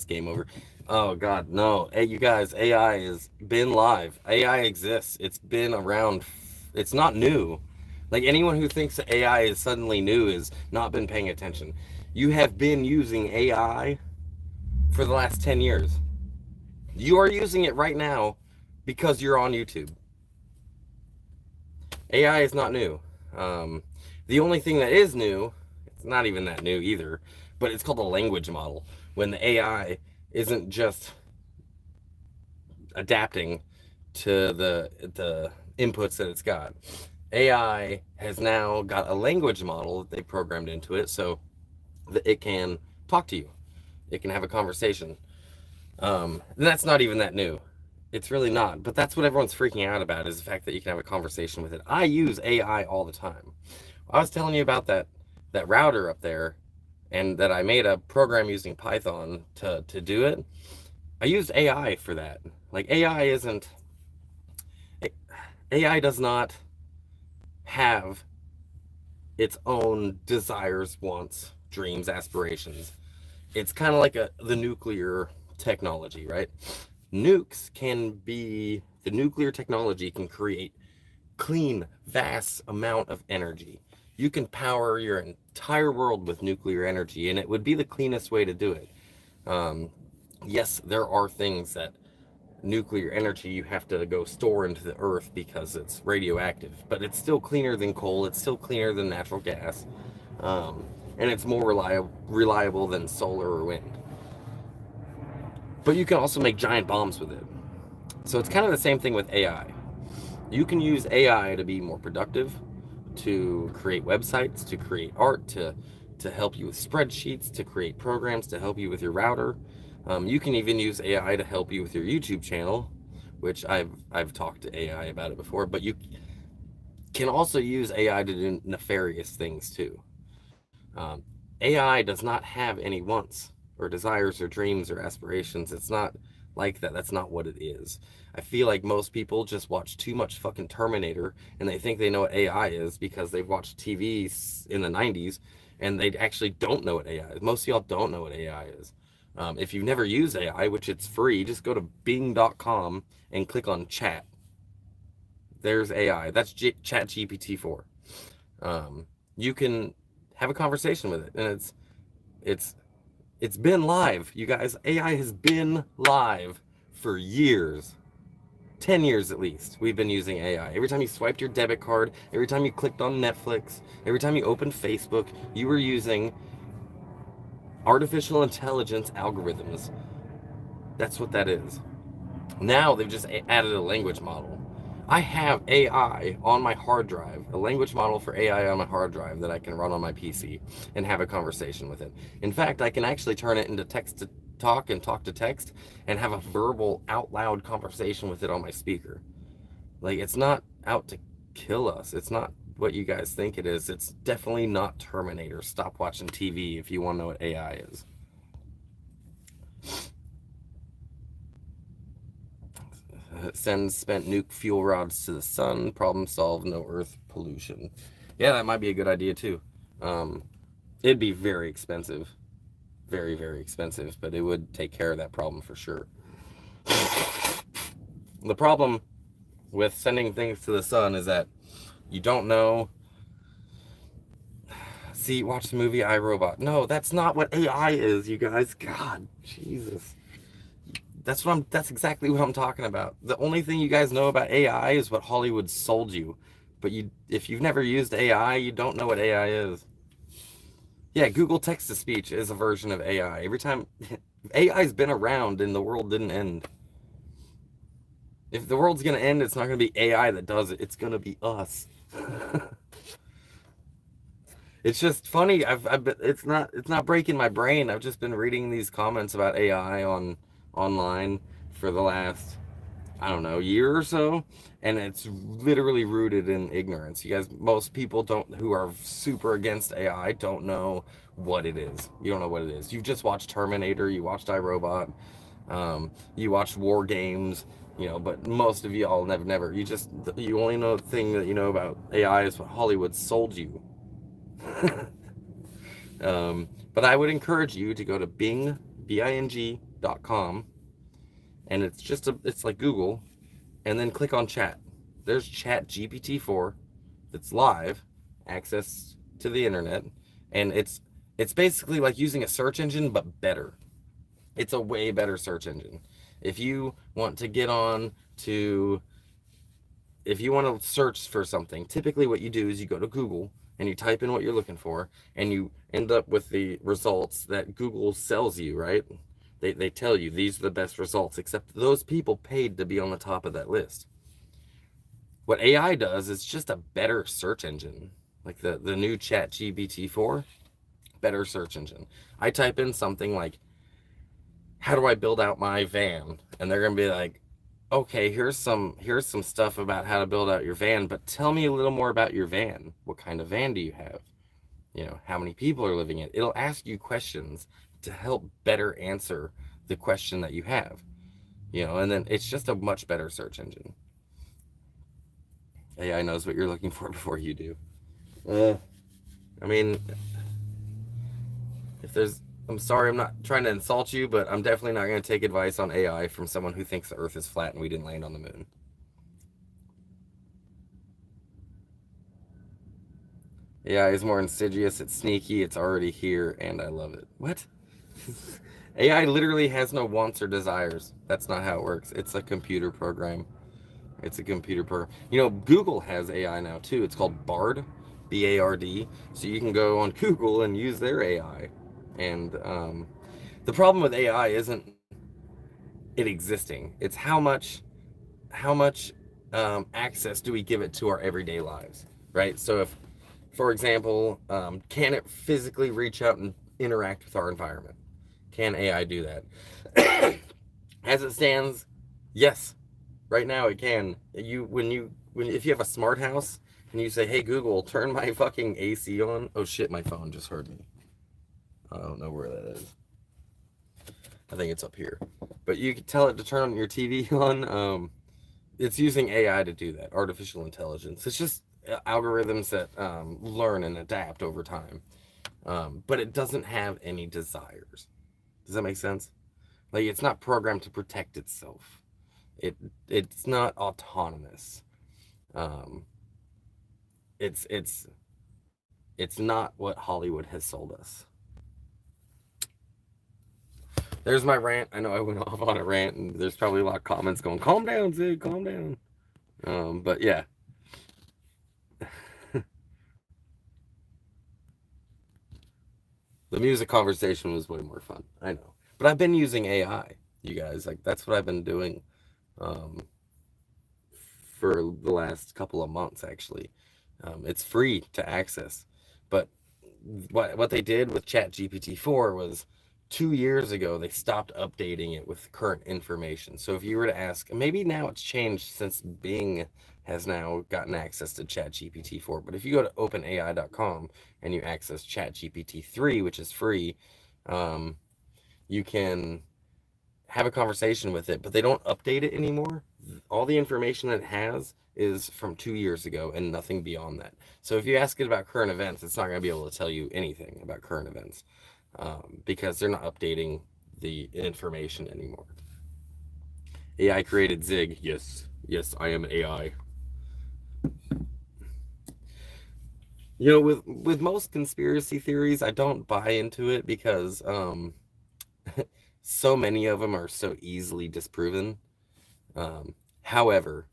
game over. Oh God, no. Hey, you guys, AI has been live. AI exists. It's been around. It's not new. Like, anyone who thinks that AI is suddenly new has not been paying attention. You have been using AI for the last 10 years. You are using it right now because you're on YouTube. AI is not new. The only thing that is new, it's not even that new either, but it's called a language model. When the AI isn't just adapting to the inputs that it's got. AI has now got a language model that they programmed into it so that it can talk to you. It can have a conversation. And that's not even that new. It's really not. But that's what everyone's freaking out about, is the fact that you can have a conversation with it. I use AI all the time. I was telling you about that router up there, and that I made a program using Python to do it. I used AI for that. Like, AI does not have its own desires, wants, dreams, aspirations. It's kind of like the nuclear technology, right? The nuclear technology can create clean, vast amount of energy. You can power your entire world with nuclear energy, and it would be the cleanest way to do it. Yes, there are things that nuclear energy you have to go store into the earth because it's radioactive, but it's still cleaner than coal. It's still cleaner than natural gas, and it's more reliable than solar or wind. But you can also make giant bombs with it. So it's kind of the same thing with AI. You can use AI to be more productive, to create websites, to create art, to help you with spreadsheets, to create programs, to help you with your router. You can even use AI to help you with your YouTube channel, which I've talked to AI about it before, but you can also use AI to do nefarious things too. AI does not have any wants or desires or dreams or aspirations. It's not like that. That's not what it is. I feel like most people just watch too much fucking Terminator, and they think they know what AI is because they've watched TV in the 90s, and they actually don't know what AI is. Most of y'all don't know what AI is. If you've never used AI, which it's free, just go to bing.com and click on chat. There's AI. That's Chat GPT 4. You can have a conversation with it, and it's been live, you guys. AI has been live for years. 10 years at least, we've been using AI. Every time you swiped your debit card, every time you clicked on Netflix, every time you opened Facebook, you were using artificial intelligence algorithms. That's what that is. Now they've just added a language model. I have AI on my hard drive, a language model for AI on my hard drive that I can run on my PC and have a conversation with it. In fact, I can actually turn it into text to talk and talk to text and have a verbal, out loud conversation with it on my speaker. Like, it's not out to kill us. It's not what you guys think it is. It's definitely not Terminator. Stop watching TV if you want to know what AI is. Send spent nuke fuel rods to the sun. Problem solved. No Earth pollution. Yeah, that might be a good idea too. Um, it'd be very expensive, very very expensive, but it would take care of that problem for sure. The problem with sending things to the sun is that you don't know. See, watch the movie I, Robot. No, that's not what AI is, you guys. God, Jesus. That's exactly what I'm talking about. The only thing you guys know about AI is what Hollywood sold you. But if you've never used AI, you don't know what AI is. Yeah, Google text to speech is a version of AI. Every time AI's been around and the world didn't end. If the world's gonna end, it's not gonna be AI that does it. It's gonna be us. It's just funny. I've been, it's not breaking my brain. I've just been reading these comments about AI on online for the last, I don't know, year or so, and it's literally rooted in ignorance. You guys, most people don't who are super against AI don't know what it is. You don't know what it is. You've just watched Terminator, you watched iRobot, you watched War Games, but most of y'all never. You only know the thing that you know about AI is what Hollywood sold you. But I would encourage you to go to bing.com, and it's like Google, and then click on chat. There's Chat GPT-4 that's live, access to the internet, and it's basically like using a search engine but better. It's a way better search engine. If you want to get on to if you want to search for something, typically what you do is you go to Google and you type in what you're looking for, and you end up with the results that Google sells you, right? They tell you these are the best results, except those people paid to be on the top of that list. What AI does is just a better search engine, like the new Chat GPT-4, better search engine. I type in something like, how do I build out my van? And they're gonna be like, okay, here's some stuff about how to build out your van, but tell me a little more about your van. What kind of van do you have? How many people are living in it? It'll ask you questions to help better answer the question that you have. And then it's just a much better search engine. AI knows what you're looking for before you do. I mean, if there's I'm sorry, I'm not trying to insult you, but I'm definitely not going to take advice on AI from someone who thinks the Earth is flat and we didn't land on the moon. AI is more insidious, it's sneaky, it's already here, and I love it. What? AI literally has no wants or desires. That's not how it works. It's a computer program. It's a computer program. Google has AI now too. It's called Bard, BARD. So you can go on Google and use their AI. And the problem with AI isn't it existing. It's how much access do we give it to our everyday lives, right? So if, for example, can it physically reach out and interact with our environment? Can AI do that? As it stands, yes. Right now it can. If you have a smart house and you say, "Hey Google, turn my fucking AC on." Oh shit, my phone just heard me. I don't know where that is. I think it's up here. But you can tell it to turn on your TV on. It's using AI to do that, artificial intelligence. It's just algorithms that learn and adapt over time. But it doesn't have any desires. Does that make sense? Like, it's not programmed to protect itself. It's not autonomous. Um, it's not what Hollywood has sold us. There's my rant. I know I went off on a rant, and there's probably a lot of comments going, "Calm down, Zig, calm down." But yeah, the music conversation was way more fun. I know, but I've been using AI. You guys, like, that's what I've been doing um, for the last couple of months, actually. It's free to access. But what they did with ChatGPT 4 was 2 years ago, they stopped updating it with current information. So if you were to ask, maybe now it's changed since Bing has now gotten access to ChatGPT 4. But if you go to openai.com and you access ChatGPT 3, which is free, um, you can have a conversation with it, but they don't update it anymore. All the information it has is from 2 years ago and nothing beyond that. So if you ask it about current events, it's not going to be able to tell you anything about current events, because they're not updating the information anymore. AI created Zig. Yes, yes, I am AI. With most conspiracy theories, I don't buy into it because so many of them are so easily disproven. However,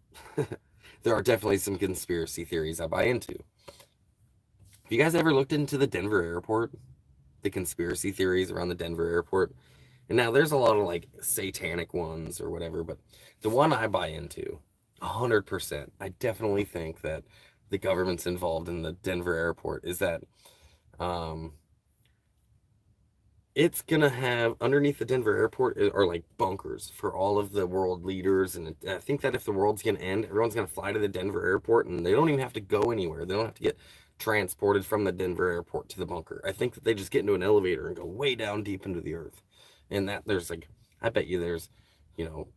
there are definitely some conspiracy theories I buy into. Have you guys ever looked into the Denver airport? The conspiracy theories around the Denver airport? And now there's a lot of like satanic ones or whatever, but the one I buy into, 100%, I definitely think that the government's involved in the Denver airport is that um, it's gonna have underneath the Denver airport are like bunkers for all of the world leaders, and I think that if the world's gonna end, everyone's gonna fly to the Denver airport, and they don't even have to go anywhere. They don't have to get transported from the Denver airport to the bunker. I think that they just get into an elevator and go way down deep into the earth, and that there's like, I bet you there's, you know,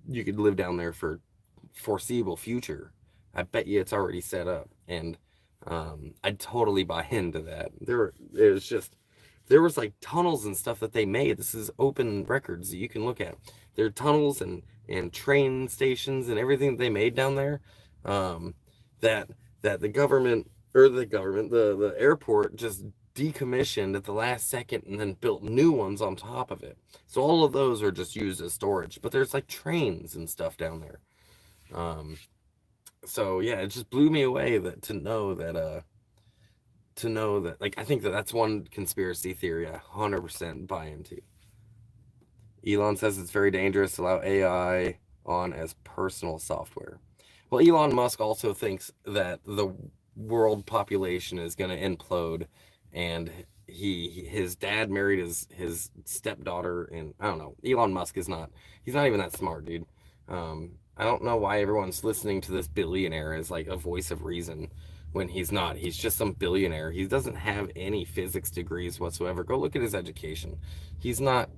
you could live down there for foreseeable future. I bet you it's already set up, and I'd totally buy into that. It was just there was like tunnels and stuff that they made. This is open records that you can look at. There are tunnels and train stations and everything that they made down there. Um, that that the airport just decommissioned at the last second and then built new ones on top of it. So all of those are just used as storage. But there's like trains and stuff down there. Um, so yeah, it just blew me away that like I think that that's one conspiracy theory I 100% buy into. Elon says it's very dangerous to allow AI on as personal software. Well, Elon Musk also thinks that the world population is going to implode, and his dad married his stepdaughter, and I don't know. Elon Musk is not he's not even that smart, dude. I don't know why everyone's listening to this billionaire as like a voice of reason when he's not. He's just some billionaire. He doesn't have any physics degrees whatsoever. Go look at his education. He's not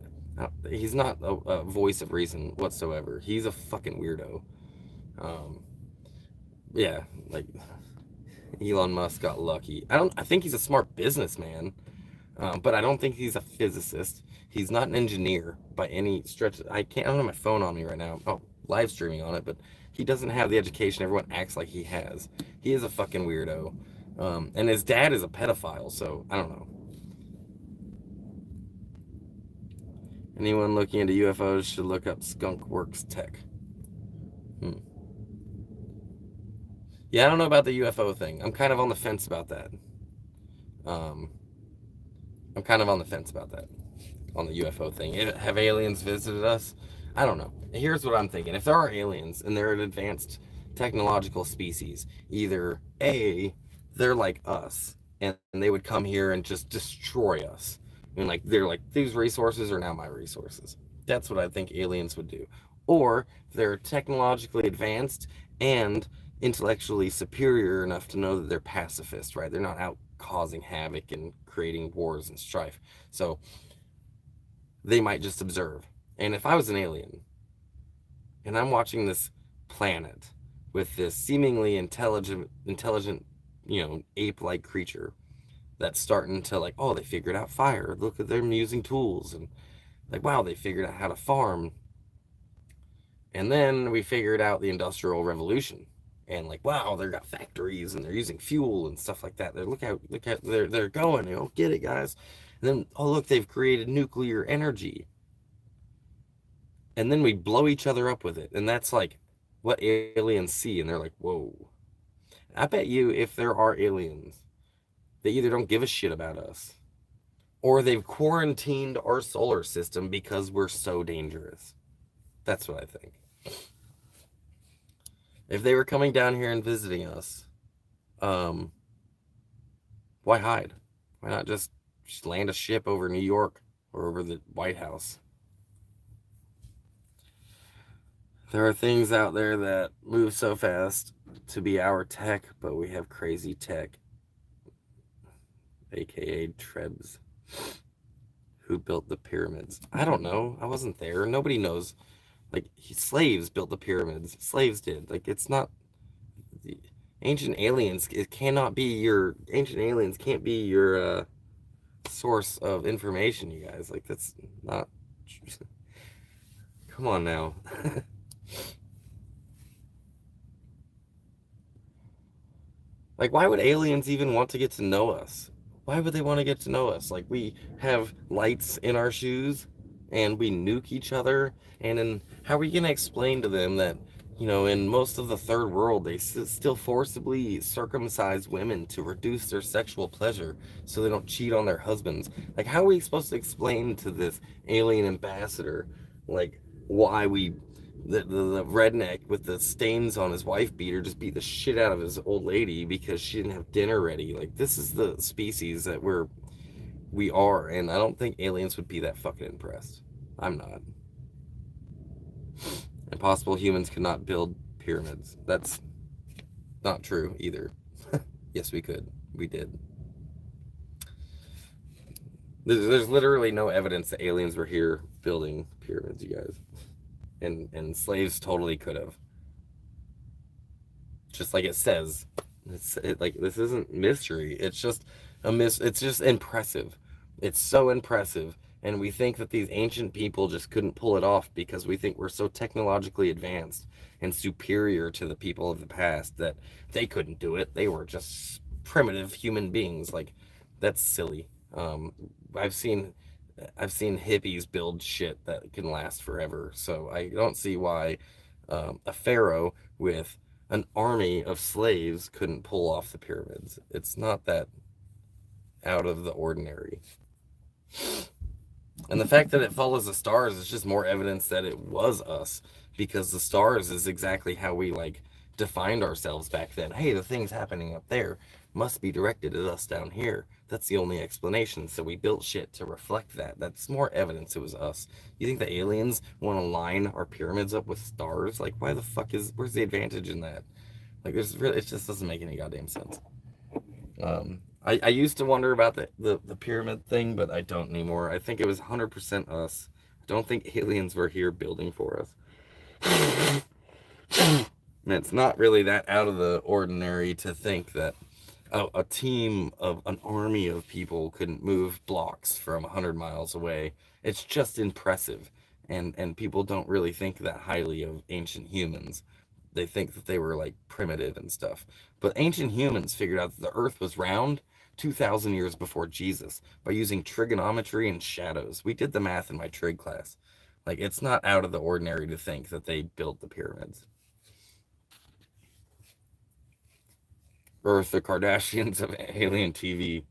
he's not a voice of reason whatsoever. He's a fucking weirdo. Um, yeah, like Elon Musk got lucky. I think he's a smart businessman, but I don't think he's a physicist. He's not an engineer by any stretch. I don't have my phone on me right now. Oh, live streaming on it, but he doesn't have the education everyone acts like he has. He is a fucking weirdo. And his dad is a pedophile, so I don't know. Anyone looking into UFOs should look up Skunk Works Tech. Hmm. Yeah, I don't know about the UFO thing. I'm kind of on the fence about that. Um, I'm kind of on the fence about that. On the UFO thing. Have aliens visited us? I don't know. Here's what I'm thinking. If there are aliens and they're an advanced technological species, either A, they're like us and they would come here and just destroy us. And like they're like, these resources are now my resources. That's what I think aliens would do. Or they're technologically advanced and intellectually superior enough to know that they're pacifist, right? They're not out causing havoc and creating wars and strife. So they might just observe. And if I was an alien and I'm watching this planet with this seemingly intelligent, ape-like creature that's starting to like, oh, they figured out fire. Look at them using tools, and like, wow, they figured out how to farm. And then we figured out the Industrial Revolution. And like, wow, they've got factories and they're using fuel and stuff like that. Look at they're going, get it, guys. And then, oh look, they've created nuclear energy, and then we blow each other up with it. And that's like what aliens see. And they're like, whoa. I bet you if there are aliens, they either don't give a shit about us or they've quarantined our solar system because we're so dangerous. That's what I think. If they were coming down here and visiting us, um, why hide? Why not just land a ship over New York or over the White House? There are things out there that move so fast to be our tech, but we have crazy tech, aka Trebs. Who built the pyramids? I don't know. I wasn't there. Nobody knows. Like, slaves built the pyramids. Slaves did. Like, it's not the ancient aliens. It cannot be your ancient aliens. Can't be your source of information, you guys. Like, that's not. Come on now. Like, why would aliens even want to get to know us? Why would they want to get to know us? Like, we have lights in our shoes and we nuke each other. And then, how are we going to explain to them that, in most of the third world, they still forcibly circumcise women to reduce their sexual pleasure so they don't cheat on their husbands? Like, how are we supposed to explain to this alien ambassador, like, why we the redneck with the stains on his wife beater just beat the shit out of his old lady because she didn't have dinner ready? Like, this is the species that we are, and I don't think aliens would be that fucking impressed. I'm not. Impossible humans cannot build pyramids. That's not true either. Yes, we could. We did. There's literally no evidence that aliens were here building pyramids, you guys. And slaves totally could have. Just like it says. Like, this isn't mystery. It's just it's just impressive. It's so impressive. And we think that these ancient people just couldn't pull it off because we think we're so technologically advanced and superior to the people of the past that they couldn't do it. They were just primitive human beings. Like, that's silly. I've seen hippies build shit that can last forever. So I don't see why a pharaoh with an army of slaves couldn't pull off the pyramids. It's not that out of the ordinary. And the fact that it follows the stars is just more evidence that it was us, because the stars is exactly how we defined ourselves back then. Hey, the things happening up there must be directed at us down here. That's the only explanation. So we built shit to reflect that. That's more evidence it was us. You think the aliens want to line our pyramids up with stars? Like, why the fuck where's the advantage in that? Like, it just doesn't make any goddamn sense. I used to wonder about the pyramid thing, but I don't anymore. I think it was 100% us. I don't think aliens were here building for us. And it's not really that out of the ordinary to think that a team of an army of people couldn't move blocks from 100 miles away. It's just impressive. And people don't really think that highly of ancient humans. They think that they were primitive and stuff. But ancient humans figured out that the earth was round 2,000 years before Jesus by using trigonometry and shadows. We did the math in my trig class. Like, it's not out of the ordinary to think that they built the pyramids. Earth, the Kardashians of alien TV.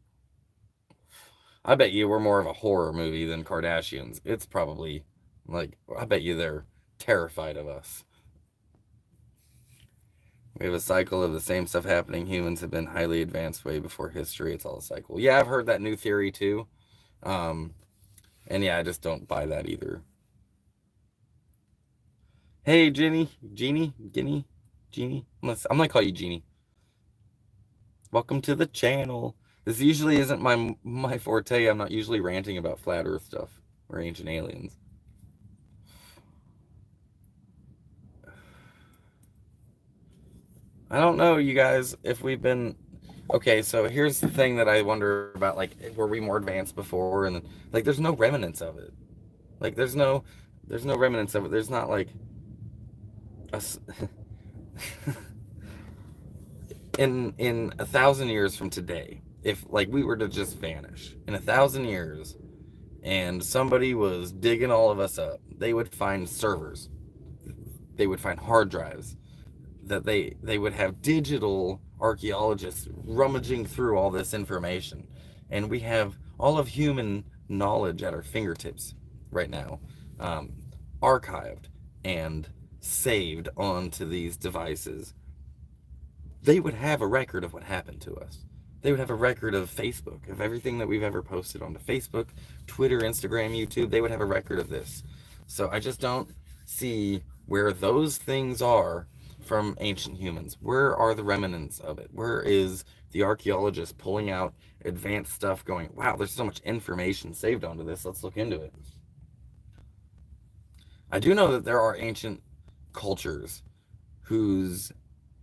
I bet you we're more of a horror movie than Kardashians. It's probably I bet you they're terrified of us. We have a cycle of the same stuff happening. Humans have been highly advanced way before history. It's all a cycle. Yeah, I've heard that new theory too. And yeah, I just don't buy that either. Hey, Jeannie. I'm gonna call you Jeannie. Welcome to the channel. This usually isn't my forte. I'm not usually ranting about flat earth stuff or ancient aliens. I don't know, you guys, if we've been... Okay, so here's the thing that I wonder about, were we more advanced before? And, there's no remnants of it. There's no remnants of it. There's not, a... in 1,000 years from today, if, we were to just vanish, in 1,000 years, and somebody was digging all of us up, they would find servers. They would find hard drives. That they would have digital archaeologists rummaging through all this information, and we have all of human knowledge at our fingertips right now, archived and saved onto these devices, they would have a record of what happened to us. They would have a record of Facebook, of everything that we've ever posted onto Facebook, Twitter, Instagram, YouTube. They would have a record of this. So I just don't see where those things are from ancient humans. Where are the remnants of it? Where is the archaeologist pulling out advanced stuff going, wow, there's so much information saved onto this. Let's look into it. I do know that there are ancient cultures whose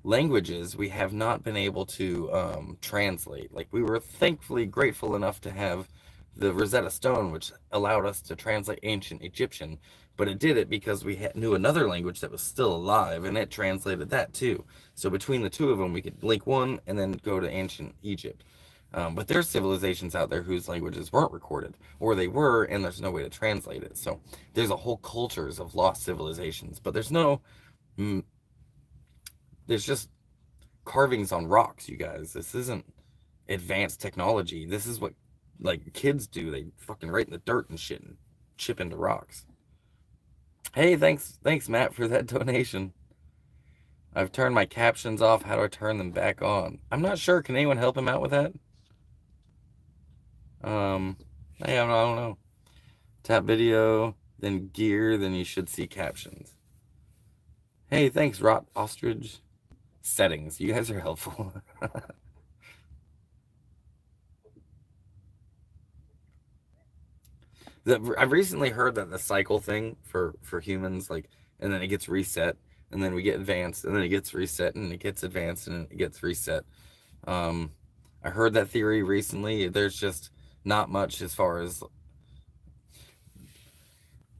languages we have not been able to translate. Like, we were thankfully grateful enough to have the Rosetta Stone, which allowed us to translate ancient Egyptian, but it did it because we knew another language that was still alive, and it translated that too. So between the two of them, we could link one and then go to ancient Egypt. But there's civilizations out there whose languages weren't recorded, or they were, and there's no way to translate it. So there's a whole cultures of lost civilizations, but there's no, there's just carvings on rocks, you guys. This isn't advanced technology. This is what like kids do. They fucking write in the dirt and shit and chip into rocks. Hey, thanks Matt for that donation. I've turned my captions off. How do I turn them back on? I'm not sure. Can anyone help him out with that? Um, I don't know. Tap video, then gear, then you should see captions. Hey, thanks, Rot Ostrich. Settings. You guys are helpful. I've recently heard that the cycle thing for humans, like, and then it gets reset, and then we get advanced, and then it gets reset, and it gets advanced, and it gets reset. Um, I heard that theory recently. There's just not much as far as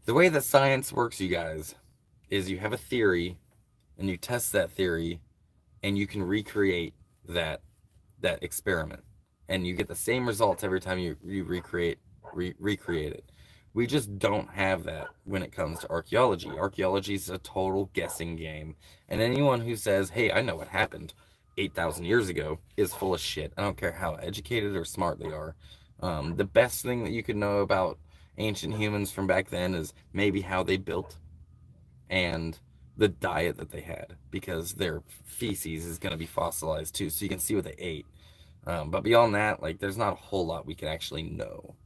the way that science works, you guys, is you have a theory, and you test that theory, and you can recreate that that experiment, and you get the same results every time you recreate it. We just don't have that when it comes to archaeology. Archaeology is a total guessing game, and anyone who says, "Hey, I know what happened 8,000 years ago," is full of shit. I don't care how educated or smart they are. The best thing that you could know about ancient humans from back then is maybe how they built and the diet that they had, because their feces is going to be fossilized too, so you can see what they ate. But beyond that, like, there's not a whole lot we can actually know.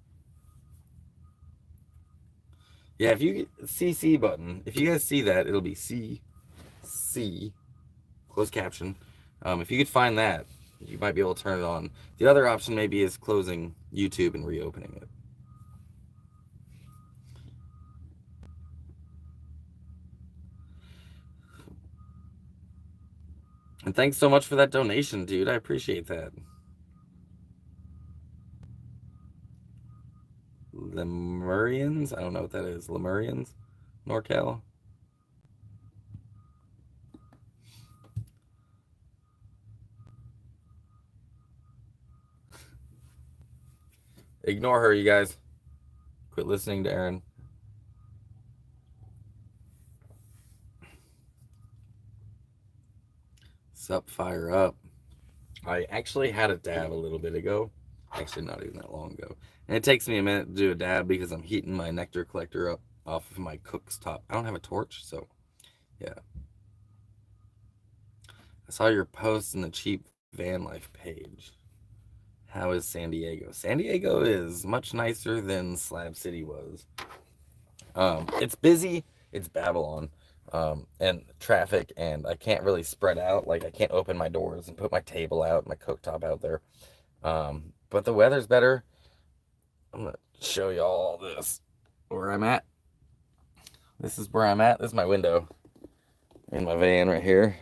Yeah, if you CC button, if you guys see that, it'll be C closed caption. If you could find that, you might be able to turn it on. The other option maybe is closing YouTube and reopening it. And thanks so much for that donation, dude. I appreciate that. Lemurians? I don't know what that is. Lemurians? NorCal? Ignore her, you guys. Quit listening to Aaron. Sup, fire up. I actually had a dab a little bit ago. Actually, not even that long ago. And it takes me a minute to do a dab because I'm heating my nectar collector up off of my cook's top. I don't have a torch, so yeah. I saw your post in the cheap van life page. How is San Diego? San Diego is much nicer than Slab City was. It's busy. It's Babylon. And traffic, and I can't really spread out. Like, I can't open my doors and put my table out, my cooktop out there. But the weather's better. I'm gonna show you all this where I'm at. This is where I'm at. This is my window in my van right here.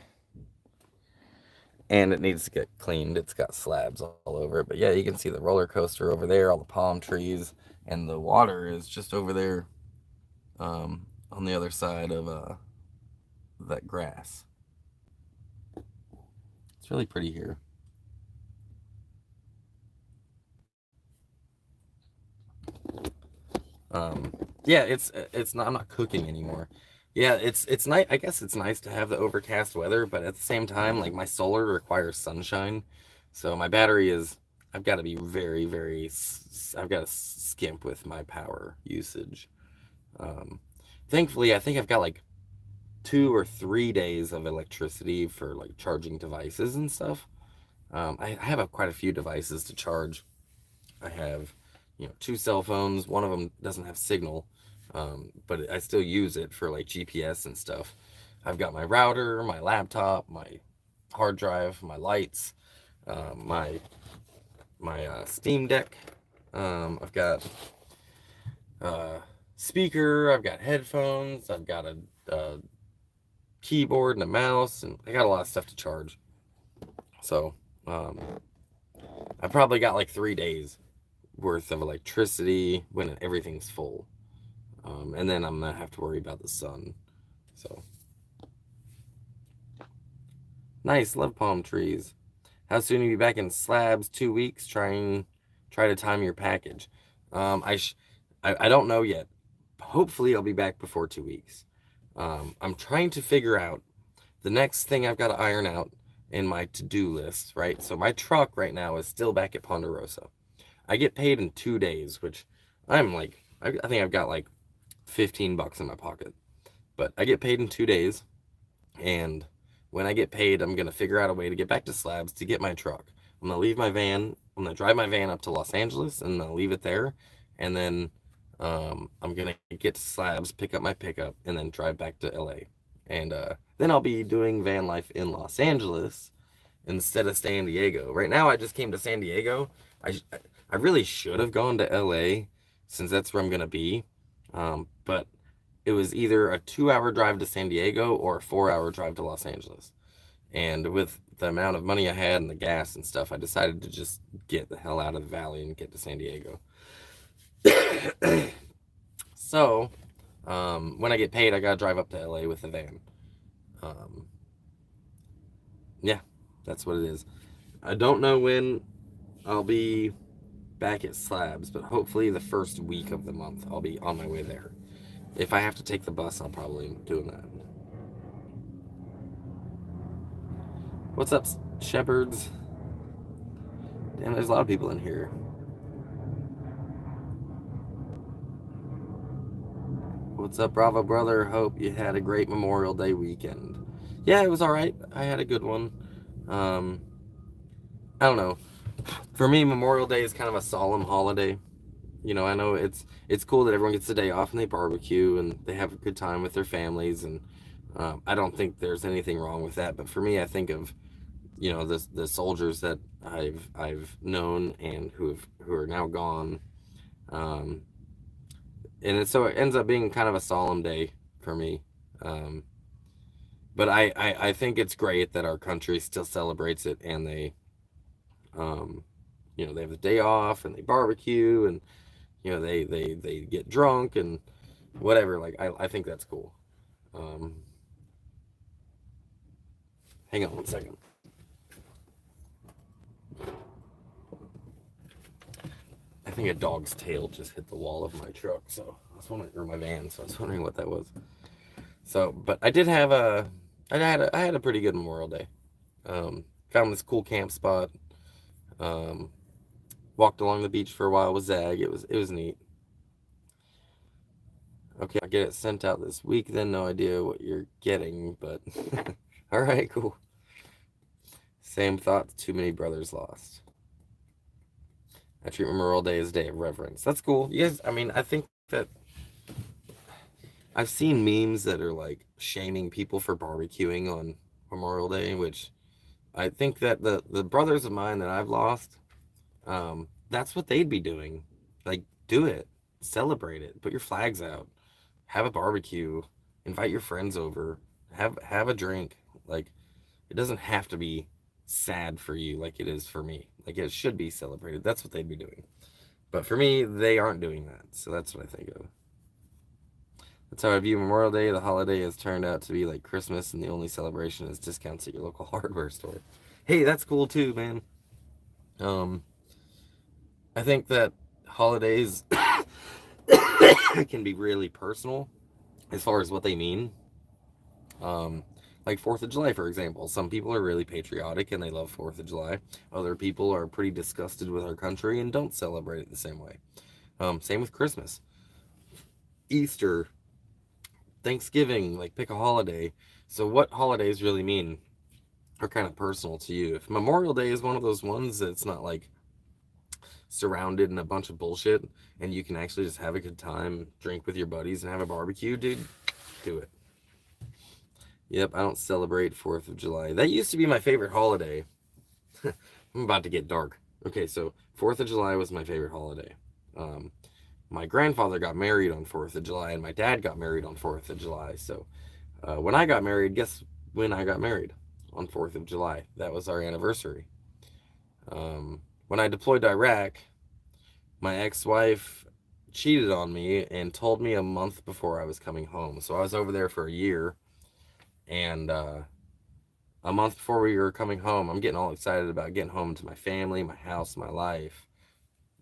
And it needs to get cleaned. It's got slabs all over it. But yeah, you can see the roller coaster over there, all the palm trees, and the water is just over there on the other side of that grass. It's really pretty here. Yeah, it's not. I'm not cooking anymore. Yeah, it's nice. I guess it's nice to have the overcast weather, but at the same time, like, my solar requires sunshine, so my battery is. I've got to be very. I've got to skimp with my power usage. Um, Thankfully, I think I've got like 2 or 3 days of electricity for like charging devices and stuff. I have quite a few devices to charge. I have, 2 cell phones. One of them doesn't have signal, but I still use it for like GPS and stuff. I've got my router, my laptop, my hard drive, my lights, my Steam Deck. I've got speaker. I've got headphones. I've got a keyboard and a mouse, and I got a lot of stuff to charge. So I probably got like 3 days worth of electricity when everything's full, and then I'm gonna have to worry about the sun. So nice, love palm trees. How soon will you be back in Slabs? 2 weeks. Try to time your package. I don't know yet. Hopefully I'll be back before 2 weeks. I'm trying to figure out the next thing I've got to iron out in my to-do list, right? So my truck right now is still back at Ponderosa. I get paid in 2 days, which I'm like, I think I've got like $15 in my pocket. But I get paid in 2 days, and when I get paid, I'm gonna figure out a way to get back to Slabs to get my truck. I'm gonna leave my van. I'm gonna drive my van up to Los Angeles and I'll leave it there, and then I'm gonna get to Slabs, pick up my pickup, and then drive back to LA. And then I'll be doing van life in Los Angeles instead of San Diego. Right now, I just came to San Diego. I really should have gone to LA since that's where I'm gonna be, but it was either a 2-hour drive to San Diego or a 4-hour drive to Los Angeles. And with the amount of money I had and the gas and stuff, I decided to just get the hell out of the valley and get to San Diego. So, when I get paid, I gotta drive up to LA with the van. Yeah, that's what it is. I don't know when I'll be back at Slabs, but hopefully the first week of the month I'll be on my way there. If I have to take the bus, I'll probably be doing that. What's up, shepherds? Damn, there's a lot of people in here. What's up, Bravo brother? Hope you had a great Memorial Day weekend. Yeah, it was all right. I had a good one. I don't know. For me, Memorial Day is kind of a solemn holiday. I know it's cool that everyone gets a day off and they barbecue and they have a good time with their families, and I don't think there's anything wrong with that. But for me, I think of the soldiers that I've known and who are now gone, and so it ends up being kind of a solemn day for me. But I think it's great that our country still celebrates it, and they have the day off and they barbecue, and they get drunk and whatever. Like I think that's cool. Hang on one second. I think a dog's tail just hit the wall of my truck, so I was wondering, or my van, so I was wondering what that was. So, but I had a pretty good Memorial Day. Found this cool camp spot. Walked along the beach for a while with Zag. It was neat. Okay, I'll get it sent out this week. Then no idea what you're getting, but all right, cool. Same thoughts. Too many brothers lost. I treat Memorial Day as a day of reverence. That's cool. Yes, I mean, I think that I've seen memes that are like shaming people for barbecuing on Memorial Day, which I think that the brothers of mine that I've lost, that's what they'd be doing. Like, do it, celebrate it, put your flags out, have a barbecue, invite your friends over, have a drink. Like, it doesn't have to be sad for you like it is for me. Like, it should be celebrated. That's what they'd be doing. But for me, they aren't doing that. So that's what I think of. That's how I view Memorial Day. The holiday has turned out to be like Christmas, and the only celebration is discounts at your local hardware store. Hey, that's cool too, man. I think that holidays can be really personal as far as what they mean. Like 4th of July, for example. Some people are really patriotic and they love 4th of July. Other people are pretty disgusted with our country and don't celebrate it the same way. Same with Christmas. Easter, Thanksgiving, like pick a holiday. So what holidays really mean are kind of personal to you. If Memorial Day is one of those ones that's not like surrounded in a bunch of bullshit and you can actually just have a good time, drink with your buddies and have a barbecue, dude, do it. Yep, I don't celebrate 4th of July. That used to be my favorite holiday. I'm about to get dark. Okay, so 4th of July was my favorite holiday. Um, my grandfather got married on 4th of July, and my dad got married on 4th of July. So when I got married, guess when I got married? On 4th of July. That was our anniversary. When I deployed to Iraq, my ex-wife cheated on me and told me a month before I was coming home. So I was over there for a year, and a month before we were coming home, I'm getting all excited about getting home to my family, my house, my life.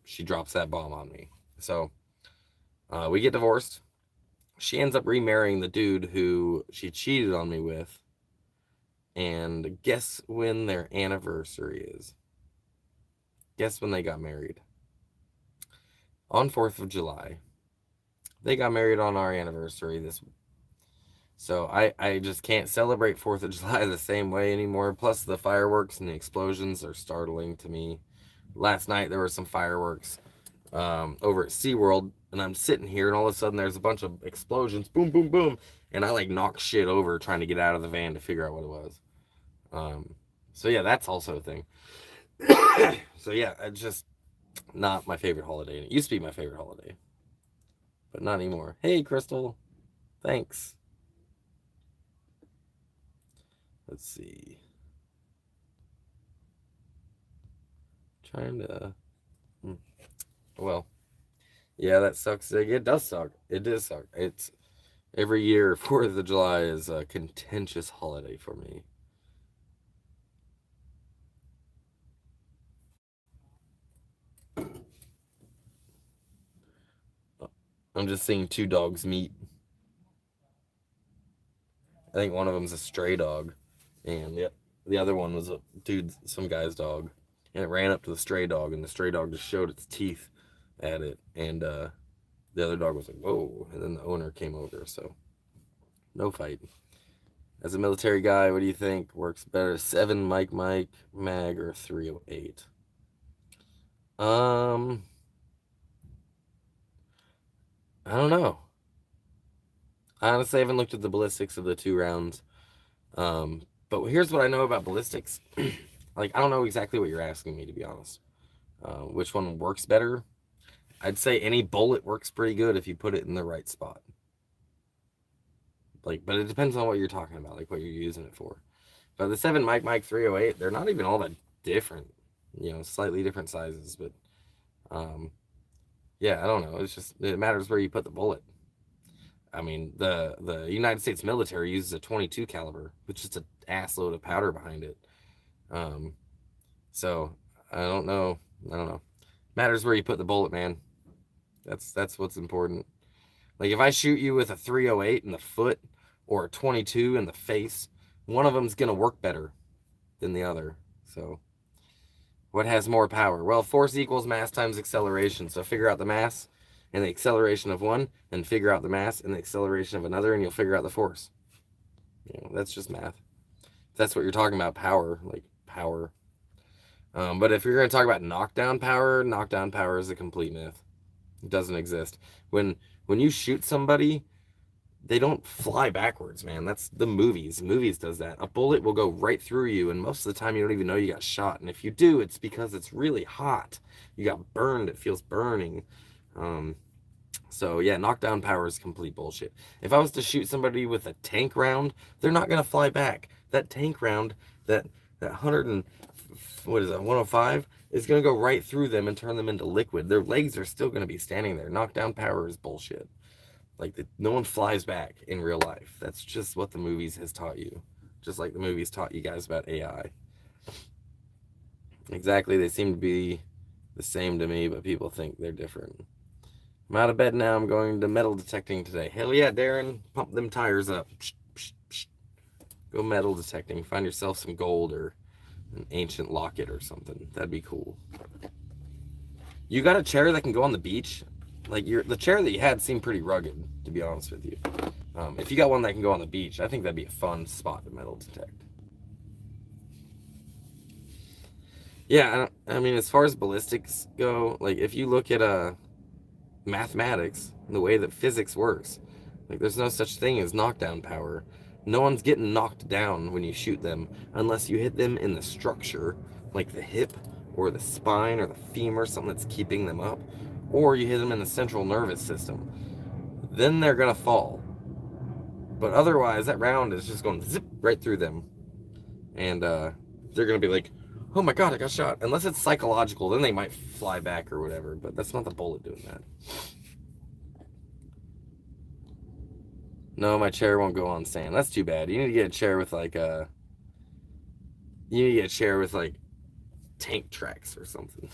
She drops that bomb on me. So we get divorced. She ends up remarrying the dude who she cheated on me with. And guess when their anniversary is? Guess when they got married? On 4th of July. They got married on our anniversary this. So I just can't celebrate 4th of July the same way anymore. Plus the fireworks and the explosions are startling to me. Last night there were some fireworks over at SeaWorld, and I'm sitting here and all of a sudden there's a bunch of explosions, boom, boom, boom, and I like knock shit over trying to get out of the van to figure out what it was. So yeah, that's also a thing. So yeah, it's just not my favorite holiday. And it used to be my favorite holiday, but not anymore. Hey, Crystal, thanks. Let's see. Trying to. Well, yeah, that sucks. It does suck. It does suck. It's every year. 4th of July is a contentious holiday for me. I'm just seeing two dogs meet. I think one of them's a stray dog, and the other one was a dude, some guy's dog, and it ran up to the stray dog, and the stray dog just showed its teeth at it, and the other dog was like, "Whoa!" And then the owner came over, so no fight. As a military guy, what do you think works better, 7 Mike mag or 308? I don't know. I honestly haven't looked at the ballistics of the 2 rounds. But here's what I know about ballistics. Like, I don't know exactly what you're asking me, to be honest. Which one works better? I'd say any bullet works pretty good if you put it in the right spot. Like, but it depends on what you're talking about, like what you're using it for. But the 7 Mike 308, they're not even all that different. Slightly different sizes, but yeah, I don't know. It's just, it matters where you put the bullet. I mean, the United States military uses a 22 caliber, which is an assload of powder behind it. So I don't know. Matters where you put the bullet, man. That's what's important. Like if I shoot you with a 308 in the foot or a 22 in the face, one of them's gonna work better than the other. So what has more power? Well, force equals mass times acceleration. So figure out the mass and the acceleration of one, and figure out the mass and the acceleration of another, and you'll figure out the force. That's just math. That's what you're talking about, power, like power. But if you're going to talk about knockdown power is a complete myth. It doesn't exist. When you shoot somebody, they don't fly backwards, man. That's the movies. Movies does that. A bullet will go right through you, and most of the time you don't even know you got shot. And if you do, it's because it's really hot. You got burned. It feels burning. So yeah, knockdown power is complete bullshit. If I was to shoot somebody with a tank round, they're not gonna fly back. That tank round, that 100 and what is that, 105, is gonna go right through them and turn them into liquid. Their legs are still gonna be standing there. Knockdown power is bullshit. Like no one flies back in real life. That's just what the movies has taught you. Just like the movies taught you guys about AI. Exactly, they seem to be the same to me, but people think they're different. I'm out of bed now. I'm going to metal detecting today. Hell yeah, Darren. Pump them tires up. Psh, psh, psh. Go metal detecting. Find yourself some gold or an ancient locket or something. That'd be cool. You got a chair that can go on the beach? Like the chair that you had seemed pretty rugged, to be honest with you. If you got one that can go on the beach, I think that'd be a fun spot to metal detect. Yeah, I mean, as far as ballistics go, like if you look at mathematics, the way that physics works, like there's no such thing as knockdown power. No one's getting knocked down when you shoot them unless you hit them in the structure, like the hip or the spine or the femur, something that's keeping them up, or you hit them in the central nervous system. Then they're gonna fall. But otherwise, that round is just going zip right through them, and they're gonna be like, "Oh my god, I got shot!" Unless it's psychological, then they might fly back or whatever. But that's not the bullet doing that. No, my chair won't go on sand. That's too bad. You need to get a chair with like you need to get a chair with like tank tracks or something.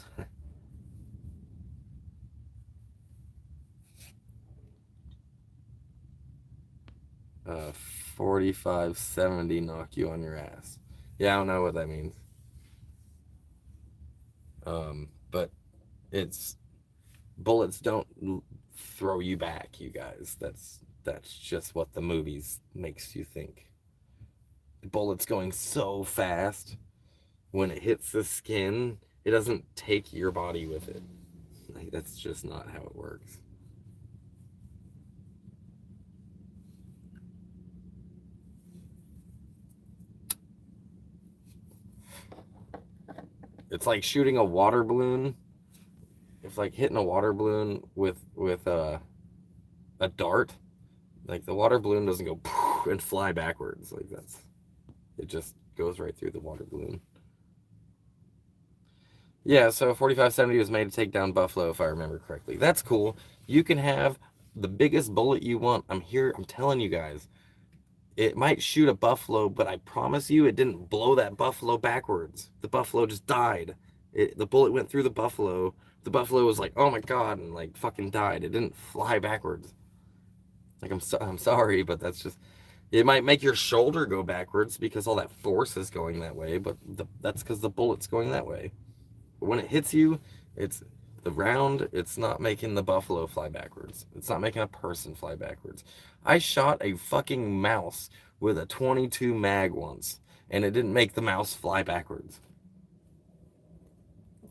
4570 knock you on your ass. Yeah, I don't know what that means. But it's bullets don't throw you back, you guys. That's just what the movies makes you think. The bullet's going so fast when it hits the skin, it doesn't take your body with it. Like that's just not how it works. It's like shooting a water balloon. It's like hitting a water balloon with a dart. Like the water balloon doesn't go and fly backwards. Like that's it just goes right through the water balloon. Yeah, so 4570 was made to take down buffalo, if I remember correctly. That's cool. You can have the biggest bullet you want. I'm here. I'm telling you guys. It might shoot a buffalo, but I promise you it didn't blow that buffalo backwards. The buffalo just died. The bullet went through the buffalo. The buffalo was like, "Oh my god," and like fucking died. It didn't fly backwards. Like I'm sorry, but that's just it might make your shoulder go backwards because all that force is going that way, but that's because the bullet's going that way. But when it hits you, it's the round, it's not making the buffalo fly backwards. It's not making a person fly backwards. I shot a fucking mouse with a 22 mag once, and it didn't make the mouse fly backwards.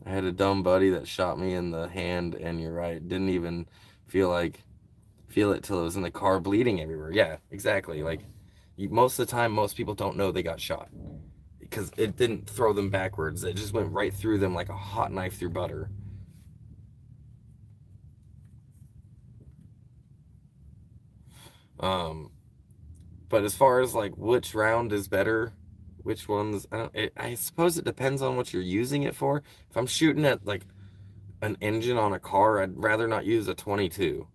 I had a dumb buddy that shot me in the hand, and you're right, didn't even feel it till it was in the car bleeding everywhere. Yeah, exactly. Like most of the time, most people don't know they got shot because it didn't throw them backwards. It just went right through them like a hot knife through butter. Um, but as far as like which round is better, which ones, I suppose it depends on what you're using it for. If I'm shooting at like an engine on a car, I'd rather not use a 22.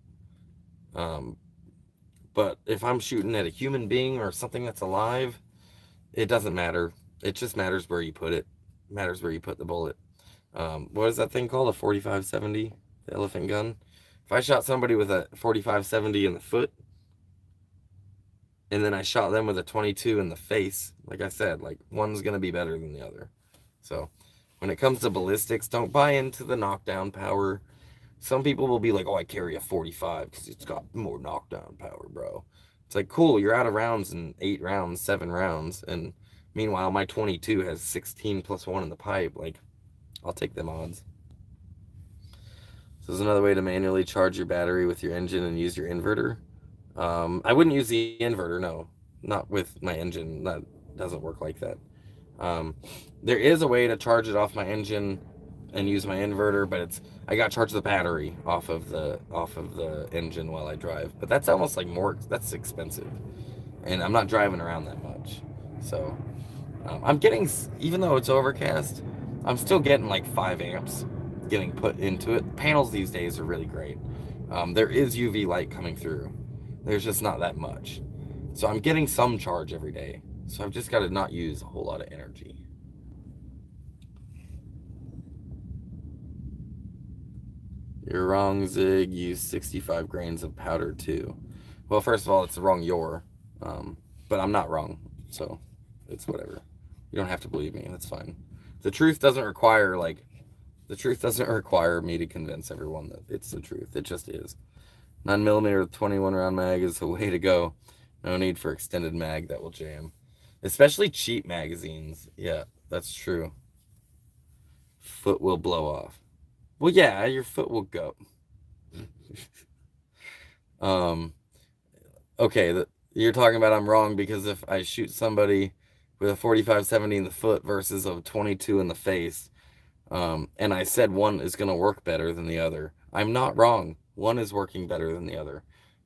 Um, but if I'm shooting at a human being or something that's alive, it doesn't matter. It just matters where you put it. It matters where you put the bullet. What is that thing called? A 4570, the elephant gun. If I shot somebody with a 4570 in the foot, and then I shot them with a 22 in the face, like I said, like one's gonna be better than the other. So when it comes to ballistics, don't buy into the knockdown power. Some people will be like, "Oh, I carry a 45 because it's got more knockdown power, bro." It's like, cool, you're out of rounds in 8 rounds, 7 rounds, and meanwhile my 22 has 16 plus one in the pipe. Like, I'll take them odds. So there's another way to manually charge your battery with your engine and use your inverter. I wouldn't use the inverter, no, not with my engine. That doesn't work like that. Um, there is a way to charge it off my engine and use my inverter, but I got to charge the battery off of the engine while I drive. But that's almost like that's expensive, and I'm not driving around that much. So I'm getting, even though it's overcast, I'm still getting like 5 amps getting put into it. Panels these days are really great. There is UV light coming through. There's just not that much. So I'm getting some charge every day. So I've just got to not use a whole lot of energy. You're wrong, Zig. Use 65 grains of powder too. Well, first of all, it's the wrong you're. But I'm not wrong. So it's whatever. You don't have to believe me. That's fine. The truth doesn't require me to convince everyone that it's the truth. It just is. 9mm 21 round mag is the way to go. No need for extended mag that will jam. Especially cheap magazines. Yeah, that's true. Foot will blow off. Well, yeah, your foot will go. um, okay, you're talking about I'm wrong because if I shoot somebody with a 45-70 in the foot versus a 22 in the face, and I said one is going to work better than the other, I'm not wrong. One is working better than the other.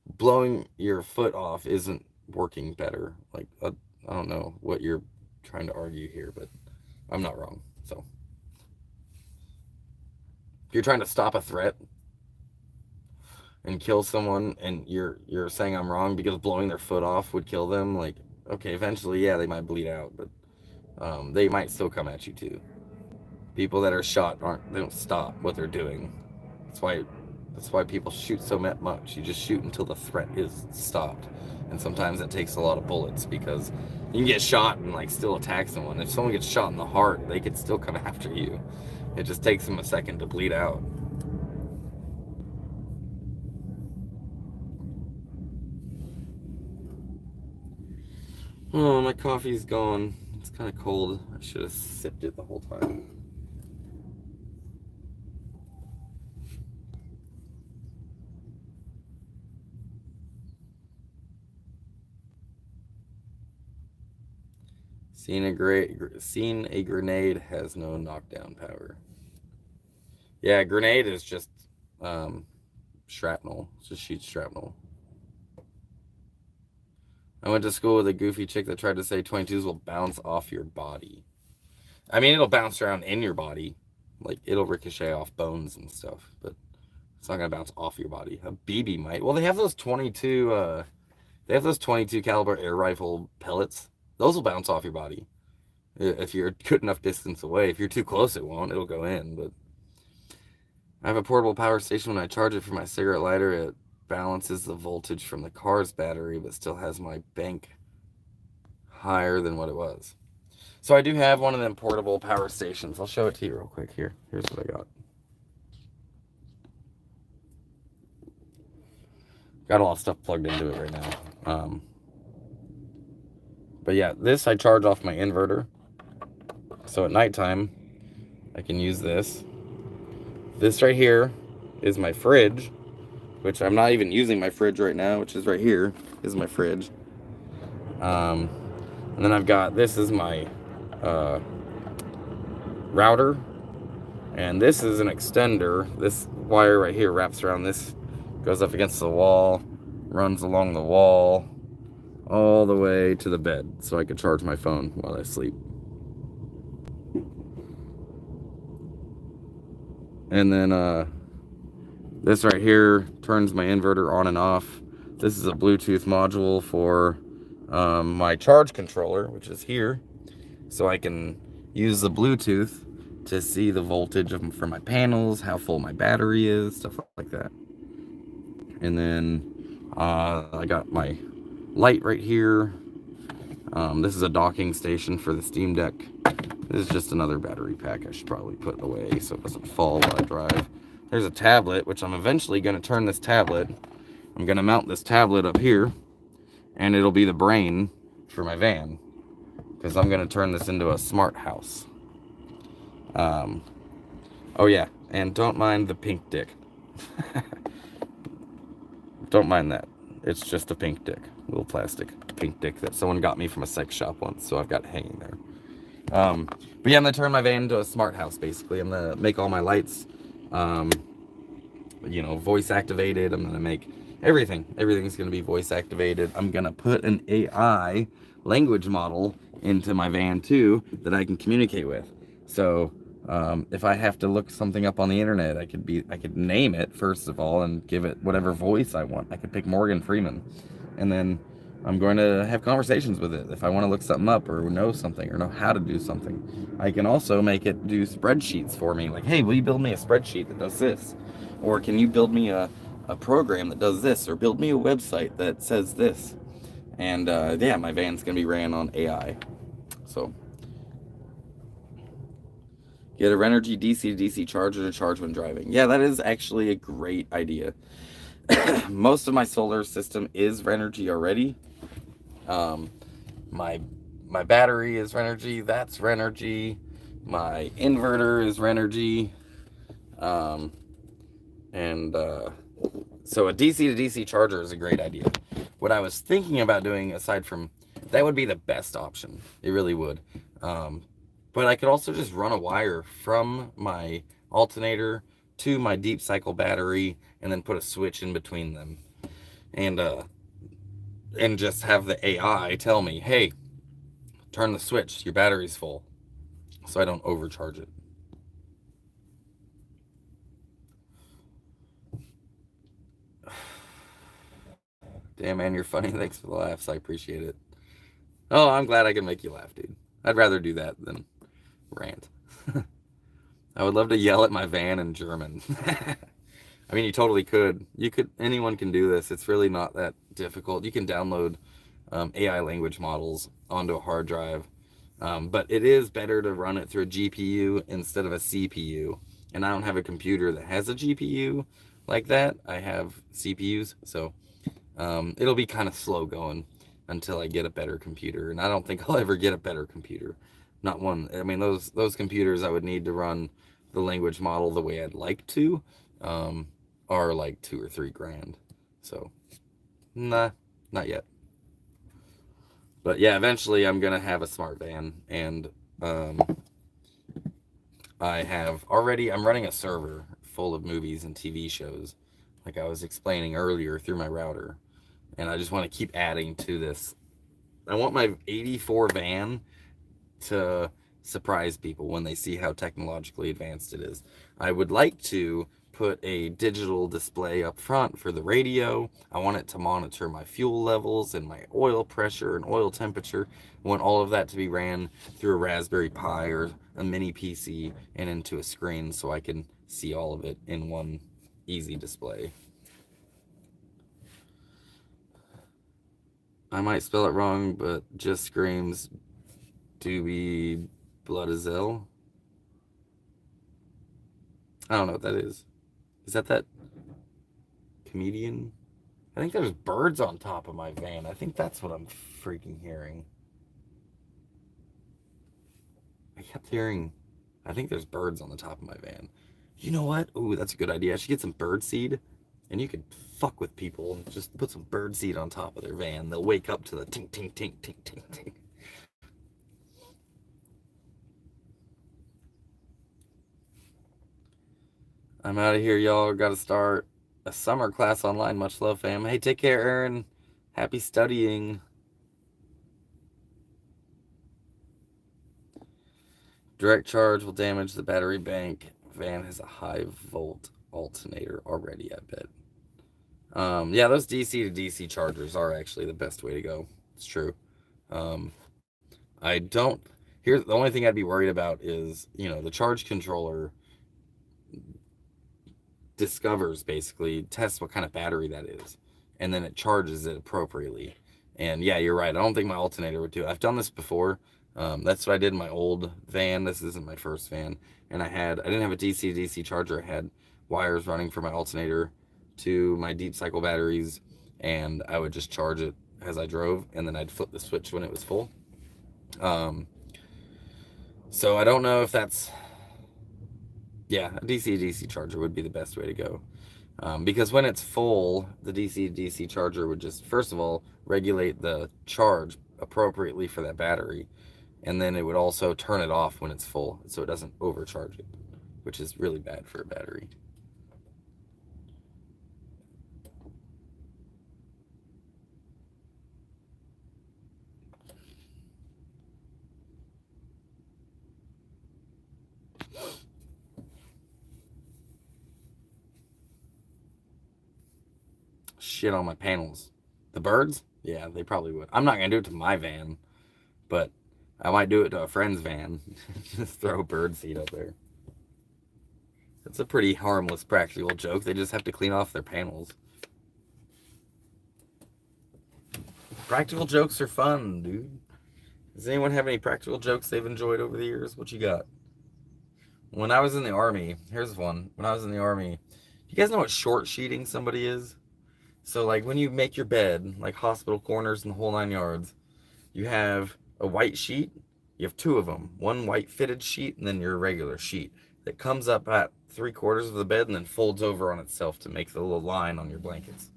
Blowing your foot off isn't working better. Like, I don't know what you're trying to argue here, but I'm not wrong. So, if you're trying to stop a threat and kill someone, and you're saying I'm wrong because blowing their foot off would kill them, like, okay, eventually, yeah, they might bleed out, but they might still come at you too. People that are shot they don't stop what they're doing. That's why people shoot so much. You just shoot until the threat is stopped. And sometimes it takes a lot of bullets because you can get shot and like still attack someone. If someone gets shot in the heart, they could still come after you. It just takes them a second to bleed out. Oh, my coffee's gone. It's kind of cold. I should have sipped it the whole time. Seeing a grenade has no knockdown power. Yeah, a grenade is just shrapnel. It just shoots shrapnel. I went to school with a goofy chick that tried to say 22s will bounce off your body. I mean, it'll bounce around in your body. Like, it'll ricochet off bones and stuff, but it's not going to bounce off your body. A BB might. Well, they have those 22 caliber air rifle pellets. Those will bounce off your body if you're good enough distance away. If you're too close, it won't. It'll go in, but I have a portable power station. When I charge it for my cigarette lighter, it balances the voltage from the car's battery, but still has my bank higher than what it was. So I do have one of them portable power stations. I'll show it to you real quick here. Here's what I got. Got a lot of stuff plugged into it right now. But yeah, this I charge off my inverter. So at nighttime, I can use this. This right here is my fridge, which I'm not even using my fridge right now, which is right here, is my fridge. And then I've got, this is my router, and this is an extender. This wire right here wraps around this, goes up against the wall, runs along the wall, all the way to the bed, so I can charge my phone while I sleep. And then this right here turns my inverter on and off. This is a Bluetooth module for my charge controller, which is here. So I can use the Bluetooth to see the voltage for my panels, how full my battery is, stuff like that. And then I got my light right here. This is a docking station for the Steam Deck. This is just another battery pack I should probably put away so it doesn't fall while I drive. There's a tablet, which I'm eventually going to turn this tablet. I'm going to mount this tablet up here, and it'll be the brain for my van, because I'm going to turn this into a smart house. Oh yeah, and don't mind the pink dick. Don't mind that. It's just a pink dick. A little plastic pink dick that someone got me from a sex shop once, so I've got it hanging there. But yeah, I'm gonna turn my van into a smart house, basically. I'm gonna make all my lights, voice activated. I'm gonna make everything's gonna be voice activated. I'm gonna put an AI language model into my van too that I can communicate with. So if I have to look something up on the internet, I could name it first of all and give it whatever voice I want. I could pick Morgan Freeman, and then I'm going to have conversations with it if I want to look something up or know something or know how to do something. I can also make it do spreadsheets for me. Like, hey, will you build me a spreadsheet that does this? Or can you build me a program that does this? Or build me a website that says this? And yeah, my van's going to be ran on AI. So get a Renogy DC to DC charger to charge when driving. Yeah, that is actually a great idea. Most of my solar system is Renergy already. Um, my my battery is Renergy. That's Renergy. My inverter is Renergy. Um, and so a DC to DC charger is a great idea. What I was thinking about doing, aside from that, would be the best option. It really would. But I could also just run a wire from my alternator to my deep cycle battery, and then put a switch in between them, and just have the AI tell me, "Hey, turn the switch. Your battery's full," so I don't overcharge it. Damn, man, you're funny. Thanks for the laughs. I appreciate it. Oh, I'm glad I can make you laugh, dude. I'd rather do that than rant. I would love to yell at my van in German. I mean, you totally could. Anyone can do this. It's really not that difficult. You can download AI language models onto a hard drive. But it is better to run it through a GPU instead of a CPU. And I don't have a computer that has a GPU like that. I have CPUs. So it'll be kind of slow going until I get a better computer. And I don't think I'll ever get a better computer. Not one. I mean, those computers I would need to run the language model the way I'd like to are like $2 or $3 grand. So, nah, not yet. But yeah, eventually I'm gonna have a smart van, and I'm running a server full of movies and TV shows, like I was explaining earlier, through my router, and I just want to keep adding to this. I want my 84 van to surprise people when they see how technologically advanced it is. I would like to put a digital display up front for the radio. I want it to monitor my fuel levels and my oil pressure and oil temperature. I want all of that to be ran through a Raspberry Pi or a mini PC and into a screen, so I can see all of it in one easy display. I might spell it wrong, but just screams Doobie Bloodazel. I don't know what that is. Is that comedian? I think there's birds on top of my van. I think that's what I'm freaking hearing. I kept hearing, I think there's birds on the top of my van. You know what? Ooh, that's a good idea. I should get some bird seed, and you could fuck with people and just put some bird seed on top of their van. They'll wake up to the tink, tink, tink, tink, tink, tink. I'm out of here, y'all. Got to start a summer class online. Much love, fam. Hey, take care, Aaron. Happy studying. Direct charge will damage the battery bank. Van has a high volt alternator already, I bet. Yeah, those DC to DC chargers are actually the best way to go. It's true. I don't. Here's the only thing I'd be worried about is, the charge controller discovers, basically tests what kind of battery that is, and then it charges it appropriately. And yeah, you're right. I don't think my alternator would do it. I've done this before. That's what I did in my old van. This isn't my first van, and I didn't have a DC to DC charger. I had wires running from my alternator to my deep cycle batteries, and I would just charge it as I drove, and then I'd flip the switch when it was full. So I don't know if that's, yeah, a DC to DC charger would be the best way to go. Because when it's full, the DC to DC charger would just, first of all, regulate the charge appropriately for that battery, and then it would also turn it off when it's full, so it doesn't overcharge it, which is really bad for a battery. Shit on my panels. The birds? Yeah, they probably would. I'm not gonna do it to my van, but I might do it to a friend's van. Just throw bird seed up there. It's a pretty harmless practical joke. They just have to clean off their panels. Practical jokes are fun, dude. Does anyone have any practical jokes they've enjoyed over the years? What you got? When I was in the army, here's one. When I was in the army, you guys know what short sheeting somebody is? So like when you make your bed, like hospital corners and the whole 9 yards, you have a white sheet. You have two of them. One white fitted sheet and then your regular sheet that comes up at 3/4 of the bed and then folds over on itself to make the little line on your blankets.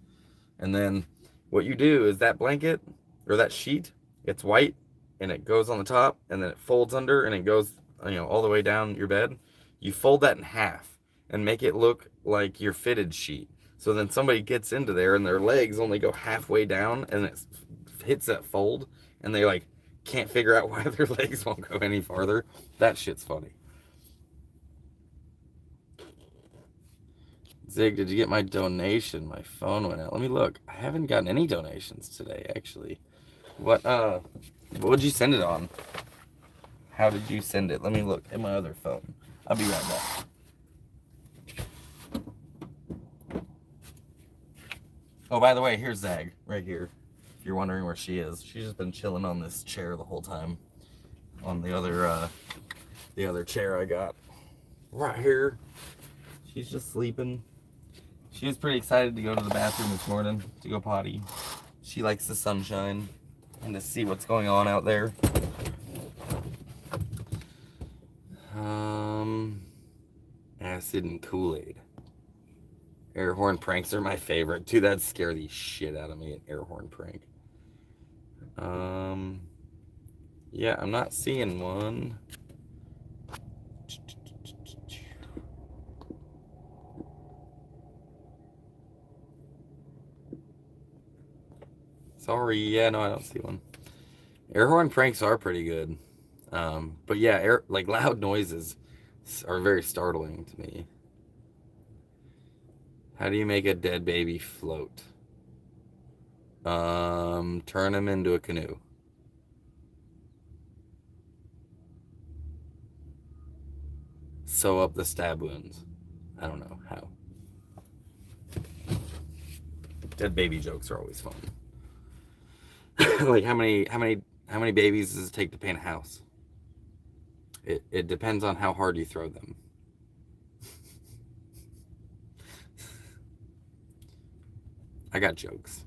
And then what you do is that blanket or that sheet, it's white and it goes on the top and then it folds under and it goes, all the way down your bed. You fold that in half and make it look like your fitted sheet. So then somebody gets into there and their legs only go halfway down and it hits that fold and they like can't figure out why their legs won't go any farther. That shit's funny. Zig, did you get my donation? My phone went out. Let me look. I haven't gotten any donations today, actually. What'd you send it on? How did you send it? Let me look at my other phone. I'll be right back. Oh, by the way, here's Zag, right here. If you're wondering where she is. She's just been chilling on this chair the whole time. On the other chair I got. Right here. She's just sleeping. She was pretty excited to go to the bathroom this morning to go potty. She likes the sunshine and to see what's going on out there. Acid and Kool-Aid. Air horn pranks are my favorite. Dude, that'd scare the shit out of me, an air horn prank. Yeah, I'm not seeing one. Sorry, yeah, no, I don't see one. Air horn pranks are pretty good. But yeah, like loud noises are very startling to me. How do you make a dead baby float? Turn him into a canoe. Sew up the stab wounds. I don't know how. Dead baby jokes are always fun. Like how many babies does it take to paint a house? It depends on how hard you throw them. I got jokes.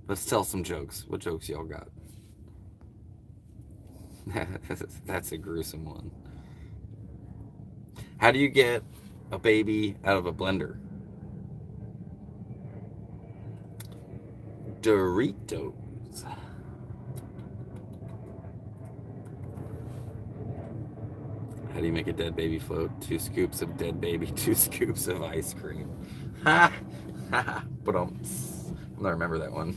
Let's tell some jokes. What jokes y'all got? That's a gruesome one. How do you get a baby out of a blender? Doritos. How do you make a dead baby float? 2 scoops of dead baby, 2 scoops of ice cream. Ha! Ha! But I'm gonna remember that one.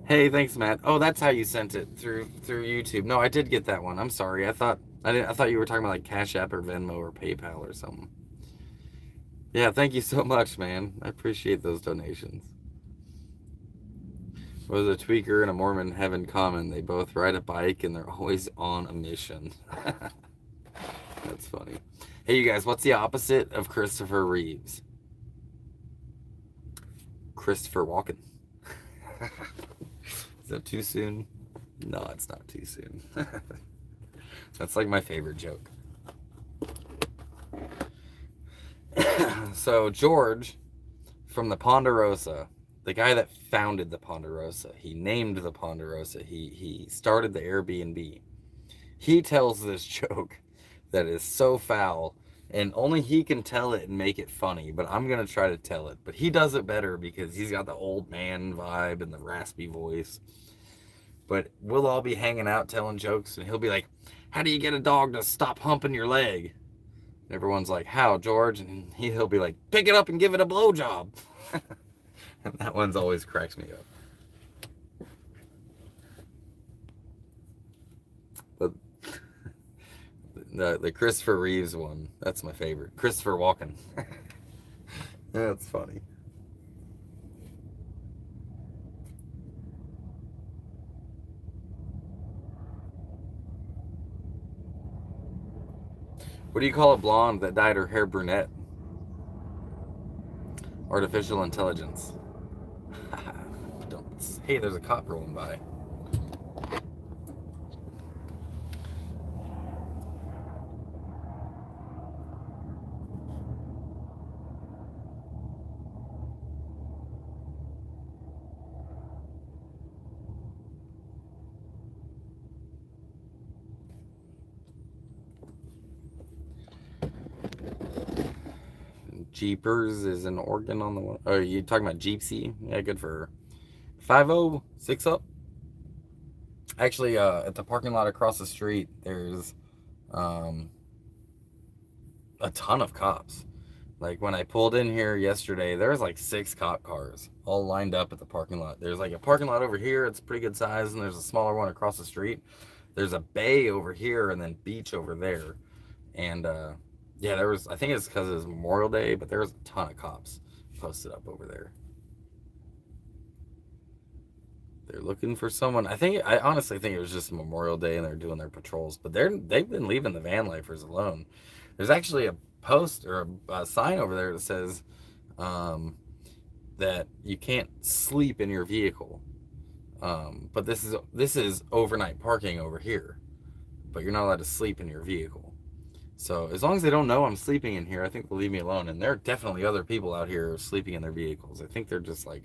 Hey, thanks, Matt. Oh, that's how you sent it through YouTube. No, I did get that one. I'm sorry. I thought you were talking about like Cashapp or Venmo or PayPal or something. Yeah, thank you so much, man. I appreciate those donations. What does a tweaker and a Mormon have in common? They both ride a bike and they're always on a mission. That's funny. Hey, you guys, what's the opposite of Christopher Reeves? Christopher Walken. Is that too soon? No, it's not too soon. That's like my favorite joke. So George from the Ponderosa, the guy that founded the Ponderosa, he named the Ponderosa, he started the Airbnb. He tells this joke that is so foul, and only he can tell it and make it funny, but I'm gonna try to tell it. But he does it better because he's got the old man vibe and the raspy voice. But we'll all be hanging out telling jokes, and he'll be like, how do you get a dog to stop humping your leg? And everyone's like, how, George? And he'll be like, pick it up and give it a blowjob. And that one's always cracks me up. But the Christopher Reeves one, that's my favorite. Christopher Walken. That's funny. What do you call a blonde that dyed her hair brunette? Artificial intelligence. Hey, there's a cop rolling by. Jeepers is in Oregon on the one. Oh, you talking about Jeepsy? Yeah, good for her. 506 up. Actually, at the parking lot across the street, there's um, a ton of cops. Like when I pulled in here yesterday, there was like 6 cop cars all lined up at the parking lot. There's like a parking lot over here, it's pretty good size, and there's a smaller one across the street. There's a bay over here and then beach over there. And yeah, there was, I think it's because it was Memorial Day, but there was a ton of cops posted up over there. They're looking for someone. I honestly think it was just Memorial Day and they're doing their patrols, but they've been leaving the van lifers alone. There's actually a post or a sign over there that says um, that you can't sleep in your vehicle. But this is overnight parking over here, but you're not allowed to sleep in your vehicle. So as long as they don't know I'm sleeping in here, I think they'll leave me alone. And there are definitely other people out here sleeping in their vehicles. I think they're just like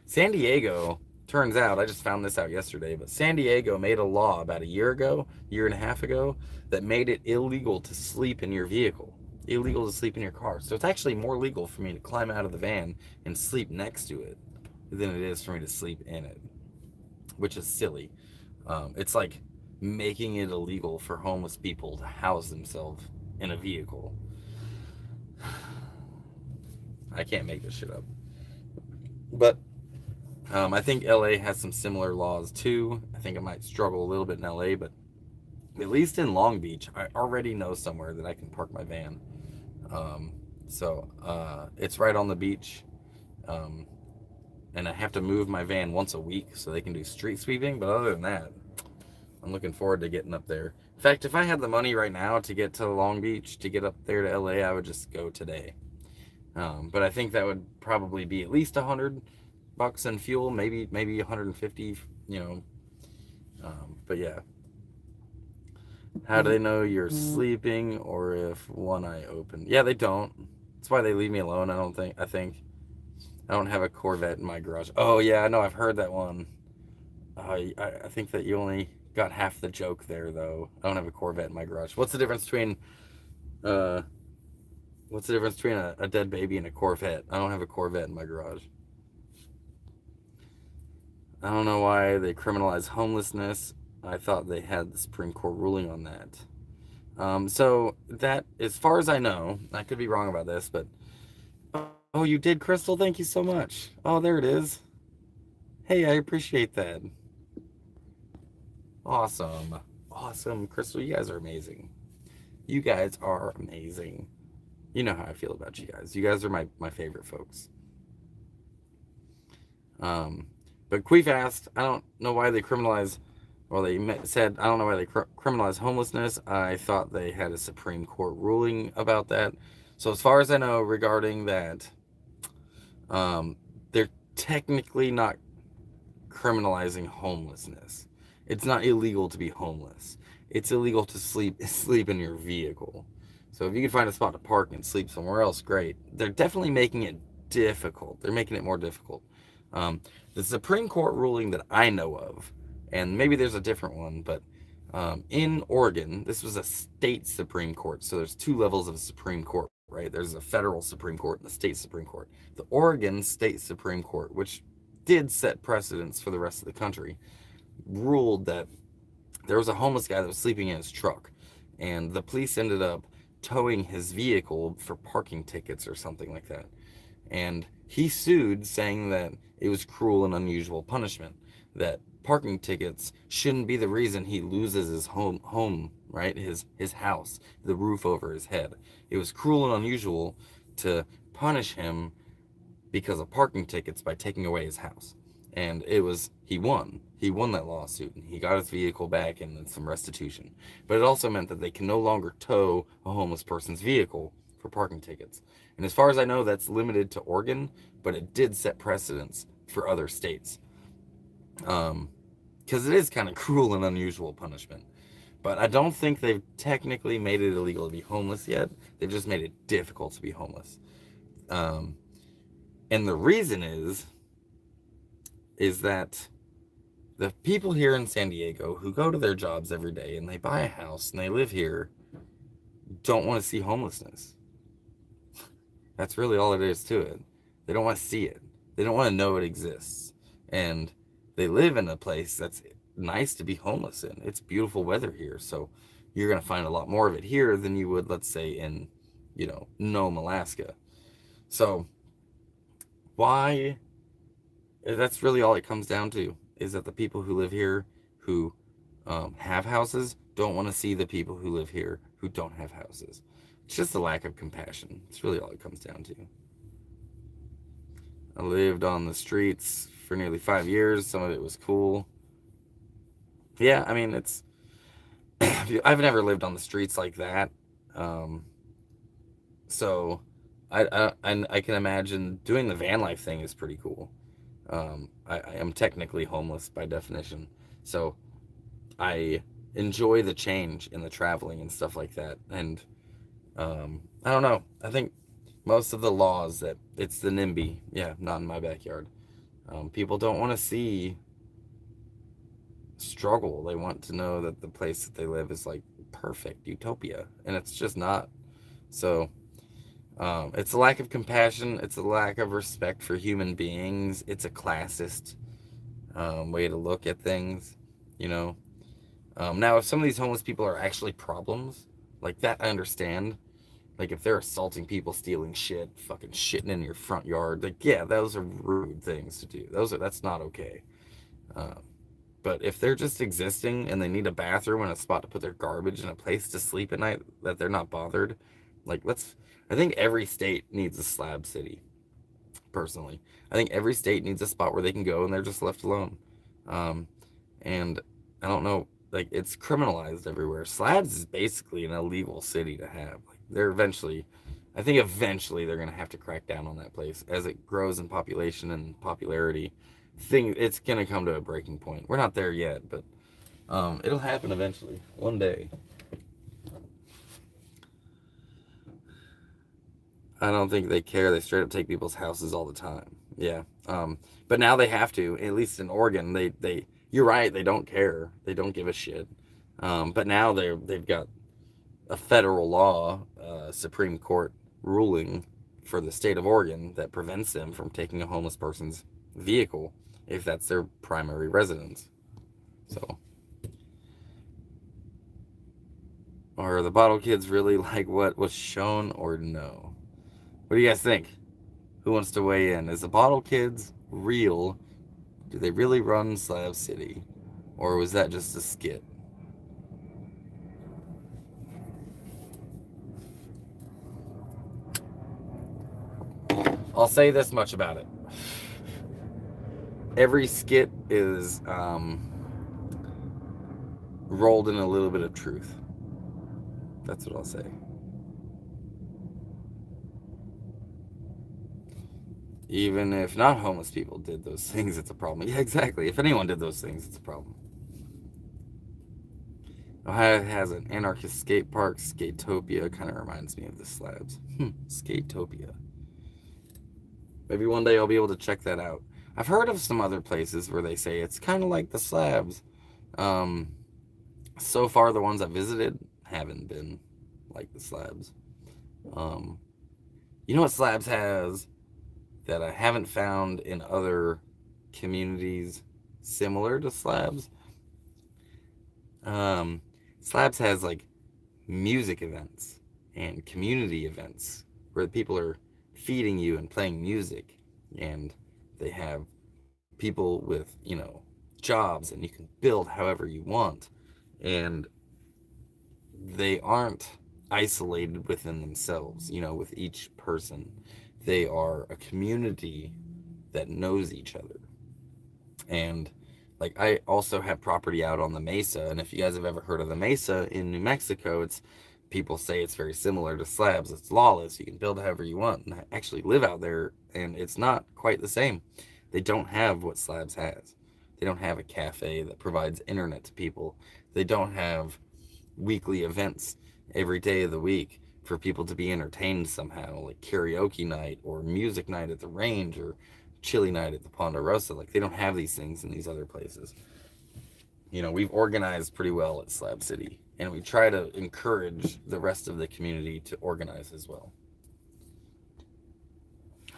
San Diego. Turns out, I just found this out yesterday, but San Diego made a law about a year ago, year and a half ago, that made it illegal to sleep in your vehicle, illegal to sleep in your car. So it's actually more legal for me to climb out of the van and sleep next to it than it is for me to sleep in it, which is silly. It's like making it illegal for homeless people to house themselves in a vehicle. I can't make this shit up. But I think LA has some similar laws too. I think I might struggle a little bit in LA, but at least in Long Beach, I already know somewhere that I can park my van. So it's right on the beach. And I have to move my van once a week so they can do street sweeping. But other than that, I'm looking forward to getting up there. In fact, if I had the money right now to get to Long Beach, to get up there to LA, I would just go today. But I think that would probably be at least $100 in fuel, maybe 150, you know. But yeah. How do they know you're sleeping or if one eye open? Yeah, they don't. That's why they leave me alone. I think I don't have a Corvette in my garage. Oh yeah, I know, I've heard that one. I think that you only got half the joke there though. I don't have a Corvette in my garage. What's the difference between a dead baby and a Corvette? I don't have a Corvette in my garage. I don't know why they criminalize homelessness. I thought they had the Supreme Court ruling on that. So that, as far as I know, I could be wrong about this, but oh, you did, Crystal. Thank you so much. Oh, there it is. Hey, I appreciate that. Awesome, Crystal. You guys are amazing. You guys are amazing. You know how I feel about you guys. You guys are my favorite folks. But Queef asked, I don't know why they criminalize, well, they said, I don't know why they criminalize homelessness. I thought they had a Supreme Court ruling about that. So as far as I know regarding that, they're technically not criminalizing homelessness. It's not illegal to be homeless. It's illegal to sleep in your vehicle. So if you can find a spot to park and sleep somewhere else, great. They're definitely making it difficult. They're making it more difficult. The Supreme Court ruling that I know of, and maybe there's a different one, but in Oregon, this was a state Supreme Court. So there's 2 levels of Supreme Court, right? There's a federal Supreme Court and the state Supreme Court. The Oregon State Supreme Court, which did set precedents for the rest of the country, ruled that there was a homeless guy that was sleeping in his truck, and the police ended up towing his vehicle for parking tickets or something like that. And he sued, saying that it was cruel and unusual punishment, that parking tickets shouldn't be the reason he loses his home, right? His house, the roof over his head. It was cruel and unusual to punish him because of parking tickets by taking away his house. And he won that lawsuit, and he got his vehicle back and some restitution. But it also meant that they can no longer tow a homeless person's vehicle for parking tickets. And as far as I know, that's limited to Oregon, but it did set precedents for other states. Because it is kind of cruel and unusual punishment. But I don't think they've technically made it illegal to be homeless yet. They've just made it difficult to be homeless. And the reason is that the people here in San Diego who go to their jobs every day and they buy a house and they live here don't want to see homelessness. That's really all it is to it. They don't want to see it. They don't want to know it exists. And they live in a place that's nice to be homeless in. It's beautiful weather here, so you're going to find a lot more of it here than you would, let's say, in, Nome, Alaska. So why? That's really all it comes down to, is that the people who live here who have houses don't want to see the people who live here who don't have houses. It's just a lack of compassion. It's really all it comes down to. I lived on the streets for nearly 5 years. Some of it was cool. Yeah, I mean, it's. I've never lived on the streets like that. Um, so I can imagine doing the van life thing is pretty cool. I am technically homeless by definition. So I enjoy the change in the traveling and stuff like that. And I don't know. I think most of the laws that it's the NIMBY, yeah, not in my backyard. People don't want to see struggle. They want to know that the place that they live is like perfect utopia, and it's just not. So it's a lack of compassion. It's a lack of respect for human beings. It's a classist way to look at things, you know. Now, if some of these homeless people are actually problems, like that, I understand. Like if they're assaulting people, stealing shit, fucking shitting in your front yard, like yeah, those are rude things to do. That's not okay. Um, but if they're just existing and they need a bathroom and a spot to put their garbage and a place to sleep at night, that they're not bothered, like let's. I think every state needs a slab city. Personally, I think every state needs a spot where they can go and they're just left alone. Um, and I don't know, like it's criminalized everywhere. Slabs is basically an illegal city to have. Like they're eventually, I think eventually they're gonna have to crack down on that place as it grows in population and popularity. It's gonna come to a breaking point. We're not there yet, but it'll happen eventually, one day. I don't think they care. They straight up take people's houses all the time. Yeah. But now they have to. At least in Oregon, they. You're right. They don't care. They don't give a shit. But now they've got a federal law, Supreme Court ruling for the state of Oregon that prevents them from taking a homeless person's vehicle if that's their primary residence. So, are the bottle kids really like what was shown or no? What do you guys think? Who wants to weigh in? Is the bottle kids real? Do they really run Slab City? Or was that just a skit? I'll say this much about it. Every skit is rolled in a little bit of truth. That's what I'll say. Even if not homeless people did those things, it's a problem. Yeah, exactly. If anyone did those things, it's a problem. Ohio has an anarchist skate park. Skatopia kind of reminds me of the Slabs. Skatopia. Maybe one day I'll be able to check that out. I've heard of some other places where they say it's kind of like the Slabs. So far, the ones I visited haven't been like the Slabs. You know what Slabs has that I haven't found in other communities similar to Slabs? Slabs has like music events and community events where people are feeding you and playing music, and they have people with jobs, and you can build however you want, and they aren't isolated within themselves, with each person. They are a community that knows each other. And like I also have property out on the Mesa, and if you guys have ever heard of the Mesa in New Mexico, it's people say it's very similar to Slabs. It's lawless. You can build however you want and actually live out there, and it's not quite the same. They don't have what Slabs has. They don't have a cafe that provides internet to people. They don't have weekly events every day of the week for people to be entertained somehow, like karaoke night or music night at the range or chili night at the Ponderosa. Like they don't have these things in these other places. We've organized pretty well at Slab City, and we try to encourage the rest of the community to organize as well.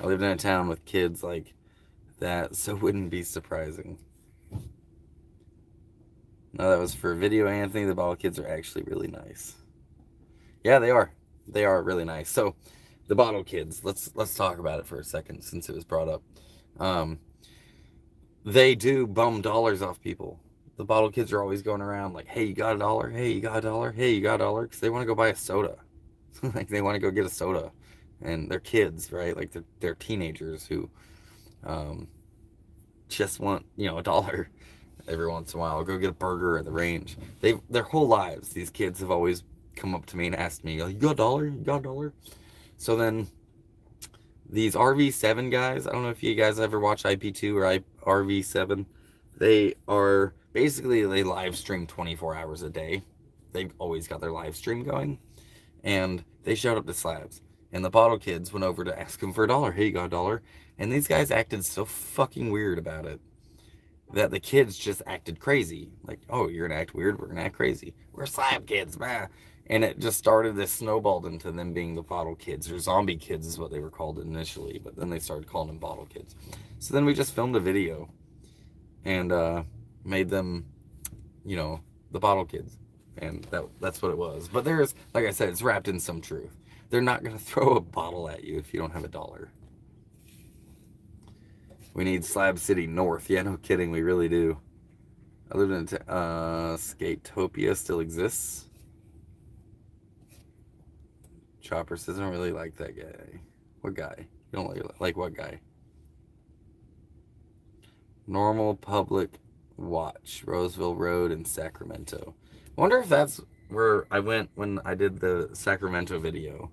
I lived in a town with kids like that, so it wouldn't be surprising. No, that was for video, Anthony. The bottle kids are actually really nice. Yeah, they are. They are really nice. So, the bottle kids. Let's talk about it for a second since it was brought up. Um, they do bum dollars off people. The bottle kids are always going around like, "Hey, you got a dollar? Hey, you got a dollar? Hey, you got a dollar?" Because they want to go buy a soda. Like they want to go get a soda, and they're kids, right? Like they're teenagers who um, just want a dollar every once in a while. Go get a burger at the range. Their whole lives, these kids have always come up to me and asked me, "You got a dollar? You got a dollar?" So then these RV7 guys, I don't know if you guys ever watch IP2 or RV7. They are basically they live stream 24 hours a day. They've always got their live stream going, and they showed up to Slabs. And the bottle kids went over to ask them for a dollar. Hey, you got a dollar? And these guys acted so fucking weird about it that the kids just acted crazy. Like, oh, you're gonna act weird, we're gonna act crazy. We're slab kids, man. And it just started, this snowballed into them being the bottle kids, or zombie kids is what they were called initially, but then they started calling them bottle kids. So then we just filmed a video and made them, the bottle kids. And that's what it was. But there's, like I said, it's wrapped in some truth. They're not gonna throw a bottle at you if you don't have a dollar. We need Slab City North. Yeah, no kidding, we really do. I lived in Skatopia still exists. Chopper says I don't really like that guy. What guy? You don't like what guy? Normal Public Watch, Roseville Road in Sacramento. I wonder if that's where I went when I did the Sacramento video.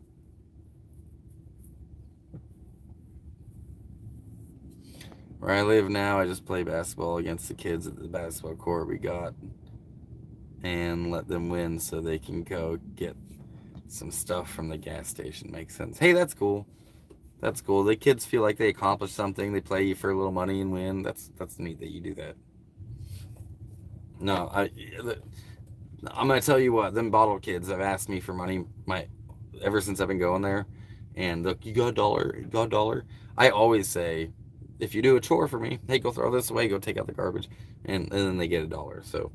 Where I live now, I just play basketball against the kids at the basketball court we got and let them win so they can go get some stuff from the gas station. Makes sense. Hey, that's cool. That's cool. The kids feel like they accomplished something. They play you for a little money and win. That's neat that you do that. No, I'm gonna tell you what. Them bottle kids have asked me for money ever since I've been going there, and look, you got a dollar? You got a dollar? I always say, if you do a chore for me, hey, go throw this away, go take out the garbage, and then they get a dollar. So,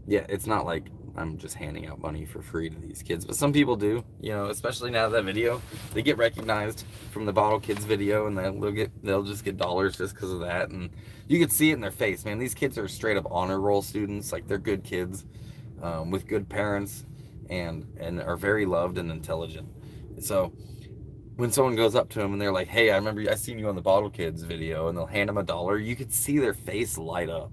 yeah, it's not like I'm just handing out money for free to these kids, but some people do, especially now that video, they get recognized from the bottle kids video, and they'll just get dollars just because of that, and you can see it in their face, man. These kids are straight up honor roll students, like they're good kids, with good parents, and are very loved and intelligent. So when someone goes up to them and they're like, "Hey, I remember I seen you on the bottle kids video," and they'll hand them a dollar, you could see their face light up.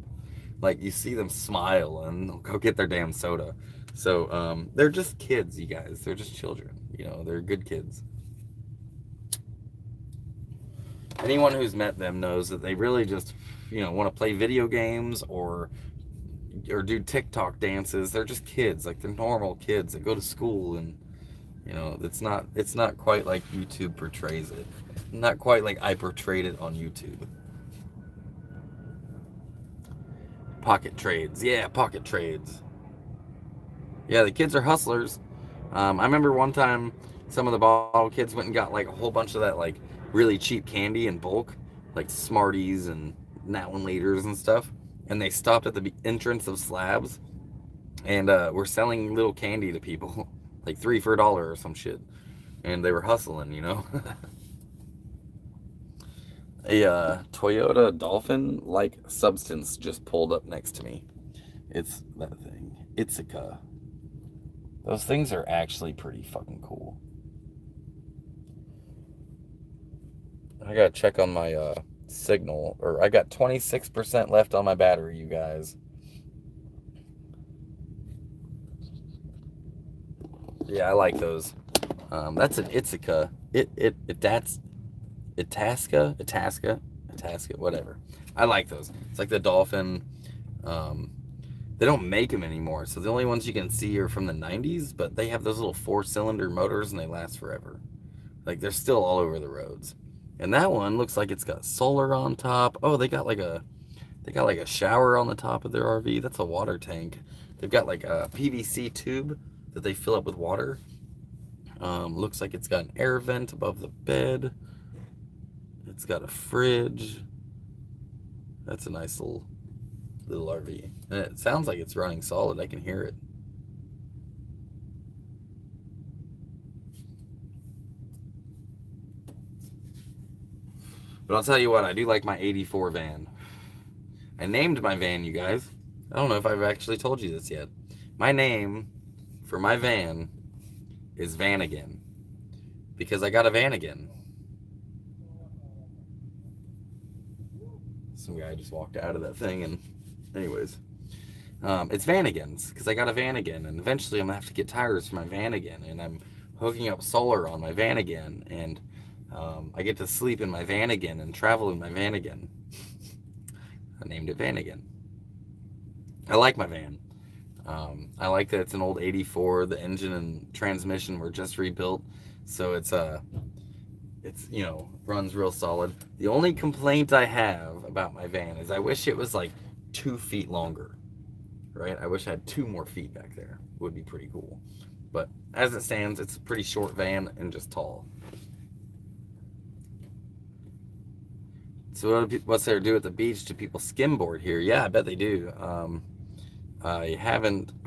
Like you see them smile and they'll go get their damn soda. So they're just kids, you guys. They're just children. They're good kids. Anyone who's met them knows that they really just, want to play video games or do TikTok dances. They're just kids. Like they're normal kids that go to school, and it's not quite like YouTube portrays it. Not quite like I portrayed it on YouTube. Pocket trades. Yeah, pocket trades. Yeah, the kids are hustlers. I remember one time some of the bottle kids went and got like a whole bunch of that like really cheap candy in bulk, like Smarties and Now and Laters and stuff. And they stopped at the entrance of Slabs and were selling little candy to people, like 3 for $1 or some shit. And they were hustling, A Toyota Dolphin-like substance just pulled up next to me. It's that thing. Ithaca. Those things are actually pretty fucking cool. I gotta check on my signal, or I got 26% left on my battery, you guys. Yeah, I like those. That's an Ithaca. That's Itasca, whatever. I like those. It's like the Dolphin. They don't make them anymore, so the only ones you can see are from the 90s, but they have those little 4-cylinder motors and they last forever. Like they're still all over the roads. And that one looks like it's got solar on top. Oh, they got like a shower on the top of their RV. That's a water tank. They've got like a PVC tube that they fill up with water. Looks like it's got an air vent above the bed. It's got a fridge. That's a nice little RV. And it sounds like it's running solid. I can hear it. But I'll tell you what, I do like my 84 van. I named my van, you guys. I don't know if I've actually told you this yet. My name for my van is Vanagon. Because I got a van again. Some guy just walked out of that thing, and anyways. It's Vanagons, because I got a van again, and eventually I'm going to have to get tires for my van again, and I'm hooking up solar on my van again, and I get to sleep in my van again and travel in my van again. I named it Vanagon. I like my van. I like that it's an old 84. The engine and transmission were just rebuilt, so it's runs real solid. The only complaint I have about my van is I wish it was like 2 feet longer. Right? I wish I had 2 more feet back there. Would be pretty cool. But as it stands, it's a pretty short van and just tall. So what's there to do at the beach? Do people skimboard here? Yeah, I bet they do. I've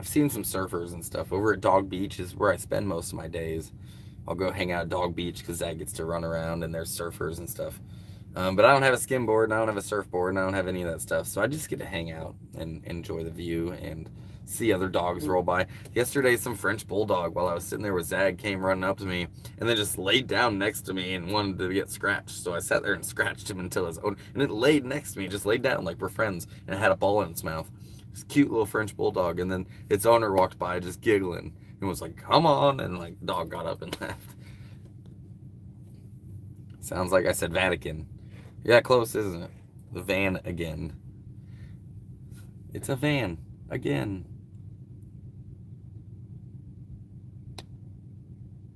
seen some surfers and stuff. Over at Dog Beach is where I spend most of my days. I'll go hang out at Dog Beach because Zach gets to run around and there's surfers and stuff. But I don't have a skimboard and I don't have a surfboard and I don't have any of that stuff. So I just get to hang out and enjoy the view and see other dogs roll by. Yesterday, some French bulldog, while I was sitting there with Zag, came running up to me and then just laid down next to me and wanted to get scratched. So I sat there and scratched him until his own, and it laid next to me, just laid down like we're friends, and it had a ball in its mouth. This cute little French bulldog, and then its owner walked by just giggling and was like, "Come on," and like the dog got up and left. Sounds like I said Vatican. Yeah, close, isn't it? The van again. It's a van again.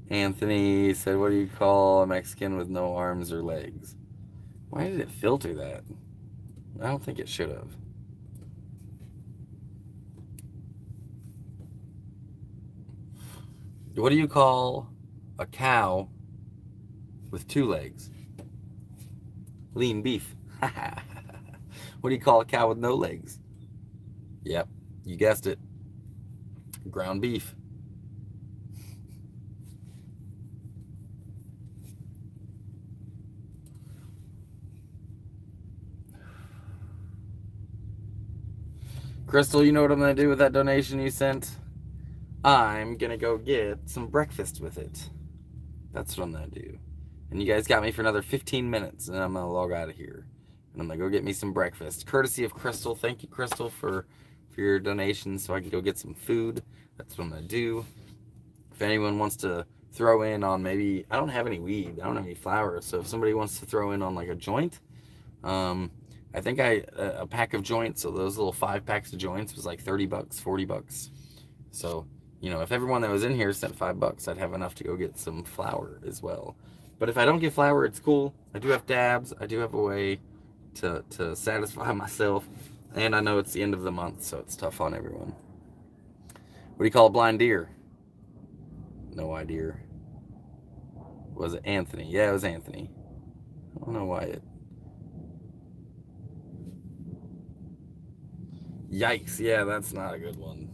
Anthony said, "What do you call a Mexican with no arms or legs?" Why did it filter that? I don't think it should have. What do you call a cow with 2 legs? Lean beef. What do you call a cow with no legs? Yep, you guessed it. Ground beef. Crystal, you know what I'm going to do with that donation you sent? I'm going to go get some breakfast with it. That's what I'm going to do. And you guys got me for another 15 minutes, and I'm going to log out of here. And I'm going to go get me some breakfast. Courtesy of Crystal. Thank you, Crystal, for your donation so I can go get some food. That's what I'm going to do. If anyone wants to throw in on maybe, I don't have any weed. I don't have any flower. So if somebody wants to throw in on like a joint, I think a pack of joints, so those little 5 packs of joints was like $30, $40. So, if everyone that was in here sent $5, I'd have enough to go get some flour as well. But if I don't get flour, it's cool. I do have dabs. I do have a way to satisfy myself. And I know it's the end of the month, so it's tough on everyone. What do you call a blind deer? No idea. Was it Anthony? Yeah, it was Anthony. I don't know why it... Yikes, yeah, that's not a good one.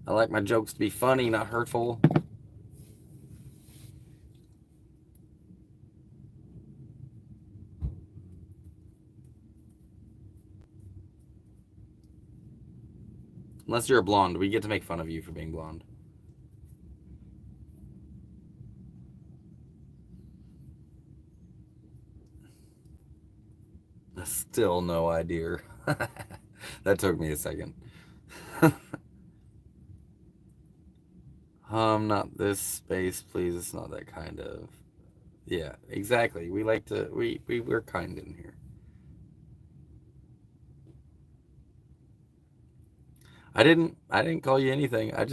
I like my jokes to be funny, not hurtful. Unless you're a blonde, we get to make fun of you for being blonde. Still no idea. That took me a second. Not this space, please. It's not that kind of... Yeah, exactly. We like to... We're kind in here. I didn't call you anything. I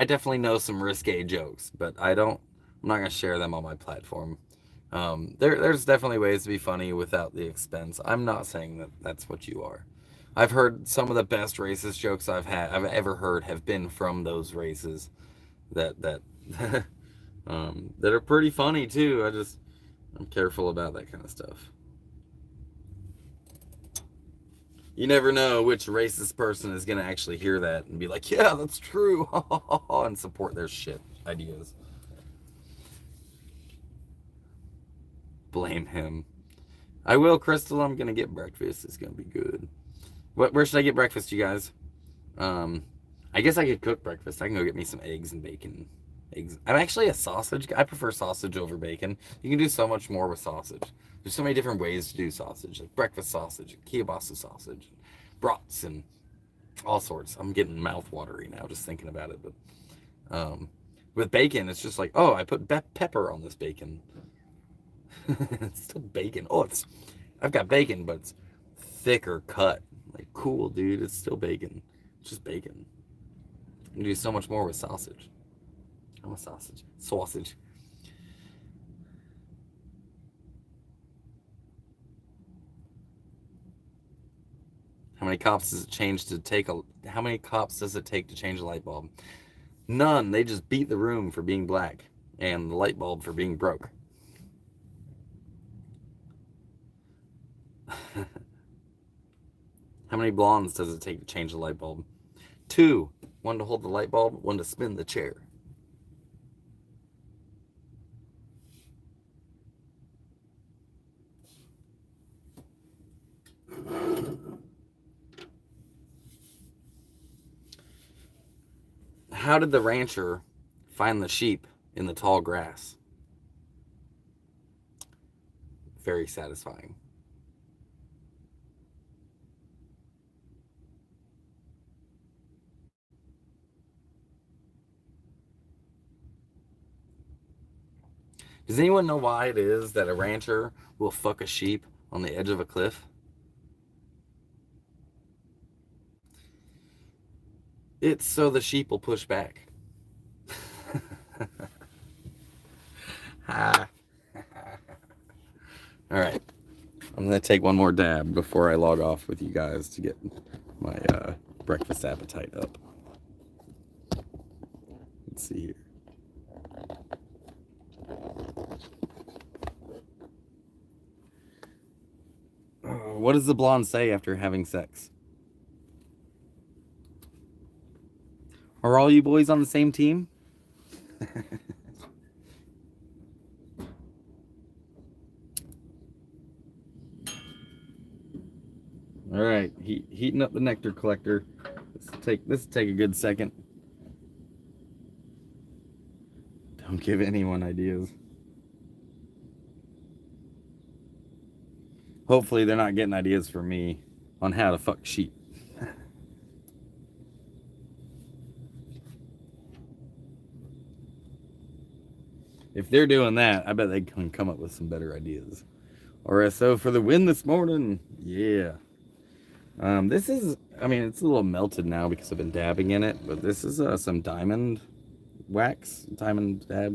definitely know some risque jokes, but I'm not gonna share them on my platform. There's definitely ways to be funny without the expense. I'm not saying that that's what you are. I've heard some of the best racist jokes I've ever heard have been from those races. That that are pretty funny too. I'm careful about that kind of stuff. You never know which racist person is gonna actually hear that and be like, "Yeah, that's true," and support their shit ideas. Blame him. I will, Crystal. I'm gonna get breakfast. It's gonna be good. Where should I get breakfast, you guys? Um, I guess I could cook breakfast. I can go get me some eggs and bacon. Eggs. I'm actually a sausage. I prefer sausage over bacon. You can do so much more with sausage. There's so many different ways to do sausage, like breakfast sausage, kielbasa sausage, brats, and all sorts. I'm getting mouth watery now just thinking about it. But with bacon, it's just like, oh, I put pepper on this bacon. It's still bacon. I've got bacon, but it's thicker cut. Like, cool, dude. It's still bacon. It's just bacon. You can do so much more with sausage. I'm a sausage. Sausage. How many cops does it how many cops does it take to change a light bulb? None. They just beat the room for being black and the light bulb for being broke. How many blondes does it take to change a light bulb? 2. One to hold the light bulb, one to spin the chair. How did the rancher find the sheep in the tall grass? Very satisfying. Does anyone know why it is that a rancher will fuck a sheep on the edge of a cliff? It's so the sheep will push back. All right. I'm going to take one more dab before I log off with you guys to get my breakfast appetite up. Let's see here. What does the blonde say after having sex? Are all you boys on the same team? All right, heating up the nectar collector. This will take a good second. Don't give anyone ideas. Hopefully they're not getting ideas from me on how to fuck sheep. If they're doing that, I bet they can come up with some better ideas. RSO for the win this morning. Yeah. This is, I mean, it's a little melted now because I've been dabbing in it, but this is some diamond dabs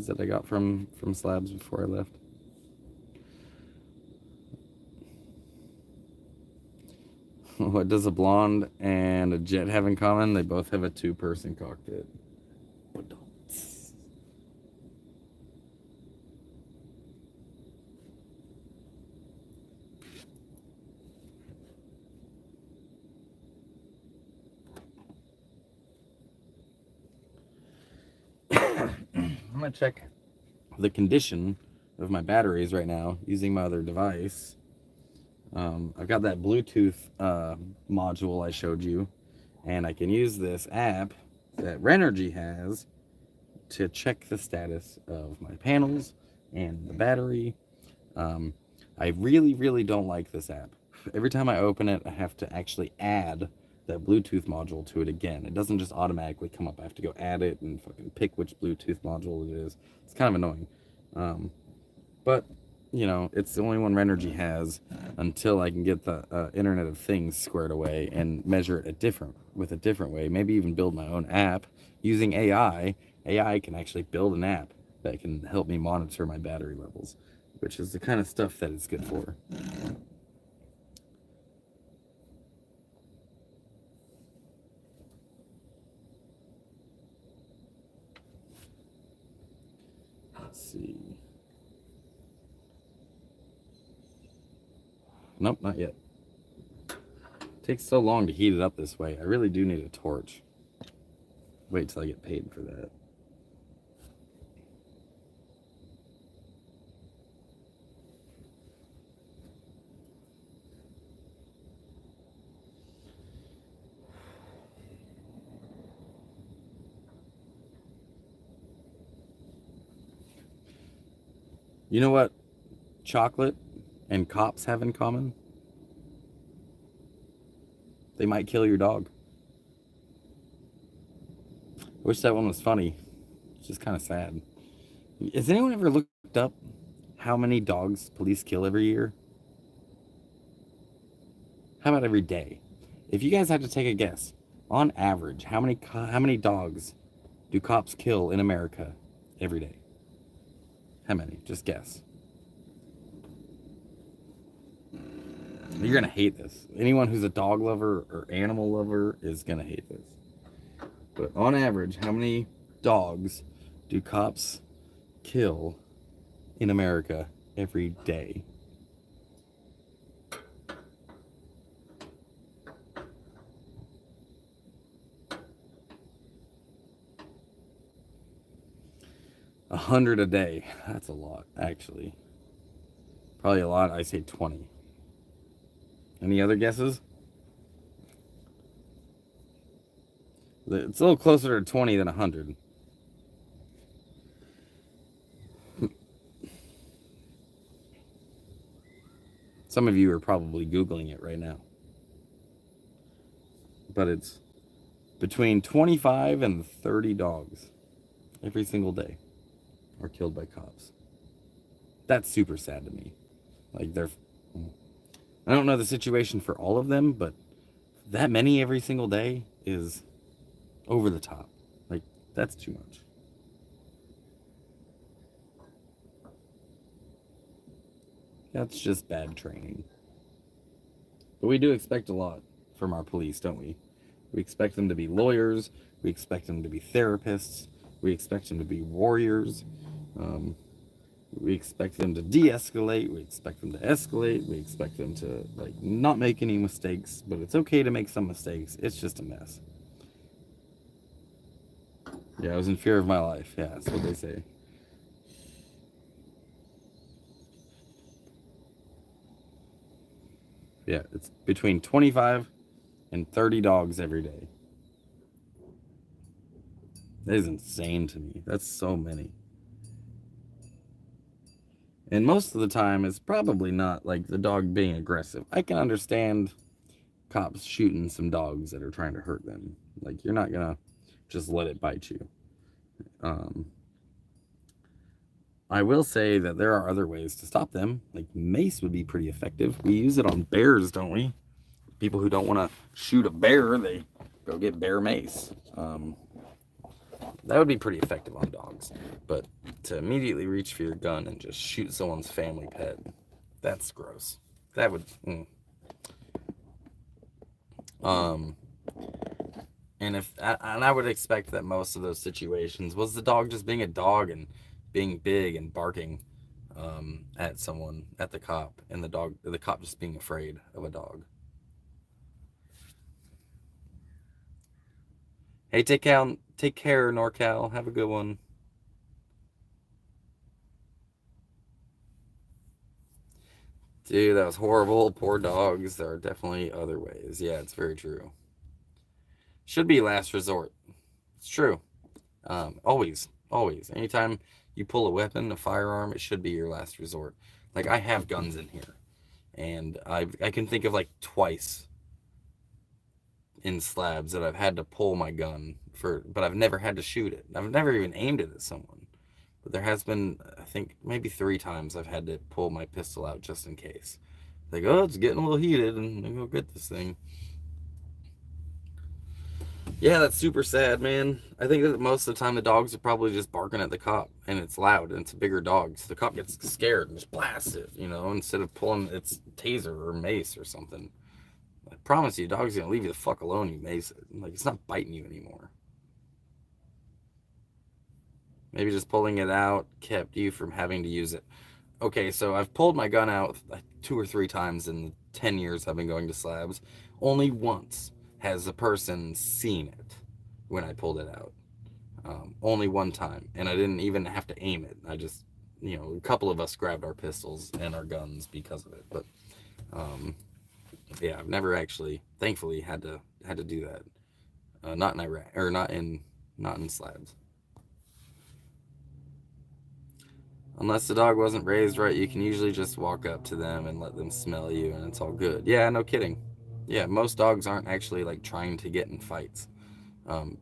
that I got from Slabs before I left. What does a blonde and a jet have in common? They both have a 2-person cockpit. I'm gonna check the condition of my batteries right now using my other device. I've got that Bluetooth module I showed you, and I can use this app that Renergy has to check the status of my panels and the battery. I really don't like this app. Every time I open it, I have to actually add that Bluetooth module to it again. It doesn't just automatically come up. I have to go add it and fucking pick which Bluetooth module it is. It's kind of annoying. But, you know, it's the only one Renergy has until I can get the Internet of Things squared away and measure it with a different way. Maybe even build my own app using AI. AI can actually build an app that can help me monitor my battery levels, which is the kind of stuff that it's good for. Nope, not yet. It takes so long to heat it up this way. I really do need a torch. Wait till I get paid for that. You know what chocolate and cops have in common? They might kill your dog. I wish that one was funny. It's just kind of sad. Has anyone ever looked up how many dogs police kill every year? How about every day? If you guys had to take a guess, on average, how many dogs do cops kill in America every day? How many? Just guess. You're gonna hate this. Anyone who's a dog lover or animal lover is gonna hate this. But on average, how many dogs do cops kill in America every day? A 100 a day. That's a lot, actually. Probably a lot. I say 20. Any other guesses? It's a little closer to 20 than 100. Some of you are probably Googling it right now. But it's between 25 and 30 dogs every single day are killed by cops. That's super sad to me. Like, I don't know the situation for all of them, but that many every single day is over the top. Like, that's too much. That's just bad training. But we do expect a lot from our police, don't we? We expect them to be lawyers. We expect them to be therapists. We expect them to be warriors. We expect them to de-escalate. We expect them to escalate. We expect them to not make any mistakes. But it's okay to make some mistakes. It's just a mess. Yeah, I was in fear of my life. Yeah, that's what they say. Yeah, it's between 25 and 30 dogs every day. That is insane to me. That's so many. And most of the time, it's probably not like the dog being aggressive. I can understand cops shooting some dogs that are trying to hurt them. Like, you're not gonna just let it bite you. I will say that there are other ways to stop them. Like, mace would be pretty effective. We use it on bears, don't we? People who don't want to shoot a bear, they go get bear mace. That would be pretty effective on dogs. But to immediately reach for your gun and just shoot someone's family pet, that's gross. That would. And I would expect that most of those situations was the dog just being a dog and being big and barking at someone, at the cop, and the cop just being afraid of a dog. Hey, take care, NorCal. Have a good one. Dude, that was horrible. Poor dogs. There are definitely other ways. Yeah, it's very true. Should be last resort. It's true. Always, always. Anytime you pull a weapon, a firearm, it should be your last resort. Like, I have guns in here, and I can think of like twice in slabs that I've had to pull my gun but I've never had to shoot it. I've never even aimed it at someone. But there has been, I think, maybe 3 times I've had to pull my pistol out just in case. Like, oh, it's getting a little heated, and I'm gonna go get this thing. Yeah, that's super sad, man. I think that most of the time the dogs are probably just barking at the cop, and it's loud, and it's a bigger dog, so the cop gets scared and just blasts it, instead of pulling its taser or mace or something. I promise you, dog's gonna leave you the fuck alone. You mace it. Like, it's not biting you anymore. Maybe just pulling it out kept you from having to use it. okay, so I've pulled my gun out like 2 or 3 times in the 10 years I've been going to Slabs. Only once has a person seen it when I pulled it out. Only one time, and I didn't even have to aim it. I just, a couple of us grabbed our pistols and our guns because of it. But um, yeah, I've never actually, thankfully, had to do that. Not in Iraq, or not in Slabs. Unless the dog wasn't raised right, you can usually just walk up to them and let them smell you, and it's all good. Yeah, no kidding. Yeah, most dogs aren't actually like trying to get in fights.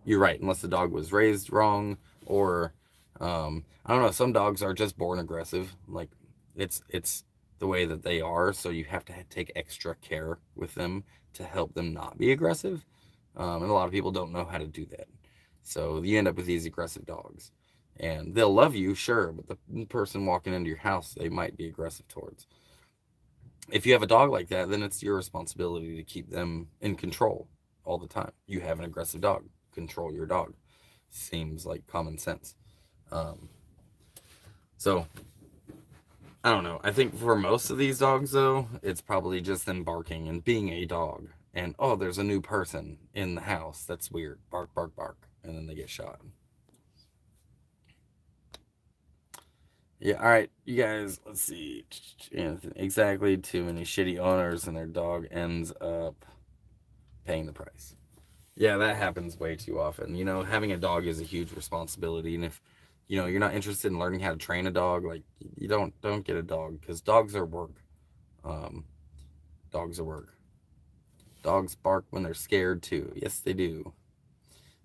You're right, unless the dog was raised wrong, or I don't know. Some dogs are just born aggressive. Like it's the way that they are, so you have to take extra care with them to help them not be aggressive. And a lot of people don't know how to do that, so you end up with these aggressive dogs. And they'll love you, sure, but the person walking into your house, they might be aggressive towards. If you have a dog like that, then it's your responsibility to keep them in control all the time. You have an aggressive dog, control your dog. Seems like common sense. Um, so I don't know. I think for most of these dogs, though, it's probably just them barking and being a dog. And oh, there's a new person in the house. That's weird. Bark, bark, bark, and then they get shot. Yeah, all right, you guys, let's see. Exactly, too many shitty owners and their dog ends up paying the price. Yeah, that happens way too often. Having a dog is a huge responsibility, and if you're not interested in learning how to train a dog, like you don't get a dog because dogs are work. Um, dogs are work. Dogs bark when they're scared too. Yes, they do.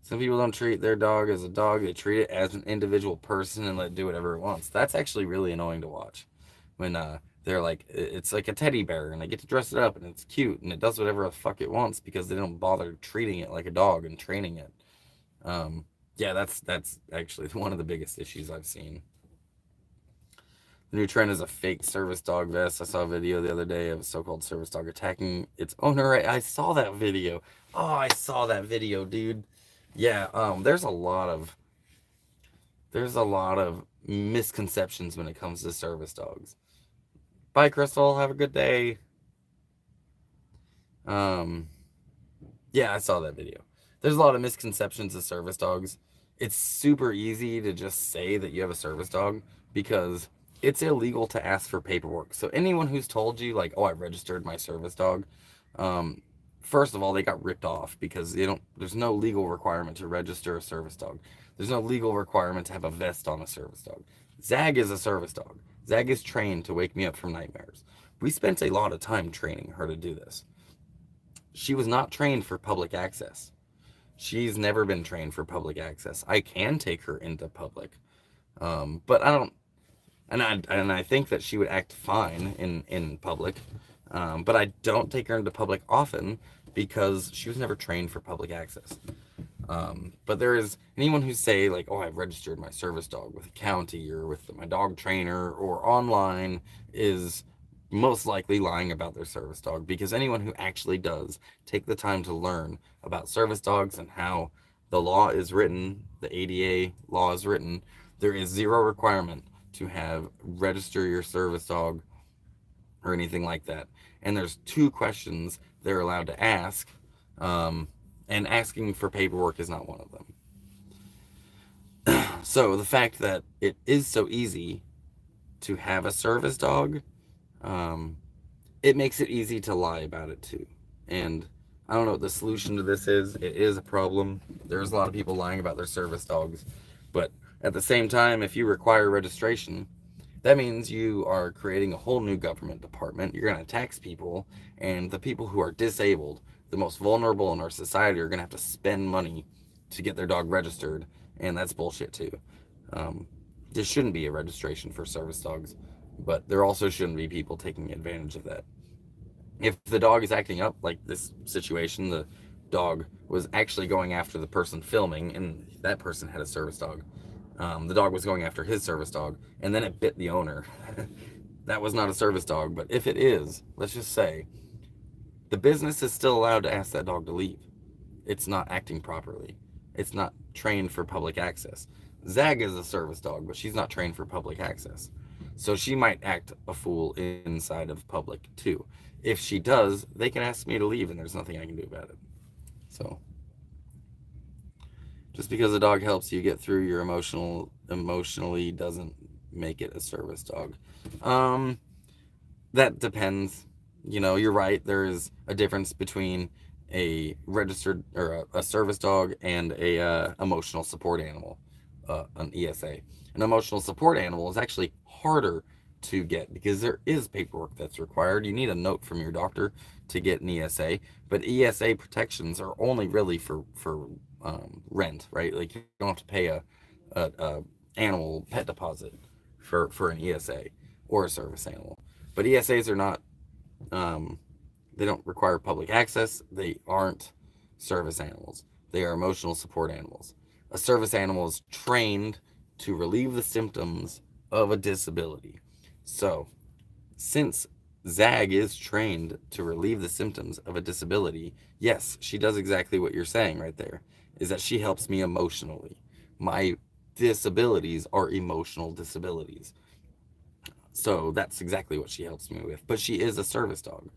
Some people don't treat their dog as a dog; they treat it as an individual person and let it do whatever it wants. That's actually really annoying to watch. When they're like, it's like a teddy bear, and they get to dress it up, and it's cute, and it does whatever the fuck it wants because they don't bother treating it like a dog and training it. Um, yeah, that's actually one of the biggest issues I've seen. The new trend is a fake service dog vest. I saw a video the other day of a so-called service dog attacking its owner. I saw that video. Oh, I saw that video, dude. Yeah, there's a lot of misconceptions when it comes to service dogs. Bye, Crystal. Have a good day. Um, yeah, I saw that video. There's a lot of misconceptions of service dogs. It's super easy to just say that you have a service dog because it's illegal to ask for paperwork. So anyone who's told you like, "Oh, I registered my service dog," um, first of all, they got ripped off because they don't. There's no legal requirement to register a service dog. There's no legal requirement to have a vest on a service dog. Zag is a service dog. Zag is trained to wake me up from nightmares. We spent a lot of time training her to do this. She was not trained for public access. She's never been trained for public access. I can take her into public, but I don't. And I think that she would act fine in public, but I don't take her into public often because she was never trained for public access. But there is anyone who say like, "Oh, I've registered my service dog with a county or with my dog trainer or online," is most likely lying about their service dog because anyone who actually does take the time to learn about service dogs and how the law is written, the ADA law is written, there is zero requirement to have register your service dog or anything like that. And there's 2 questions they're allowed to ask, and asking for paperwork is not one of them. So the fact that it is so easy to have a service dog, um, it makes it easy to lie about it too. And I don't know what the solution to this is. It is a problem. There's a lot of people lying about their service dogs. But at the same time, if you require registration, that means you are creating a whole new government department. You're going to tax people, and the people who are disabled, the most vulnerable in our society, are going to have to spend money to get their dog registered, and that's bullshit too. There shouldn't be a registration for service dogs, but there also shouldn't be people taking advantage of that. If the dog is acting up, like this situation, the dog was actually going after the person filming, and that person had a service dog. The dog was going after his service dog, and then it bit the owner. That was not a service dog, but if it is, let's just say, the business is still allowed to ask that dog to leave. It's not acting properly. It's not trained for public access. Zag is a service dog, but she's not trained for public access. So she might act a fool inside of public too. If she does, they can ask me to leave and there's nothing I can do about it. So just because a dog helps you get through your emotionally doesn't make it a service dog. That depends. You know, you're right. There is a difference between a registered or a service dog and a emotional support animal, an ESA. An emotional support animal is actually harder to get because there is paperwork that's required. You need a note from your doctor to get an ESA, but ESA protections are only really for rent, right? Like you don't have to pay a animal pet deposit for an ESA or a service animal. But ESAs are not, um, they don't require public access. They aren't service animals. They are emotional support animals. A service animal is trained to relieve the symptoms of a disability. So, since Zag is trained to relieve the symptoms of a disability, yes, she does exactly what you're saying right there, is that she helps me emotionally. My disabilities are emotional disabilities. So that's exactly what she helps me with. But she is a service dog.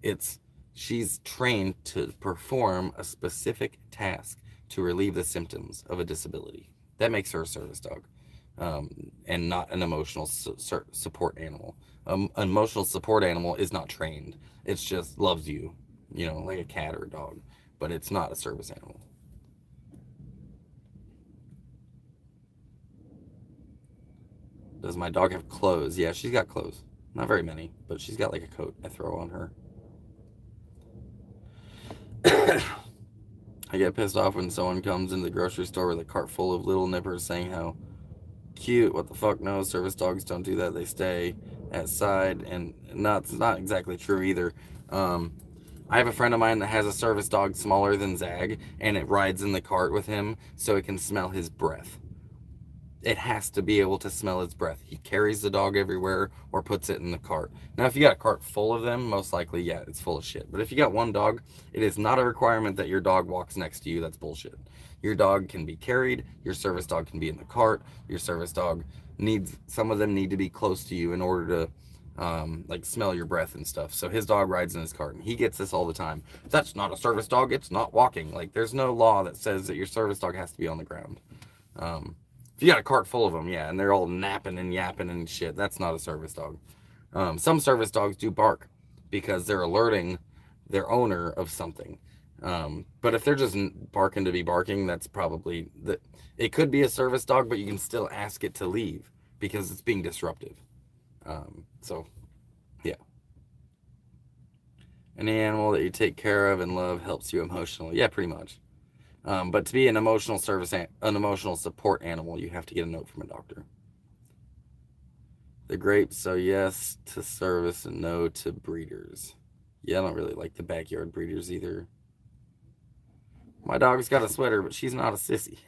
It's she's trained to perform a specific task to relieve the symptoms of a disability. That makes her a service dog, and not an emotional support animal. An emotional support animal is not trained. It's just loves you, you know, like a cat or a dog. But it's not a service animal. Does my dog have clothes? Yeah, she's got clothes. Not very many, but she's got like a coat I throw on her. I get pissed off when someone comes into the grocery store with a cart full of little nippers saying how cute, what the fuck, no, service dogs don't do that, they stay outside, and not, it's not exactly true either. Um, I have a friend of mine that has a service dog smaller than Zag, and it rides in the cart with him so it can smell his breath. It has to be able to smell its breath. He carries the dog everywhere or puts it in the cart. Now, if you got a cart full of them, most likely, yeah, it's full of shit. But if you got one dog, it is not a requirement that your dog walks next to you. That's bullshit. Your dog can be carried. Your service dog can be in the cart. Your service dog needs, some of them need to be close to you in order to like smell your breath and stuff. So his dog rides in his cart and he gets this all the time. That's not a service dog. It's not walking. Like there's no law that says that your service dog has to be on the ground. Um, if you got a cart full of them, yeah, and they're all napping and yapping and shit, that's not a service dog. Some service dogs do bark because they're alerting their owner of something. But if they're just barking to be barking, that's probably that. It could be a service dog, but you can still ask it to leave because it's being disruptive. So, yeah. Any animal that you take care of and love helps you emotionally. Yeah, pretty much. But to be an emotional an emotional support animal, you have to get a note from a doctor. The grapes, so yes to service and no to breeders. Yeah, I don't really like the backyard breeders either. My dog's got a sweater, but she's not a sissy.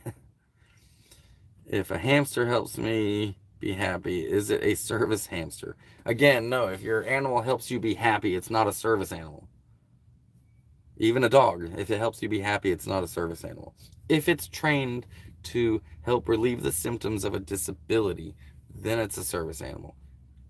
If a hamster helps me be happy, is it a service hamster? Again, no. If your animal helps you be happy, it's not a service animal. Even a dog, if it helps you be happy, it's not a service animal. If it's trained to help relieve the symptoms of a disability, then it's a service animal.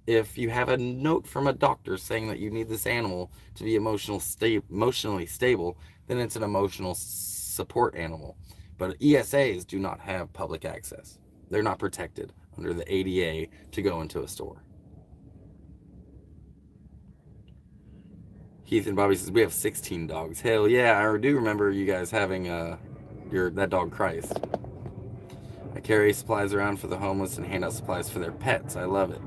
If you have a note from a doctor saying that you need this animal to be emotionally stable, then it's an emotional support animal. But ESAs do not have public access. They're not protected under the ADA to go into a store. Heath and Bobby says we have 16 dogs. Hell yeah, I do remember you guys having that dog Christ. I carry supplies around for the homeless and hand out supplies for their pets. I love it.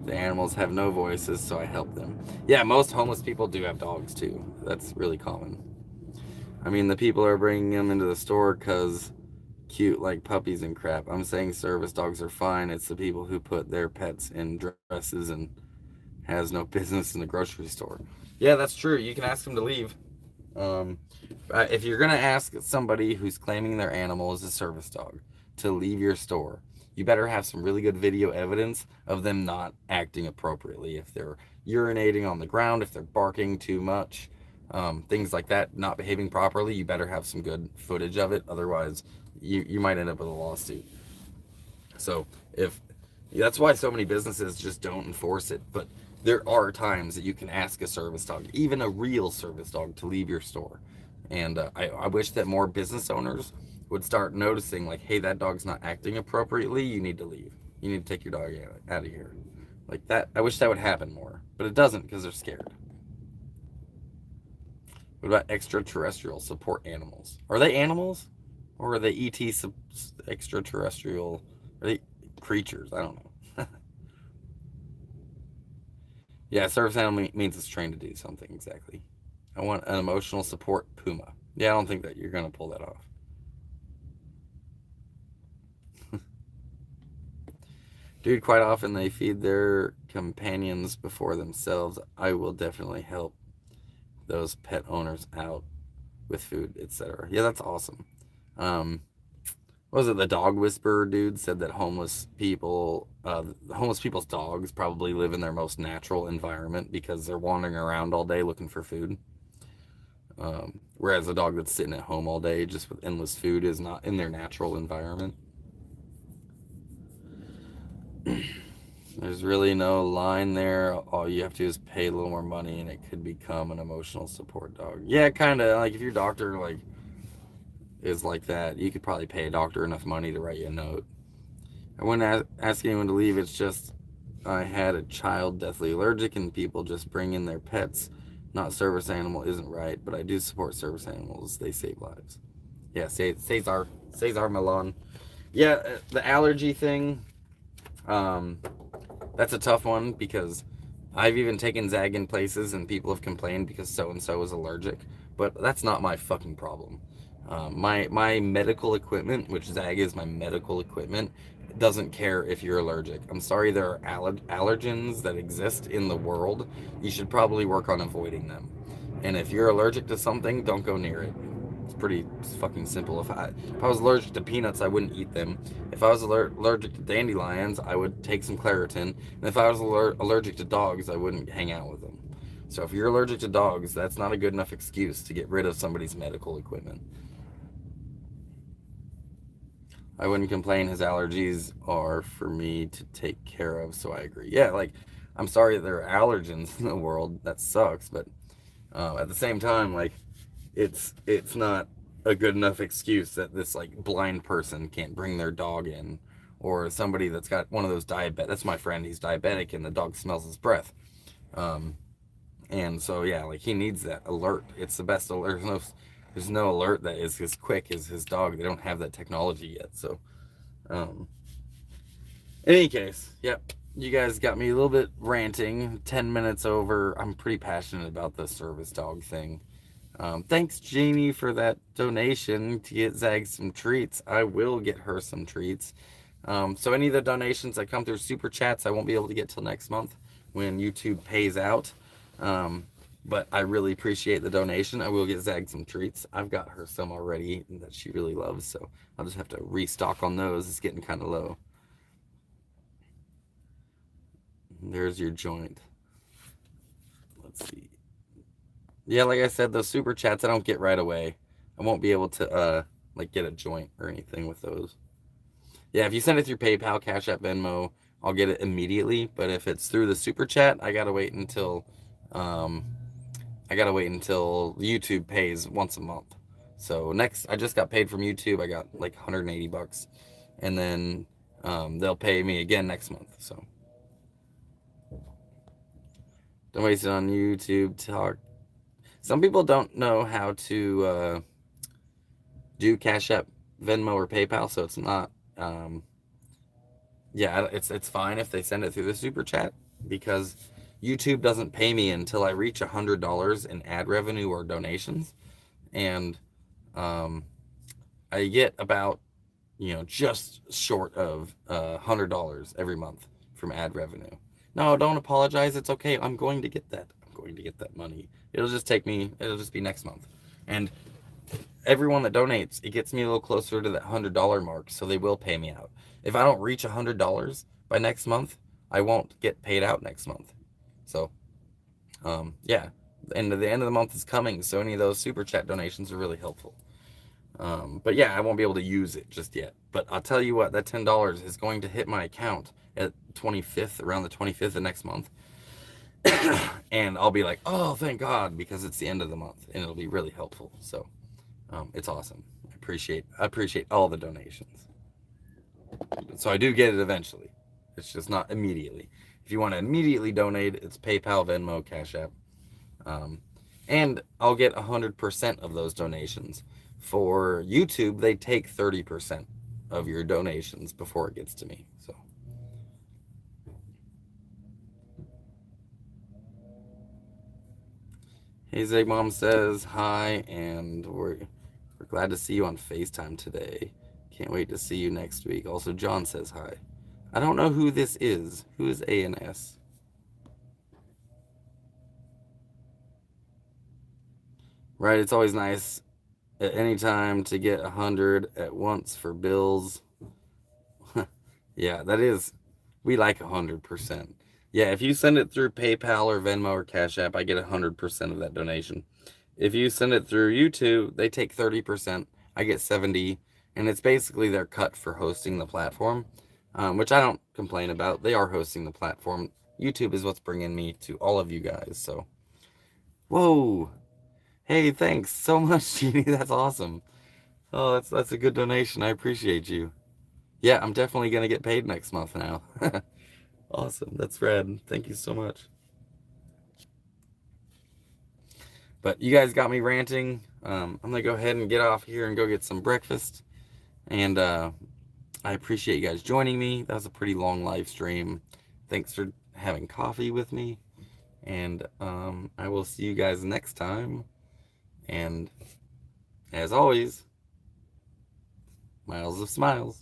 The animals have no voices, so I help them. Yeah, most homeless people do have dogs too. That's really common. I mean, the people are bringing them into the store because cute like puppies and crap. I'm saying service dogs are fine. It's the people who put their pets in dresses and has no business in the grocery store. Yeah, that's true. You can ask them to leave. If you're gonna ask somebody who's claiming their animal is a service dog to leave your store, you better have some really good video evidence of them not acting appropriately. If they're urinating on the ground, if they're barking too much, things like that, not behaving properly, you better have some good footage of it. Otherwise, you might end up with a lawsuit. So if That's why so many businesses just don't enforce it. But there are times that you can ask a service dog, even a real service dog, to leave your store. And I wish that more business owners would start noticing, like, hey, that dog's not acting appropriately. You need to leave. You need to take your dog out of here. Like that. I wish that would happen more. But it doesn't because they're scared. What about extraterrestrial support animals? Are they animals? Or are they ET extraterrestrial? Are they creatures? I don't know. Yeah, service animal means it's trained to do something, exactly. I want an emotional support puma. Yeah, I don't think that you're going to pull that off. Dude, quite often they feed their companions before themselves. I will definitely help those pet owners out with food, etc. Yeah, that's awesome. Um, what was it? The dog whisperer dude said that homeless people's dogs probably live in their most natural environment because they're wandering around all day looking for food. Whereas a dog that's sitting at home all day just with endless food is not in their natural environment. There's really no line there. All you have to do is pay a little more money and it could become an emotional support dog. Yeah, kind of. Like if your doctor like is like that, you could probably pay a doctor enough money to write you a note. I wouldn't ask anyone to leave. It's just I had a child deathly allergic and people just bring in their pets. Not service animal isn't right, but I do support service animals. They save lives. Yeah, Cesar Milan. Yeah, the allergy thing. Um, that's a tough one because I've even taken Zag in places and people have complained because so and so is allergic, but that's not my fucking problem. My medical equipment, which Zag is my medical equipment, doesn't care if you're allergic. I'm sorry, there are allergens that exist in the world. You should probably work on avoiding them. And if you're allergic to something, don't go near it. It's pretty fucking simple. If I was allergic to peanuts, I wouldn't eat them. If I was allergic to dandelions, I would take some Claritin. And if I was allergic to dogs, I wouldn't hang out with them. So if you're allergic to dogs, that's not a good enough excuse to get rid of somebody's medical equipment. I wouldn't complain. His allergies are for me to take care of, so I agree. Yeah, like, I'm sorry that there are allergens in the world. That sucks, but at the same time, like, it's not a good enough excuse that this like blind person can't bring their dog in, or somebody that's got one of those diabetic. That's my friend. He's diabetic, and the dog smells his breath. Um, and so yeah, like he needs that alert. It's the best alert. There's no alert that is as quick as his dog. They don't have that technology yet. So, um, in any case, yep. You guys got me a little bit ranting. 10 minutes over. I'm pretty passionate about the service dog thing. Thanks, Jamie, for that donation to get Zag some treats. I will get her some treats. So any of the donations that come through Super Chats, I won't be able to get till next month when YouTube pays out. But I really appreciate the donation. I will get Zag some treats. I've got her some already that she really loves, so I'll just have to restock on those. It's getting kind of low. There's your joint. Let's see. Yeah, like I said, those Super Chats I don't get right away. I won't be able to like get a joint or anything with those. Yeah, if you send it through PayPal, Cashapp, Venmo, I'll get it immediately. But if it's through the Super Chat, I gotta wait until YouTube pays once a month. So next, I just got paid from YouTube. I got like 180 bucks, and then they'll pay me again next month. So don't waste it on YouTube talk. Some people don't know how to do Cash App, Venmo, or PayPal, so it's not. Yeah, it's fine if they send it through the super chat because YouTube doesn't pay me until I reach $100 in ad revenue or donations, and I get about just short of $100 every month from ad revenue. No, don't apologize. It's okay. I'm going to get that. I'm going to get that money. It'll just take me. It'll just be next month, and everyone that donates, it gets me a little closer to that $100 mark, so they will pay me out. If I don't reach $100 by next month, I won't get paid out next month. So, yeah, the end of the month is coming, so any of those super chat donations are really helpful. But yeah, I won't be able to use it just yet. But I'll tell you what, that $10 is going to hit my account at 25th, around the 25th of next month. And I'll be like, oh, thank God, because it's the end of the month and it'll be really helpful. So it's awesome. I appreciate all the donations. So I do get it eventually. It's just not immediately. If you want to immediately donate, it's PayPal, Venmo, Cash App. And I'll get 100% of those donations. For YouTube, they take 30% of your donations before it gets to me. So Hey Zig Mom says hi, and we're glad to see you on FaceTime today. Can't wait to see you next week. Also, John says hi. I don't know who this is. Who is A&S? Right, it's always nice at any time to get 100 at once for bills. Yeah, that is. We like 100%. Yeah, if you send it through PayPal or Venmo or Cash App, I get 100% of that donation. If you send it through YouTube, they take 30%. I get 70, and it's basically their cut for hosting the platform, which I don't complain about. They are hosting the platform. YouTube is what's bringing me to all of you guys. So, whoa, hey, thanks so much, Jeannie. That's awesome. Oh, that's a good donation. I appreciate you. Yeah, I'm definitely gonna get paid next month now. Awesome. That's rad. Thank you so much. But you guys got me ranting. I'm gonna go ahead and get off here and go get some breakfast. And I appreciate you guys joining me. That was a pretty long live stream. Thanks for having coffee with me. And I will see you guys next time. And as always, miles of smiles.